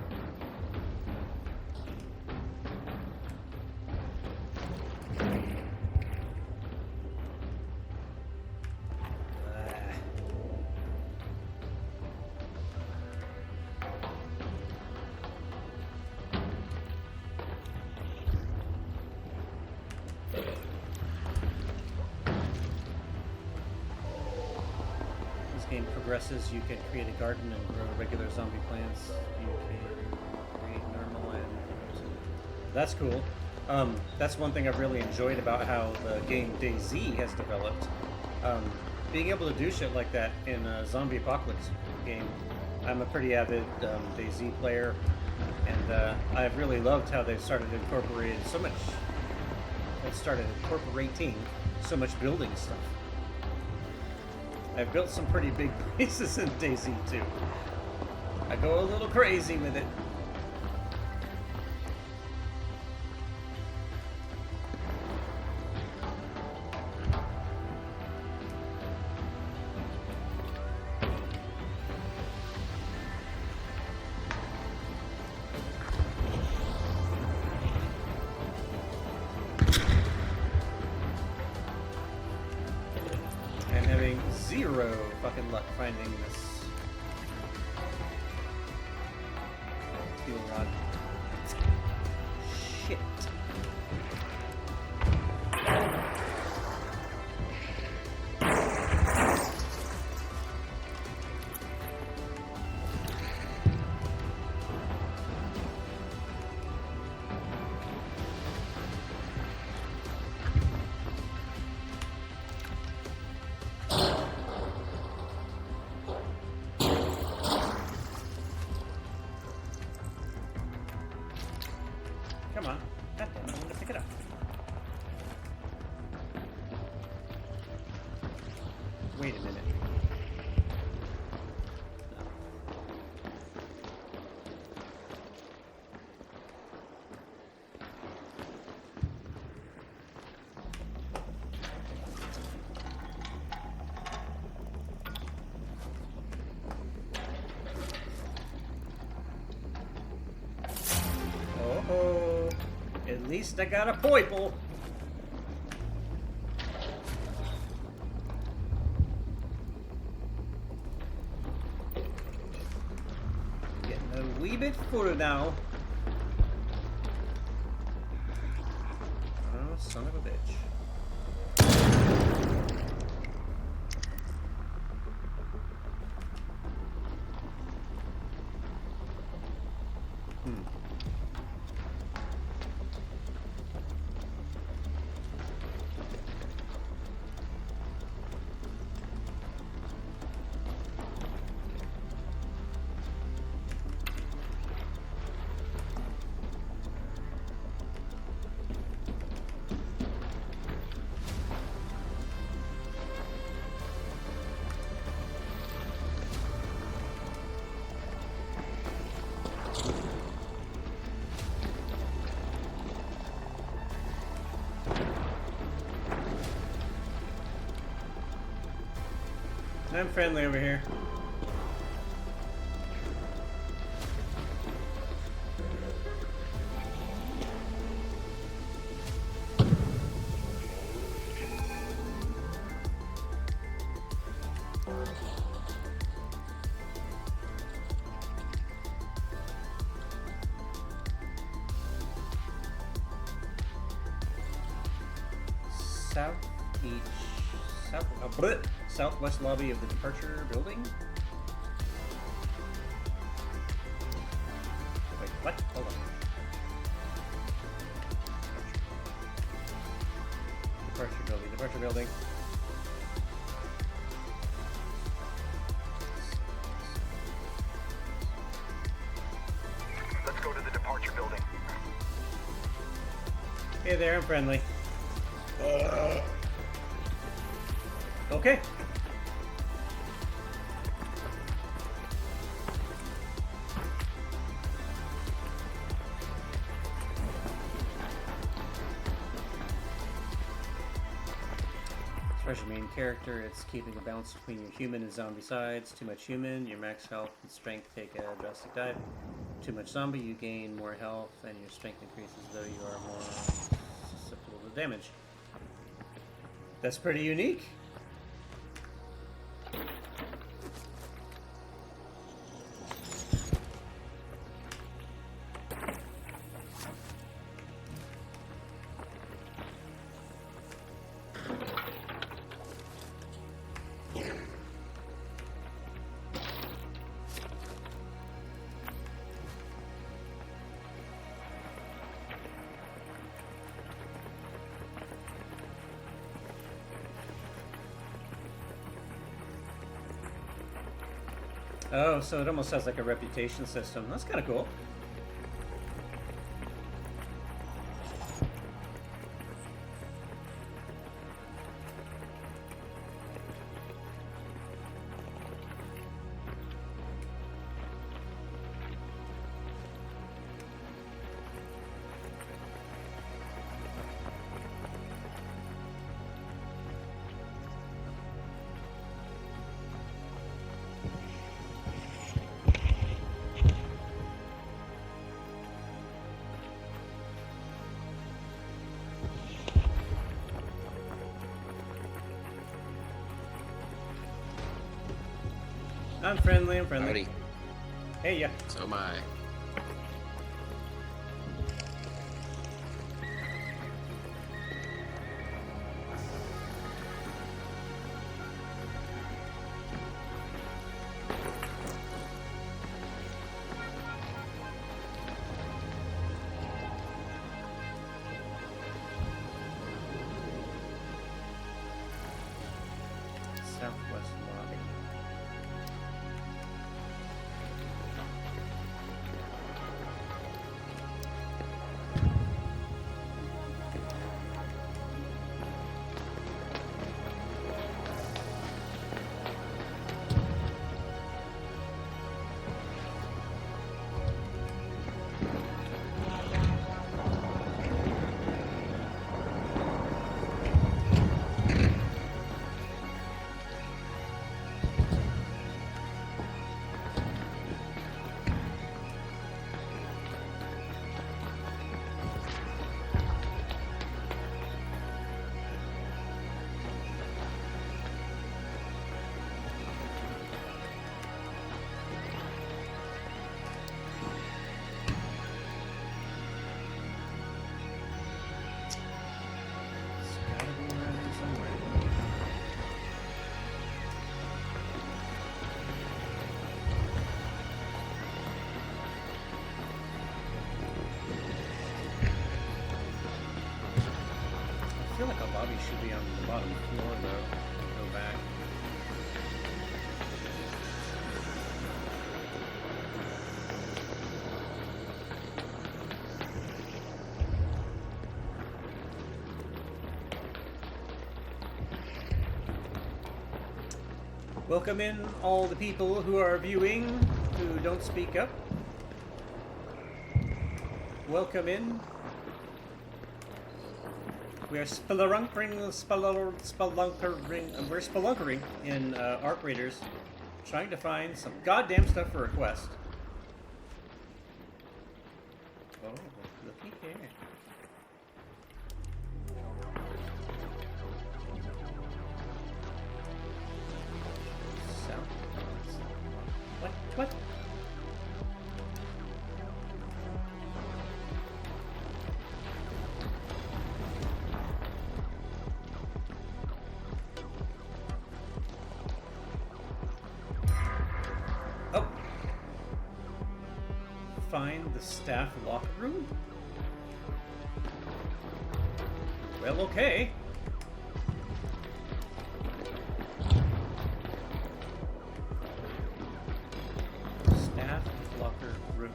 Progresses, you can create a garden and grow regular zombie plants. You can create normal and... That's cool. That's one thing I've really enjoyed about how the game DayZ has developed. Being able to do shit like that in a zombie apocalypse game. I'm a pretty avid DayZ player, and I've really loved how they've started incorporating so much building stuff. I've built some pretty big places in DayZ too. I go a little crazy with it. Zero fucking luck finding this fuel rod. Shit. Come on. God damn it, I'm gonna pick it up. Wait a minute. Oh, at least I got a poiple. Getting a wee bit fuller now. Oh, son of a bitch. I'm friendly over here. Southwest lobby of the departure building. Wait, what? Hold on. Departure building. Departure building. Let's go to the departure building. Hey there, I'm friendly. Okay. As your main character, it's keeping a balance between your human and zombie sides. Too much human, your max health and strength take a drastic dive. Too much zombie, you gain more health and your strength increases, though you are more susceptible to damage. That's pretty unique. Oh, so it almost has like a reputation system. That's kind of cool. I'm friendly, I'm friendly. Howdy. Hey, yeah. So am I. Southwest lobby. I feel like a lobby should be on the bottom floor, though. Go back. Welcome in all the people who are viewing, who don't speak up. Welcome in. We are we're spelunkering in Arc Raiders, trying to find some goddamn stuff for a quest. Oh, looky here. What? Oh. Find the staff locker room? Well, okay. Staff locker room.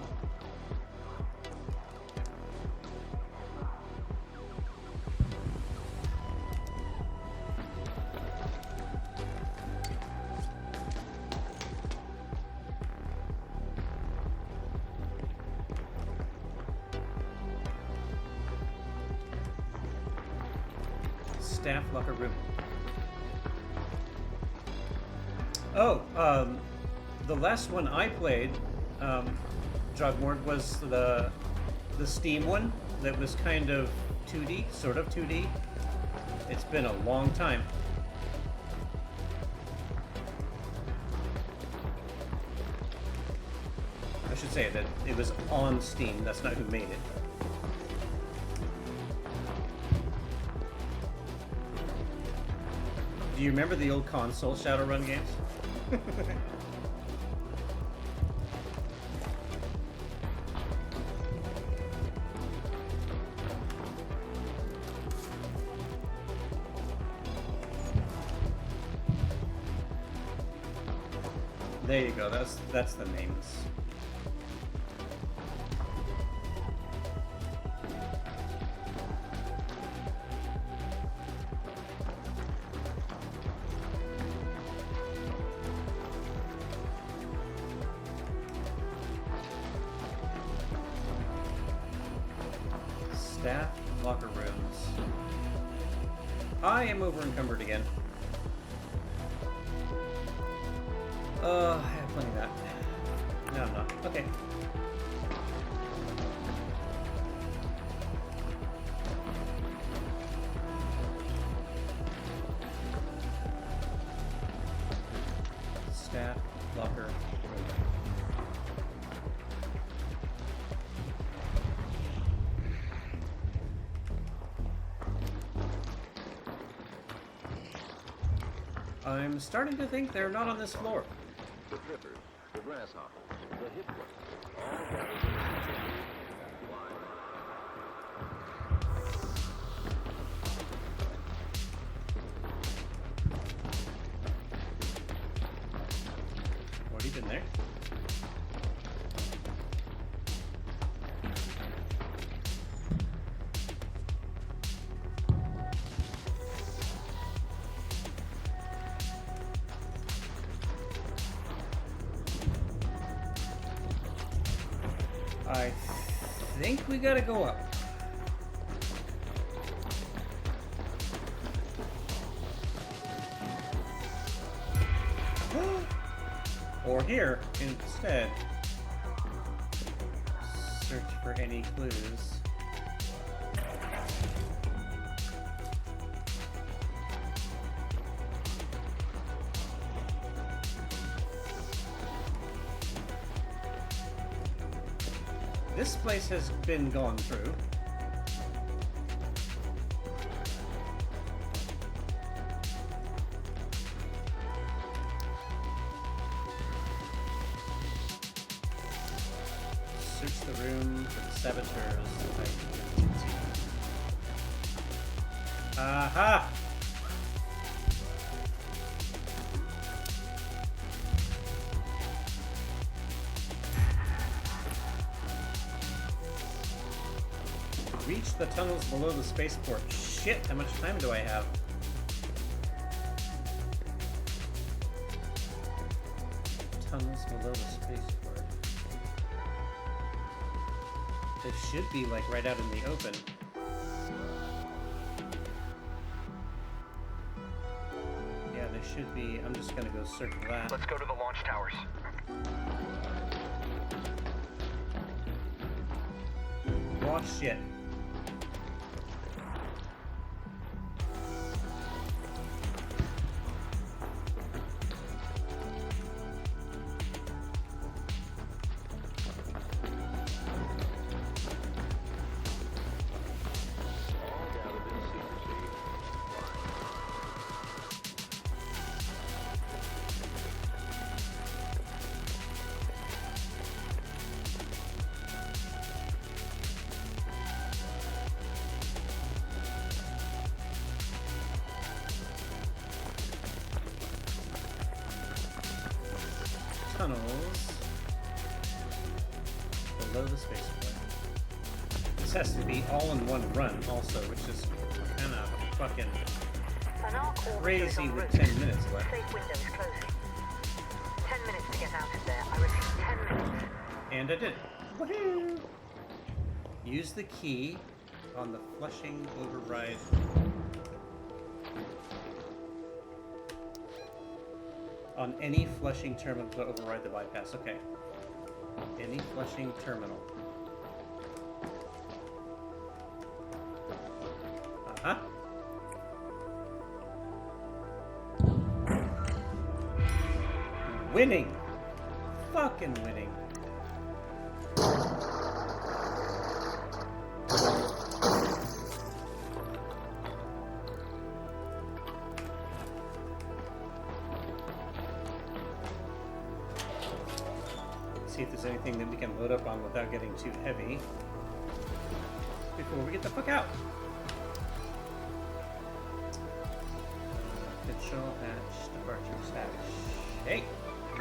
Staff locker room. Oh, the last one I played, Drugmord, was the Steam one that was kind of 2D, sort of 2D. It's been a long time. I should say that it was on Steam, that's not who made it. Do you remember the old console Shadowrun games? There you go. That's the names. Staff locker rooms. I am over encumbered again. I have plenty of that. No, I'm not. Okay. Staff locker room. I'm starting to think they're not on this floor. The trippers, the grasshoppers, the hip ones, all gathered in What have you been there? I think we gotta go up. Or here instead. Search for any clues. This place has been gone through. Search the room for the saboteurs. Aha! Reach the tunnels below the spaceport. Shit, how much time do I have? Tunnels below the spaceport. They should be like right out in the open. I should be. I'm just gonna go circle that. Let's go to the launch towers. Oh shit. Tunnels below the spaceport. This has to be all in one run also, which is kind of fucking crazy with 10 minutes left. Safe window is closing. 10 minutes to get out of there. I repeat, 10 minutes. And I did it. Woohoo! Use the key on the flushing override. On any flushing terminal to override the bypass. Okay. Any flushing terminal. Uh-huh. Winning! Fucking winning. See if there's anything that we can load up on without getting too heavy before we get the fuck out. Control hatch, departures hatch. Hey,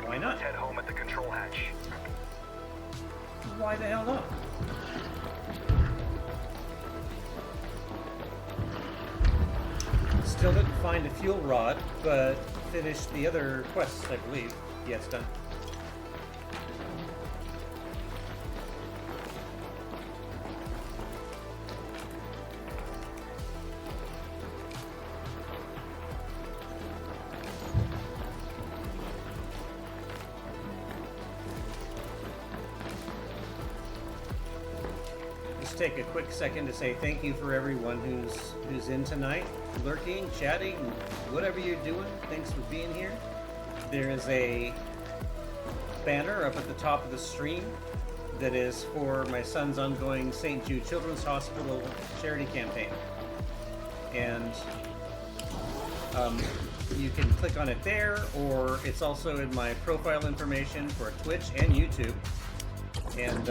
why not? Let's head home at the control hatch. Why the hell not? Still didn't find a fuel rod, but finished the other quests, I believe. Yeah, it's done. Take a quick second to say thank you for everyone who's in tonight, lurking, chatting, whatever you're doing. Thanks for being here. There is a banner up at the top of the stream that is for my son's ongoing St. Jude Children's Hospital charity campaign, and you can click on it there, or it's also in my profile information for Twitch and YouTube. And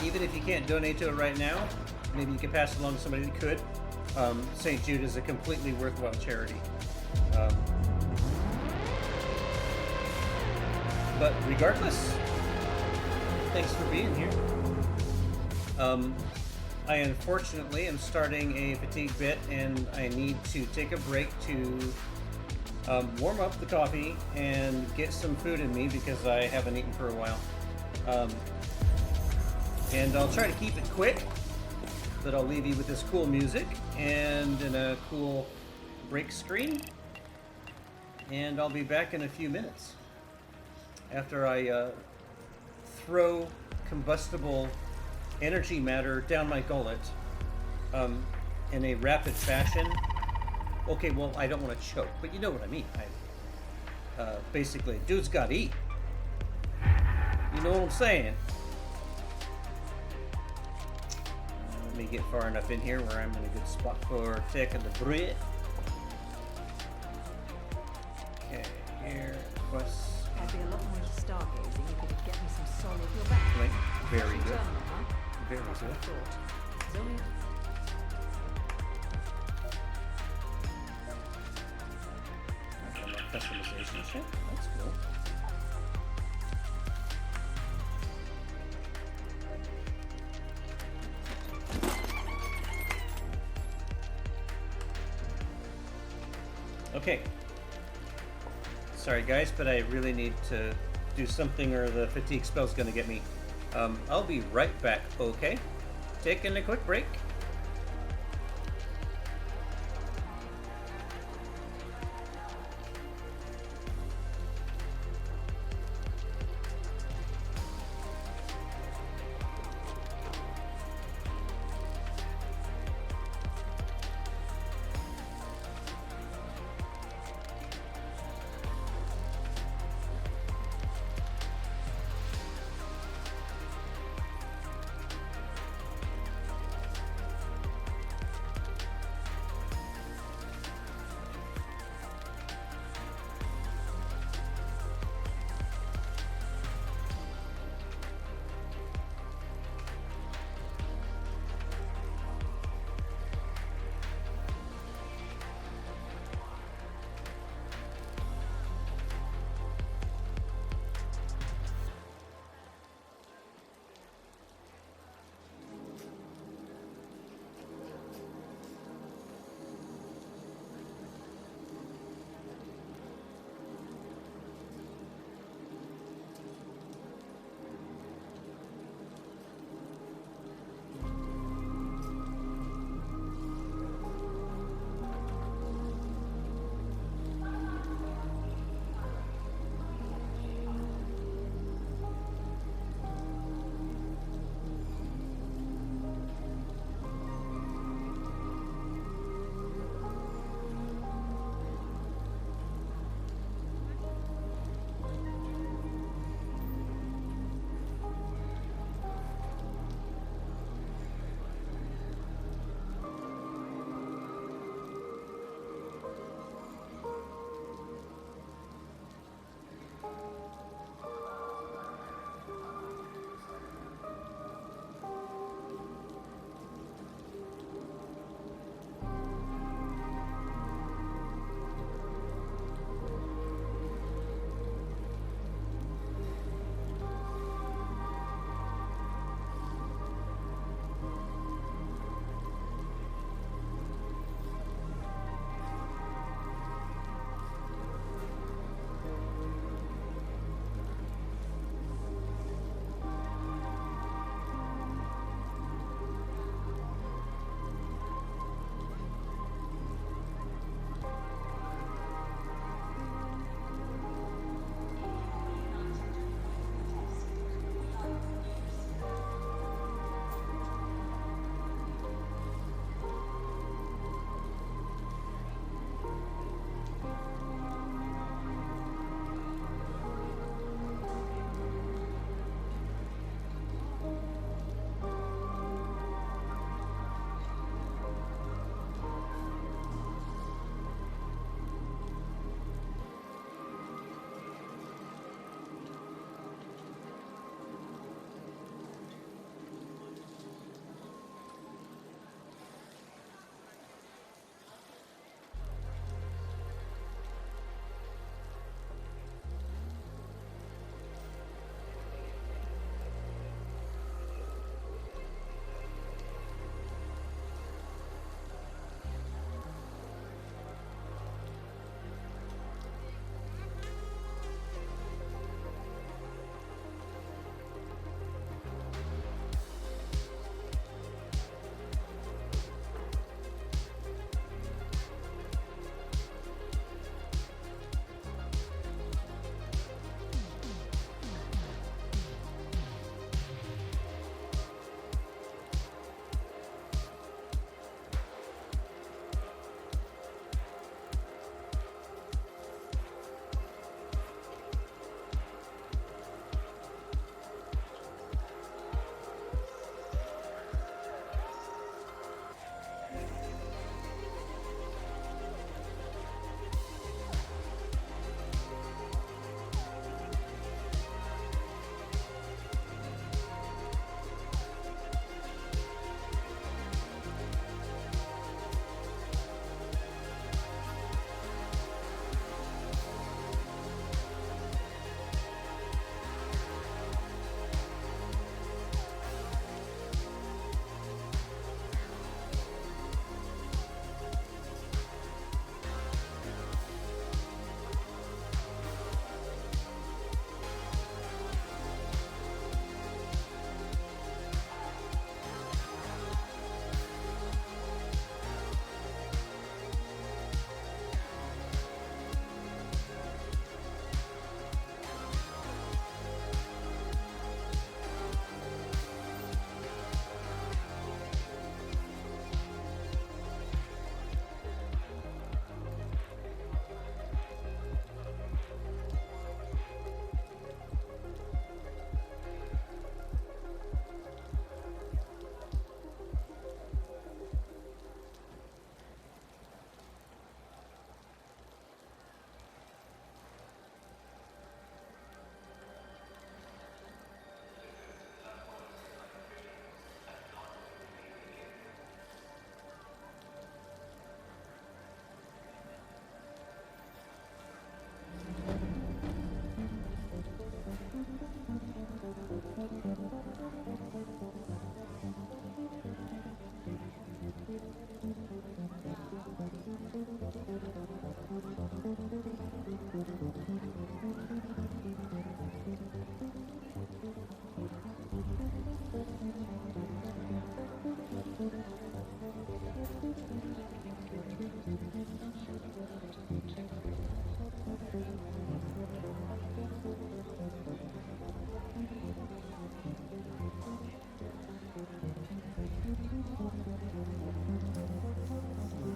even if you can't donate to it right now, maybe you can pass it along to somebody that could. St. Jude is a completely worthwhile charity. But regardless, thanks for being here. I unfortunately am starting a fatigue bit, and I need to take a break to warm up the coffee and get some food in me because I haven't eaten for a while. And I'll try to keep it quick, but I'll leave you with this cool music and in a cool break screen. And I'll be back in a few minutes after I throw combustible energy matter down my gullet in a rapid fashion. Okay, well, I don't want to choke, but you know what I mean. Basically, dude's got to eat. You know what I'm saying? Let me get far enough in here where I'm in a good spot for taking the bread. Okay, here, quests. I'd be a lot more into stargazing if you could get me some solid. You're back. Link, very Flashing good. terminal, huh? Very That's what I good. thought. It's only Got more customization shit. That's cool. Okay. Sorry guys, but I really need to do something or the fatigue spell's gonna get me. I'll be right back, okay? Taking a quick break.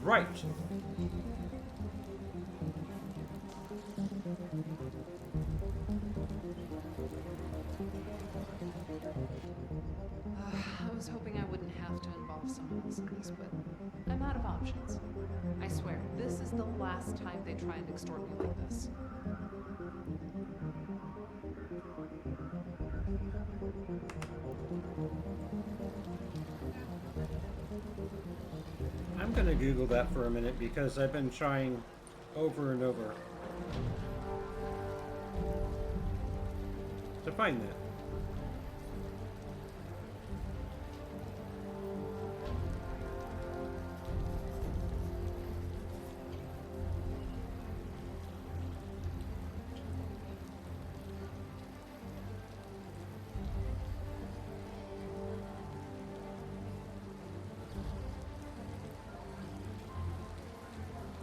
right. I was hoping I wouldn't have to involve someone else in this, but I'm out of options. I swear, this is the last time they try and extort me like this. I'm gonna Google that for a minute because I've been trying over and over to find that.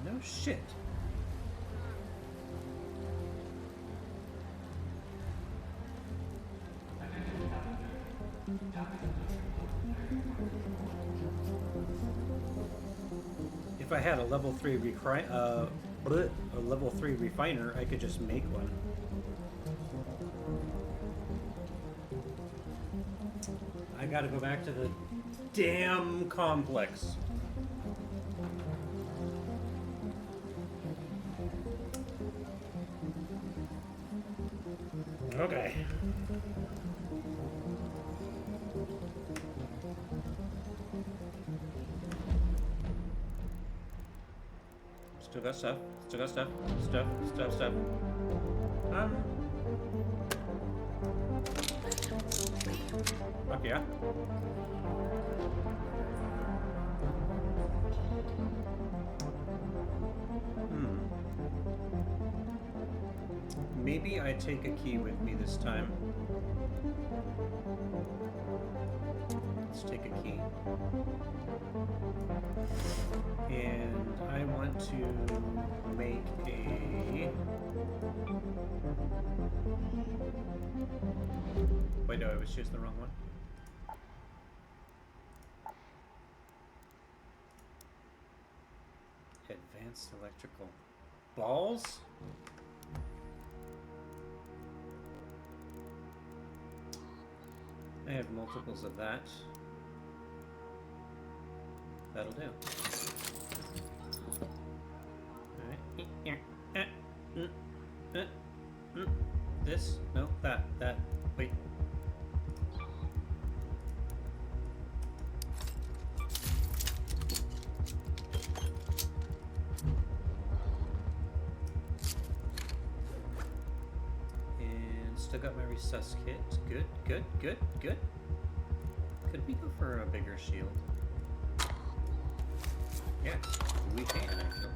No shit. If I had a level 3 a level 3 refiner, I could just make one. I gotta go back to the damn complex. Okay. Still got stuff. Still got stuff. Stuff. Fuck yeah. Maybe I take a key with me this time. Let's take a key. And I want to make a... Wait, no, I was just the wrong one. Advanced electrical balls? I have multiples of that. That'll do. Alright. This? No, that. Wait. Still got my resus kit. Good. Could we go for a bigger shield? Yes, we can actually.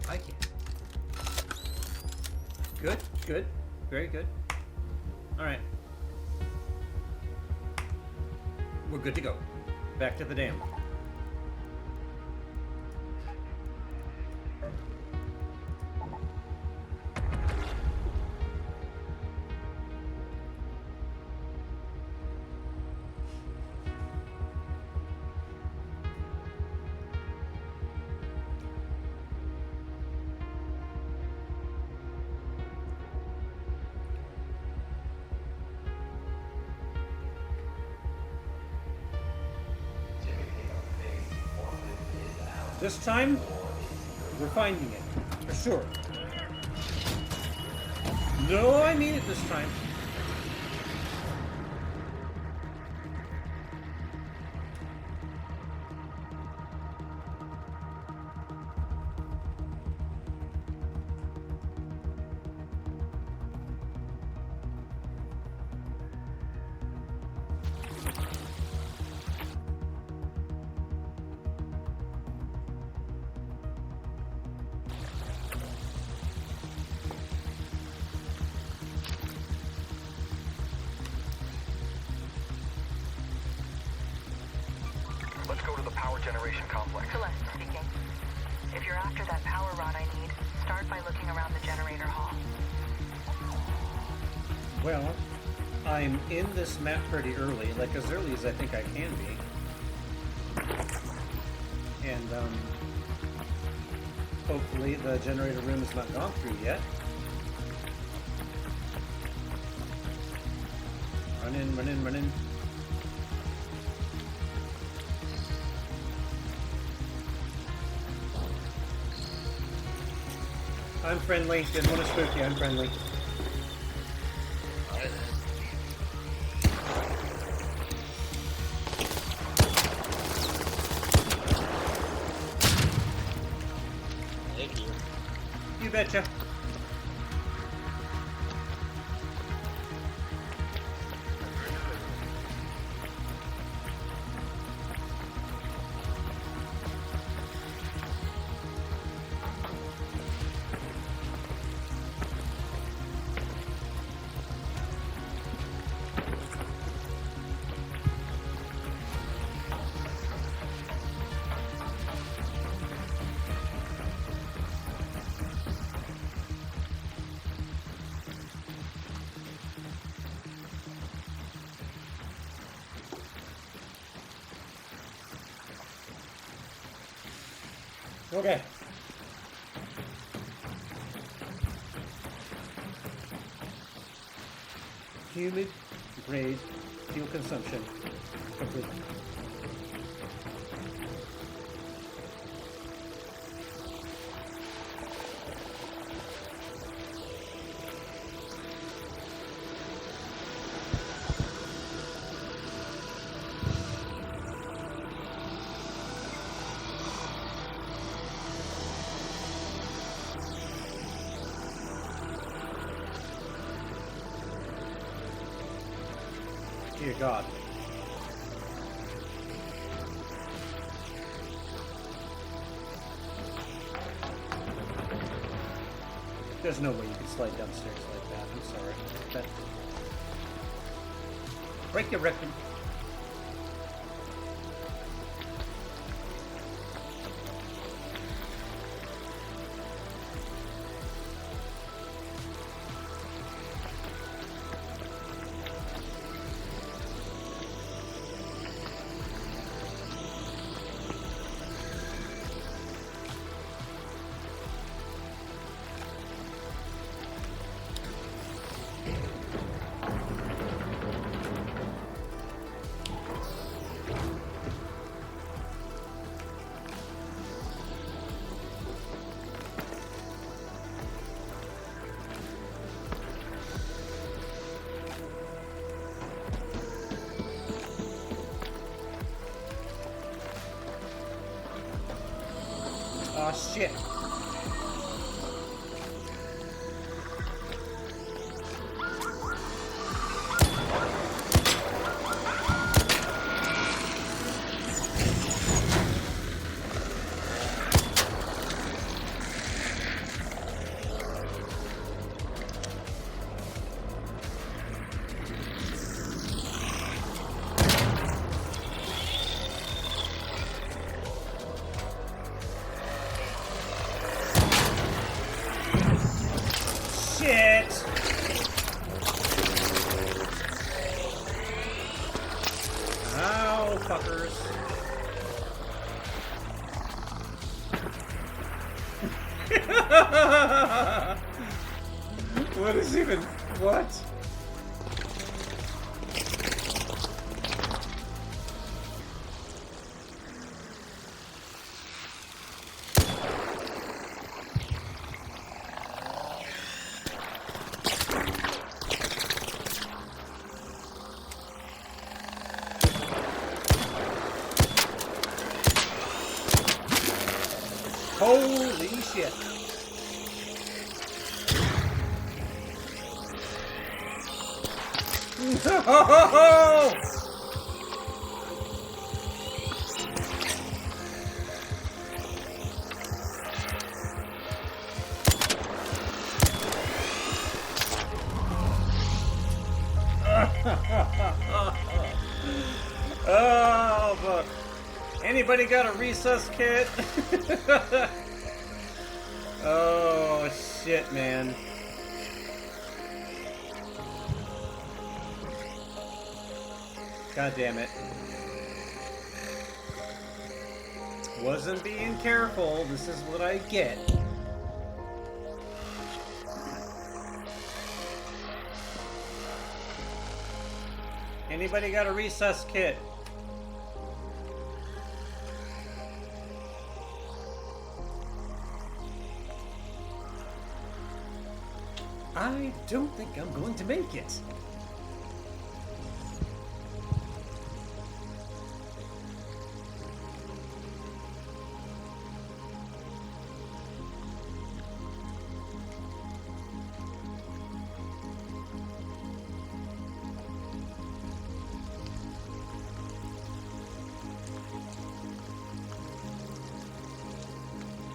I can. Good. Very good. Alright. We're good to go. Back to the dam. This time, we're finding it, for sure. No, I mean it this time. Let's go to the power generation complex. Celeste speaking. If you're after that power rod I need, start by looking around the generator hall. Well, I'm in this map pretty early, like as early as I think I can be. And hopefully the generator room is not gone through yet. Run in, run in, run in. I'm friendly. Didn't want to spook you. I'm friendly. Thank you. You betcha. Okay. Humid grade fuel consumption complete. Dear God. There's no way you can slide downstairs like that. I'm sorry. That... Break your record. Oh shit. Shit! Ow, fuckers. What is even... what? Holy shit. No! Oh, fuck. Anybody got a resus kit? Oh, shit, man. God damn it. Wasn't being careful. This is what I get. Anybody got a recess kit? I don't think I'm going to make it.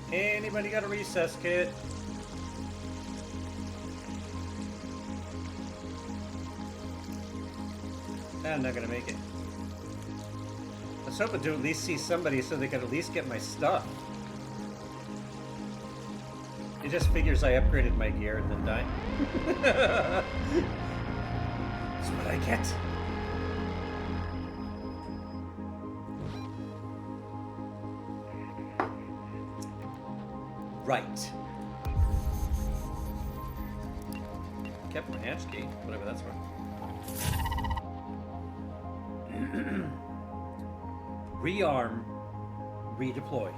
Anybody got a recess kit? I'm not gonna make it. I was hoping to at least see somebody so they could at least get my stuff. It just figures I upgraded my gear and then died. That's what I get. Right. Kept my hatch key, whatever that's worth. Rearm, redeploy.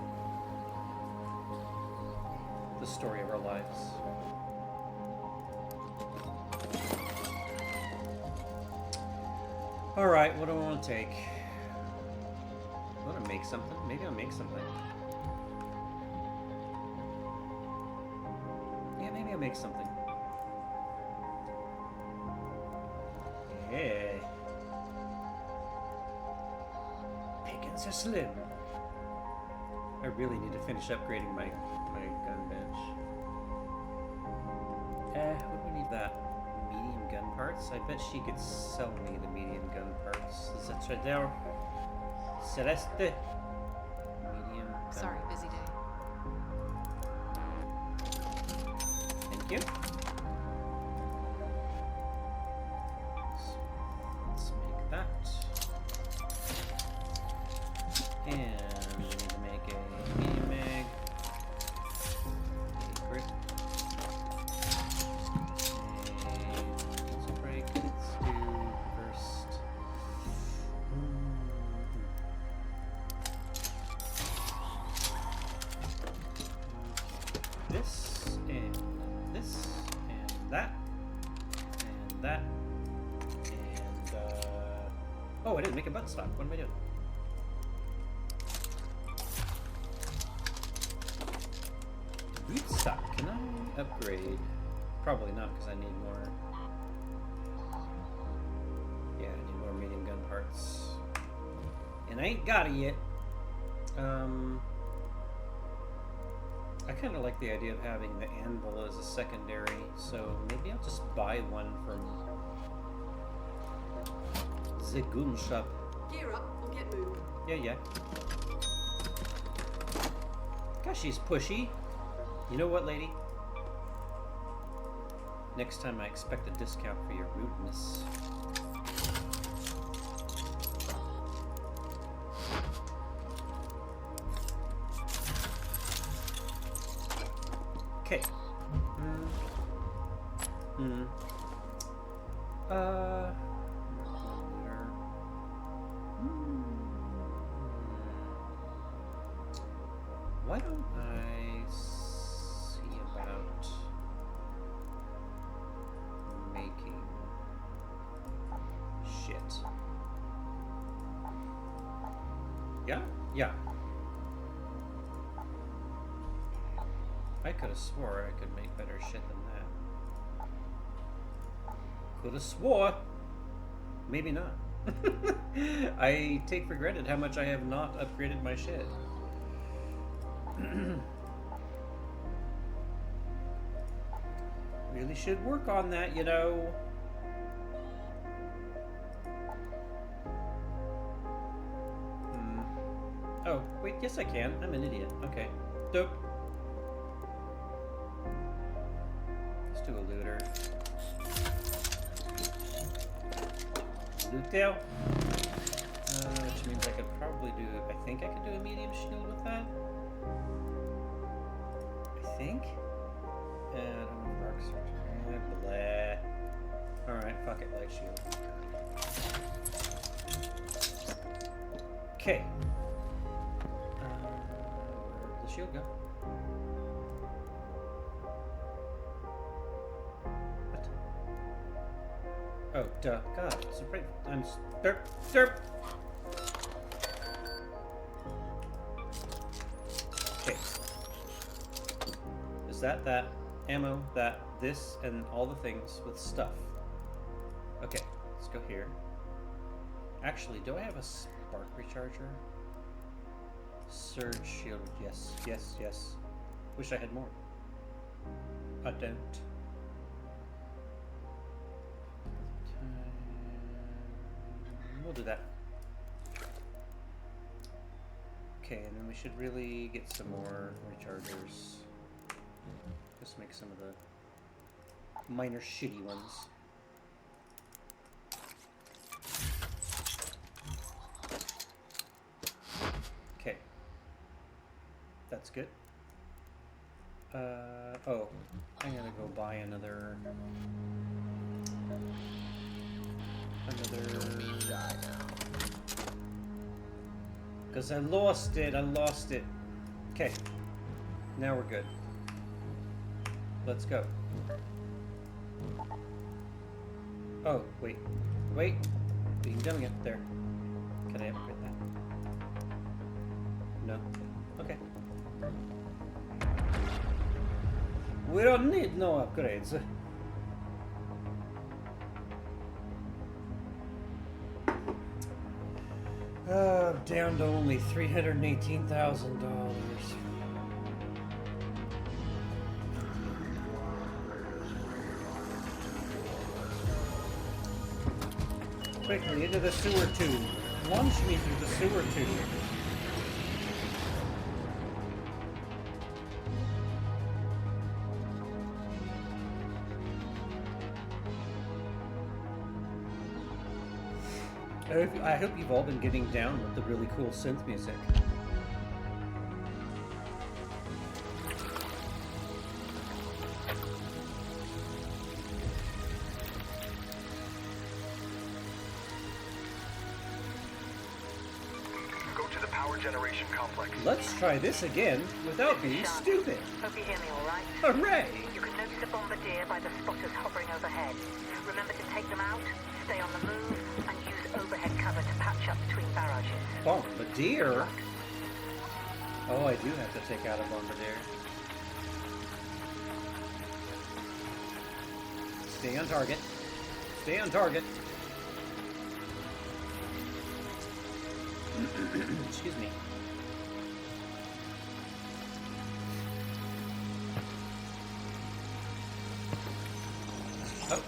The story of our lives. Alright, what do I want to take? I want to make something. Maybe I'll make something. Yeah, maybe I'll make something. Hey. Pickings are slim. I really need to finish upgrading my gun bench. What do we need that? Medium gun parts? I bet she could sell me the medium gun parts. Is that right there? Celeste? Medium gun. Sorry, busy day. Thank you. Let's make that. And we need to make a medium mag. A grip. A pizza break. Let's do first. This and this and that and that and oh, I didn't make a button stock. What am I doing? Boot stock. Can I upgrade? Probably not, because I need more. Yeah, I need more medium gun parts, and I ain't got it yet. I kind of like the idea of having the anvil as a secondary, so maybe I'll just buy one from the gun shop. Gear up, we'll get moving. Yeah. Gosh, she's pushy. You know what, lady? Next time I expect a discount for your rudeness. Okay. Why don't I see about making shit? Yeah. I could have swore I could make better shit than that. Could have swore. Maybe not. I take for granted how much I have not upgraded my shit. Really should work on that, you know. Oh, wait, yes I can. I'm an idiot. Okay. Dope. Let's do a looter. Loot tail. Which means I could probably probably do. I think I could do a medium shield with that. I think. I don't know if arc surge. Blah. All right, fuck it, light shield. Okay. Where'd the shield go? What? Oh, duh. God, it's right. I'm derp, derp. Okay. Is that ammo, this, and all the things with stuff? Okay, let's go here. Actually, do I have a spark recharger? Surge shield, yes, yes, yes. Wish I had more. I don't. We'll do that. Okay, and then we should really get some more rechargers. Just make some of the minor shitty ones. Okay. That's good. Oh, I'm gonna go buy another... Because I lost it. Okay. Now we're good. Let's go. Oh, wait. Wait. Being dumb again. There. Can I upgrade that? No. Okay. We don't need no upgrades. Down to only $318,000. Quickly, into the sewer tube. Launch me through the sewer tube. I hope you've all been getting down with the really cool synth music. Go to the power generation complex. Let's try this again without being stupid. Hope you hear me all right. Hooray! You can notice a bombardier by the spotters hovering overhead. Remember to take them out, stay on the move, and use overhead cover to patch up between barrages. Bombardier? Oh, I do have to take out a bombardier. Stay on target. Stay on target. Excuse me. Oh.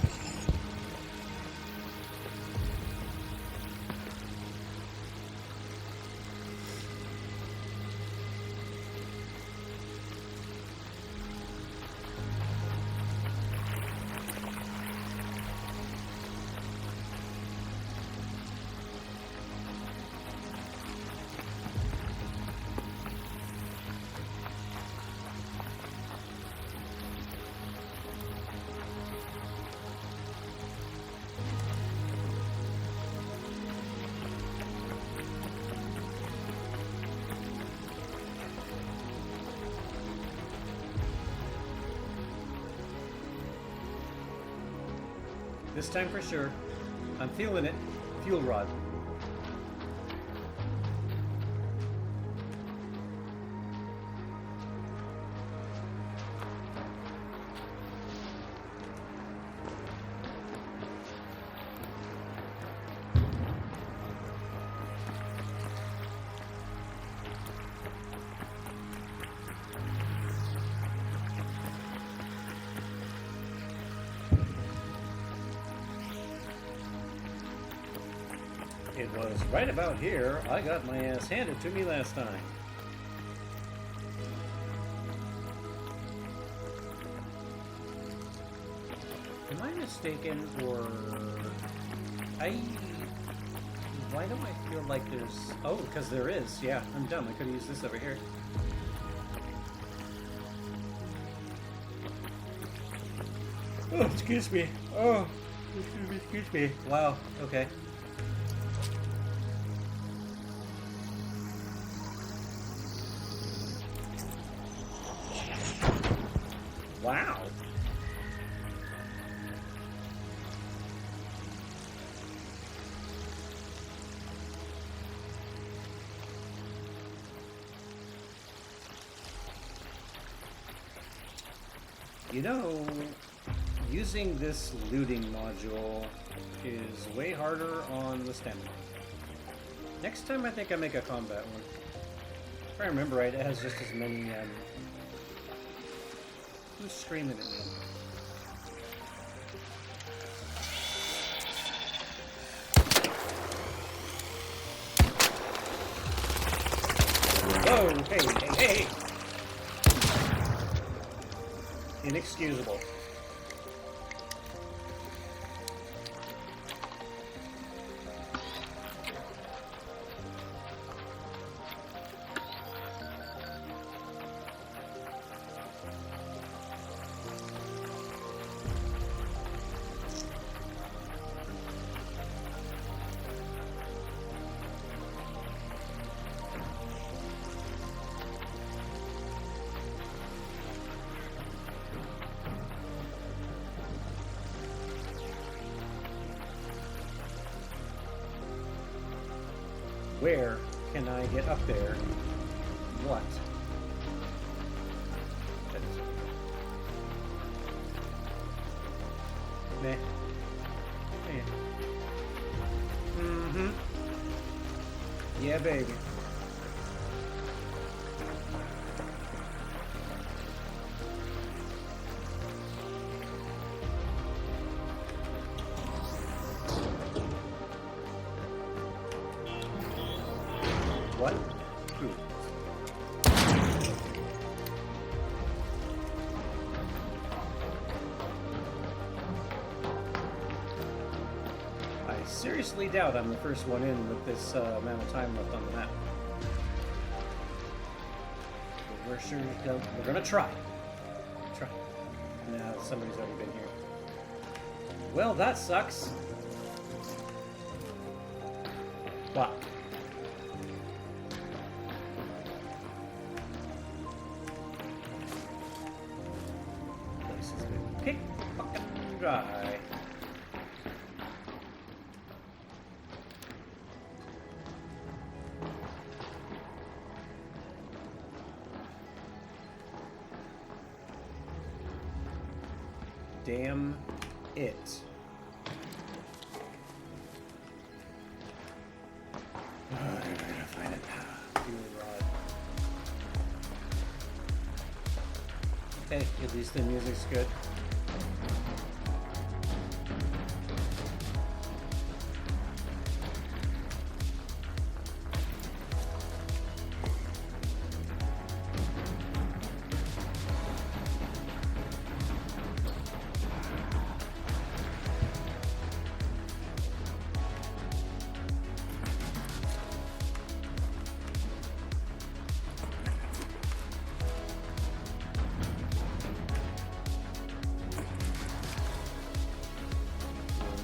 This time for sure. I'm feeling it. Fuel rod. It was right about here I got my ass handed to me last time. Am I mistaken, or I Why don't I feel like there's... Oh, because there is. Yeah, I'm dumb. I could have used this over here. Oh, excuse me. Oh, excuse me. Wow, okay. Wow. You know, using this looting module is way harder on the stamina. Next time I think I make a combat one. If I remember right, it has just as many, who's screaming at me? Whoa, hey! Inexcusable. Where can I get up there? What? Meh. Mm-hmm. Yeah, baby. What? Who? I seriously doubt I'm the first one in with this amount of time left on the map. But we're sure we're gonna try. Try. Now somebody's already been here. Well, that sucks. Wow. Pick fucking dry. Damn it. Oh, I gotta find it. Fuel rod. Okay, at least the music's good.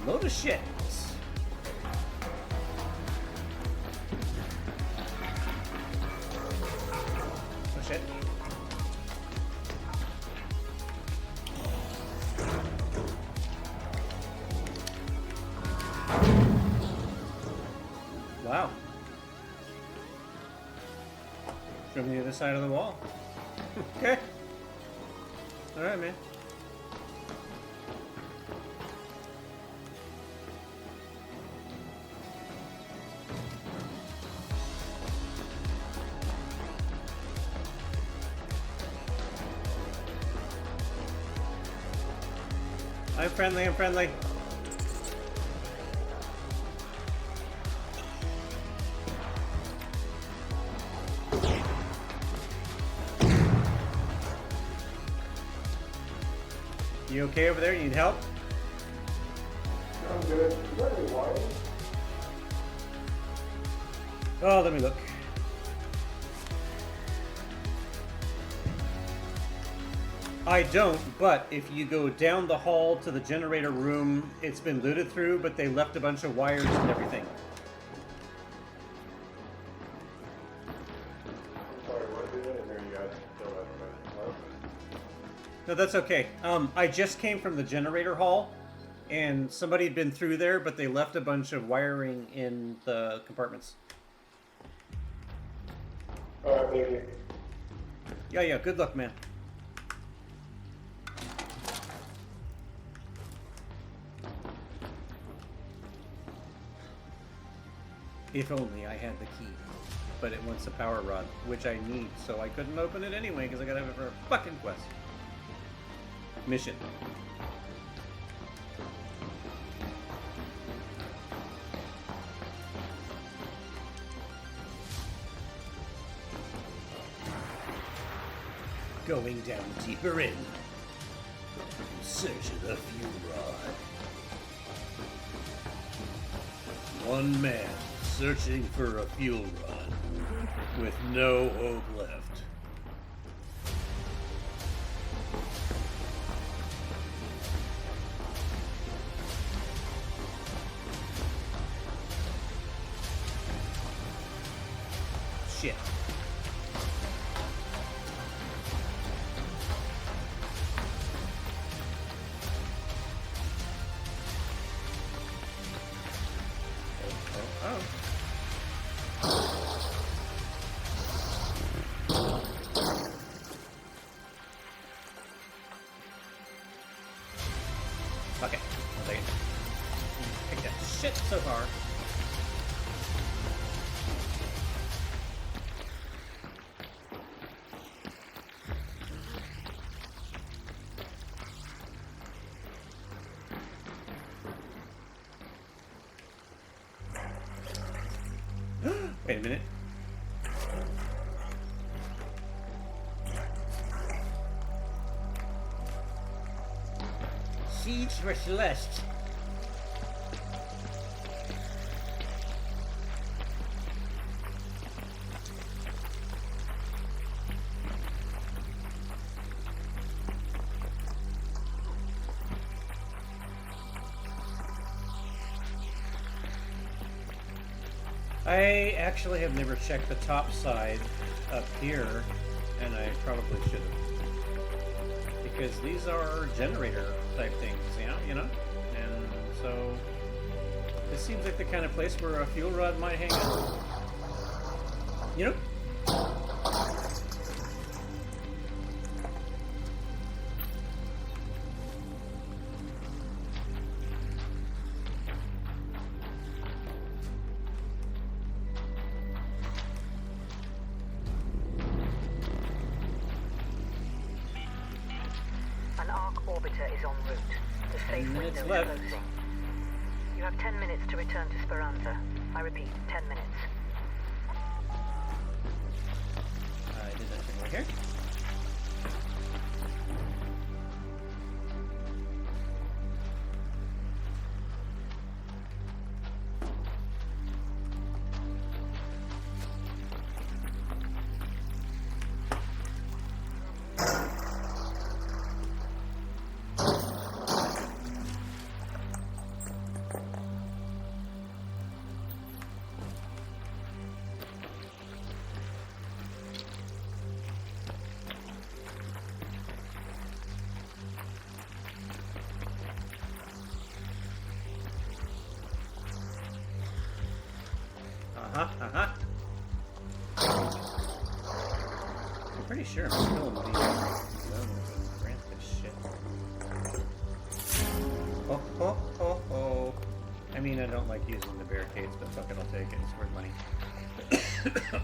Load of shit. Oh shit. Wow. From the other side of the wall. Okay. Alright, man. I'm friendly, I'm friendly. You okay over there? You need help? I'm good. Is that any water? Oh, let me look. I don't, but if you go down the hall to the generator room, it's been looted through, but they left a bunch of wires and everything. Sorry, what did I hear you guys kill that man? No, that's okay. I just came from the generator hall, and somebody had been through there, but they left a bunch of wiring in the compartments. Alright, thank you. Yeah, good luck, man. If only I had the key. But it wants a power rod, which I need, so I couldn't open it anyway, because I gotta have it for a fucking quest. Mission. Going down deeper in search of the fuel rod. One man searching for a fuel rod with no hope left. Shit. Okay, I'll take it. Pick that shit so far. Wait a minute. Siege for Celeste. I actually have never checked the top side up here, and I probably should have. Because these are generator type things, you know? And so, this seems like the kind of place where a fuel rod might hang out. You know? An arc orbiter is en route. The safe window is closing. You have 10 minutes to return to Speranza. I repeat, 10 minutes. I did that thing right here. I'm pretty sure I'm still in the zone to grant this shit. Oh. I mean, I don't like using the barricades, but fuck it, I'll take it. It's worth money.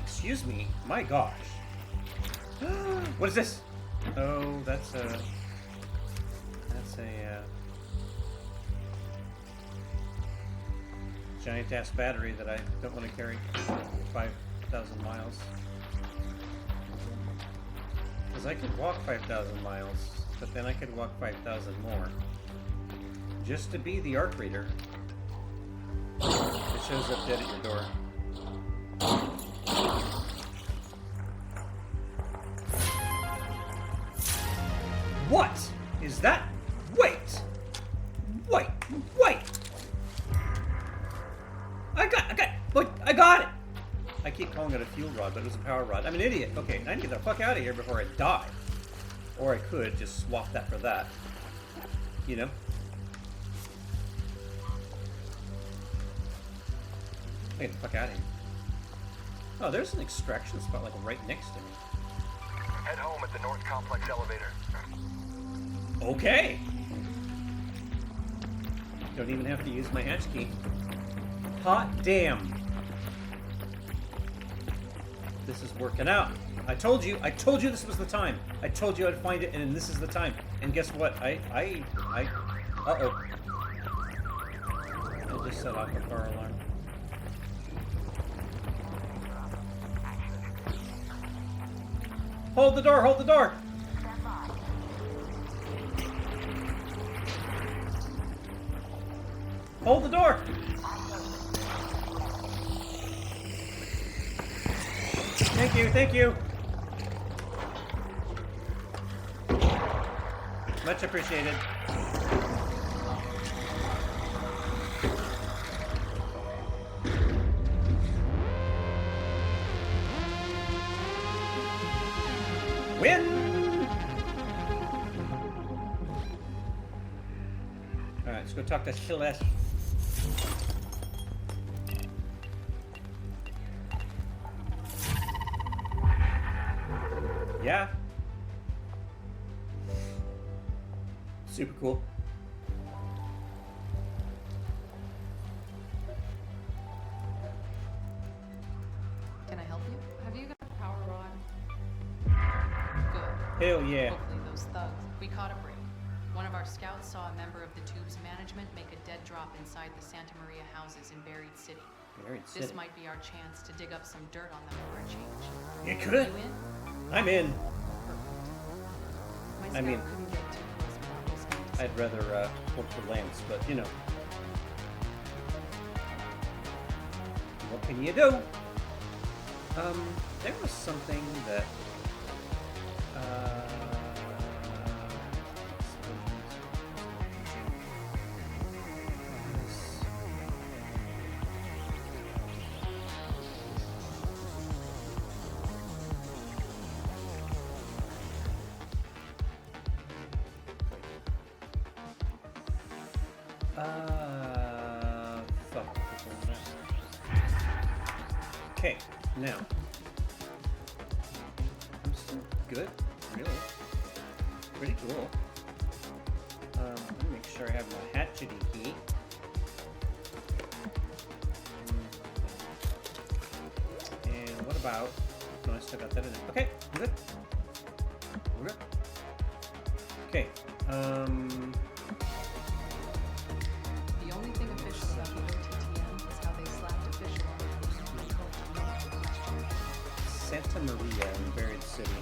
Excuse me. My gosh. What is this? Oh, that's a giant-ass battery that I don't want to carry 5,000 miles. Because I could walk 5,000 miles, but then I could walk 5,000 more. Just to be the arc reader. It shows up dead at your door. What is that? Wait! Wait! Wait! I got it! I keep calling it a fuel rod, but it was a power rod. I'm an idiot. Okay, I need to get the fuck out of here before I die. Or I could just swap that for that. You know? Get the fuck out of here. Oh, there's an extraction spot like right next to me. Head home at the North Complex elevator. Okay. Don't even have to use my hatch key. Hot damn. This is working out. I told you this was the time. I told you I'd find it, and this is the time. And guess what? Uh-oh. I just set off a car alarm. Hold the door, hold the door! Hold the door! Thank you, thank you! Much appreciated. Win! Alright, let's go talk to Celeste. Yeah. Super cool. Can I help you? Have you got a power rod? Good. Hell yeah. Hopefully those thugs. We caught a break. One of our scouts saw a member of the Tube's management make a dead drop inside the Santa Maria houses in Buried City. Buried City. This might be our chance to dig up some dirt on them for a change. You could. You in? I'm in. My I scout mean, couldn't get too close, but I was going to I'd rather work for Lance, but you know. What can you do? There was something that fuck. Okay, now. I'm still good, really. Pretty cool. Let me make sure I have my hatchety key. And what about... No, I still got that in there. Okay, I'm good. We're good. Okay, The only thing official about the OTTM is how they slapped official on the person who told Santa Maria in Buried City.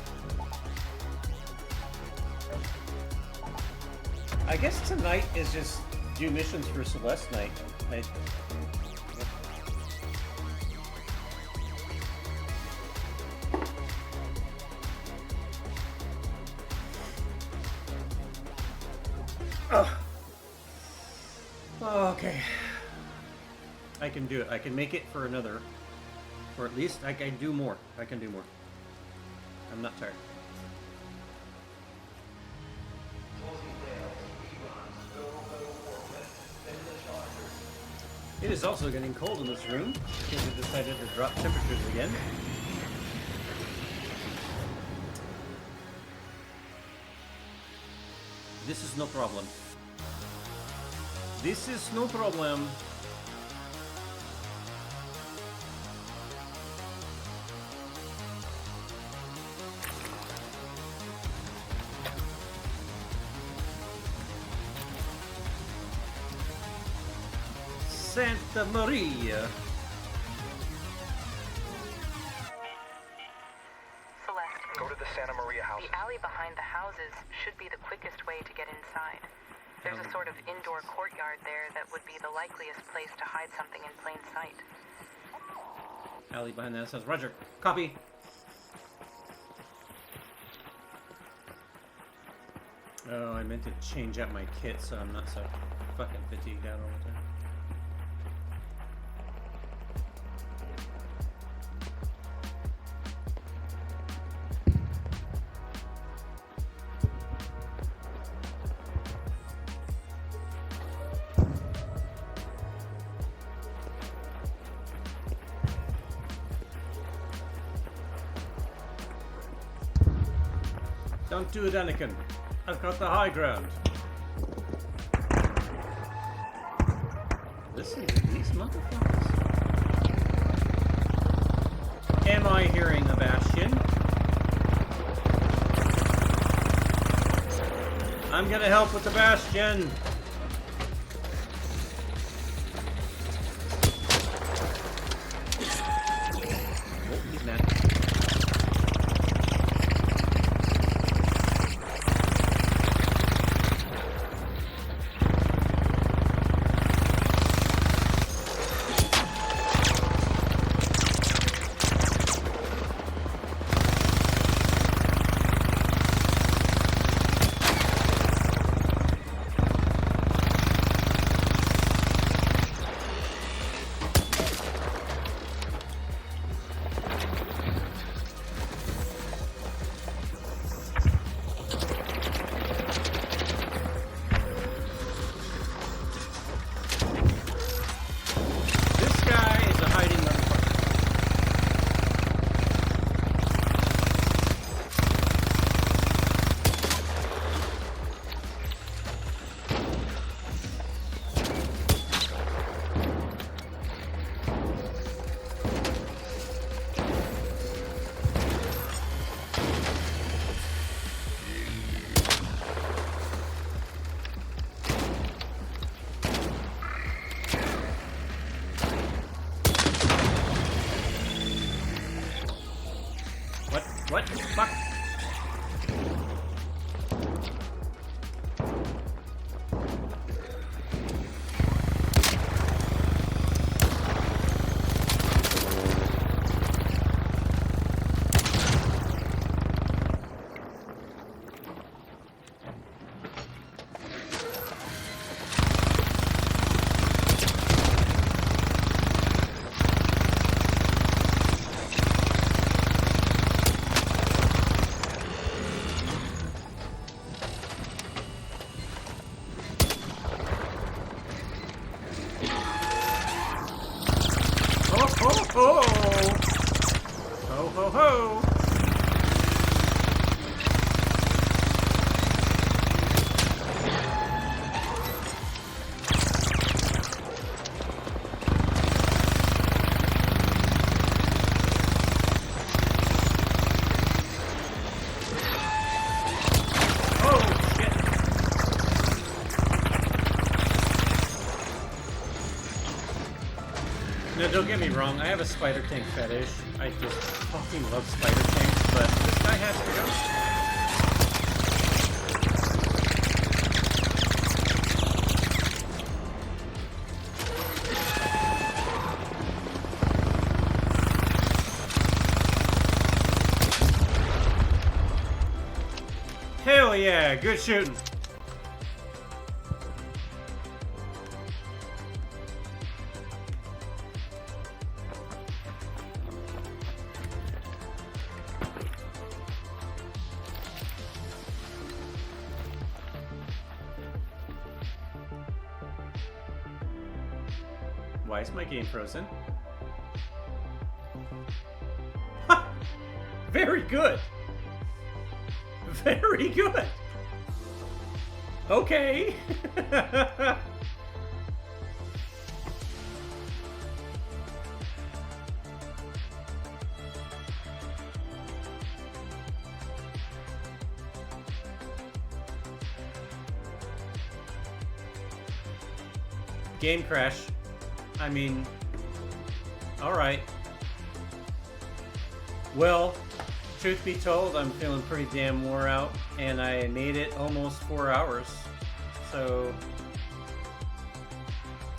I guess tonight is just do missions for Celeste night. Okay. I can do it. I can make it for another. Or at least I can do more. I can do more. I'm not tired. It is also getting cold in this room because we decided to drop temperatures again. This is no problem. This is no problem. Santa Maria. Celeste. Go to the Santa Maria house. The alley behind the houses should be the quickest way to get inside. There's a sort of indoor courtyard there that would be the likeliest place to hide something in plain sight. Alley behind that says Roger. Copy. Oh, I meant to change out my kit so I'm not so fucking fatigued out all the time. Don't do it, Anakin. I've got the high ground. Listen to these motherfuckers. Am I hearing a Bastion? I'm gonna help with the Bastion. Oh, he's mad. What? Fuck! Ho! Ho ho ho! No, don't get me wrong, I have a spider tank fetish. I just fucking love spider tanks, but this guy has to go. Hell yeah, good shooting. Why is my game frozen? Ha! Very good! Very good! Okay! Game crash. I mean, alright. Well, truth be told, I'm feeling pretty damn wore out, and I made it almost 4 hours. So,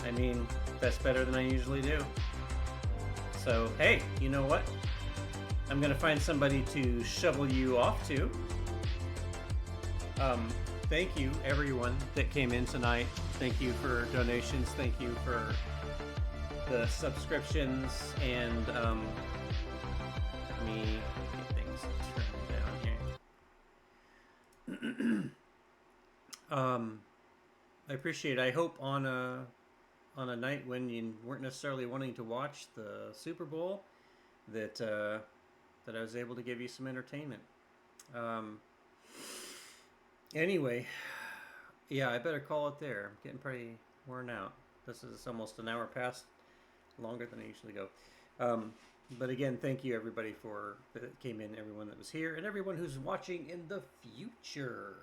I mean, that's better than I usually do. So, hey, you know what? I'm gonna find somebody to shovel you off to. thank you everyone that came in tonight. Thank you for donations. Thank you for the subscriptions, and let me get things turned down here. I appreciate it. I hope on a night when you weren't necessarily wanting to watch the Super Bowl that that I was able to give you some entertainment. Anyway, yeah, I better call it there. I'm getting pretty worn out. This is almost an hour past, longer than I usually go. But again, thank you everybody that came in, everyone that was here, and everyone who's watching in the future.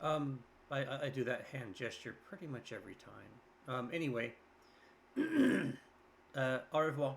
I do that hand gesture pretty much every time. Anyway, au revoir.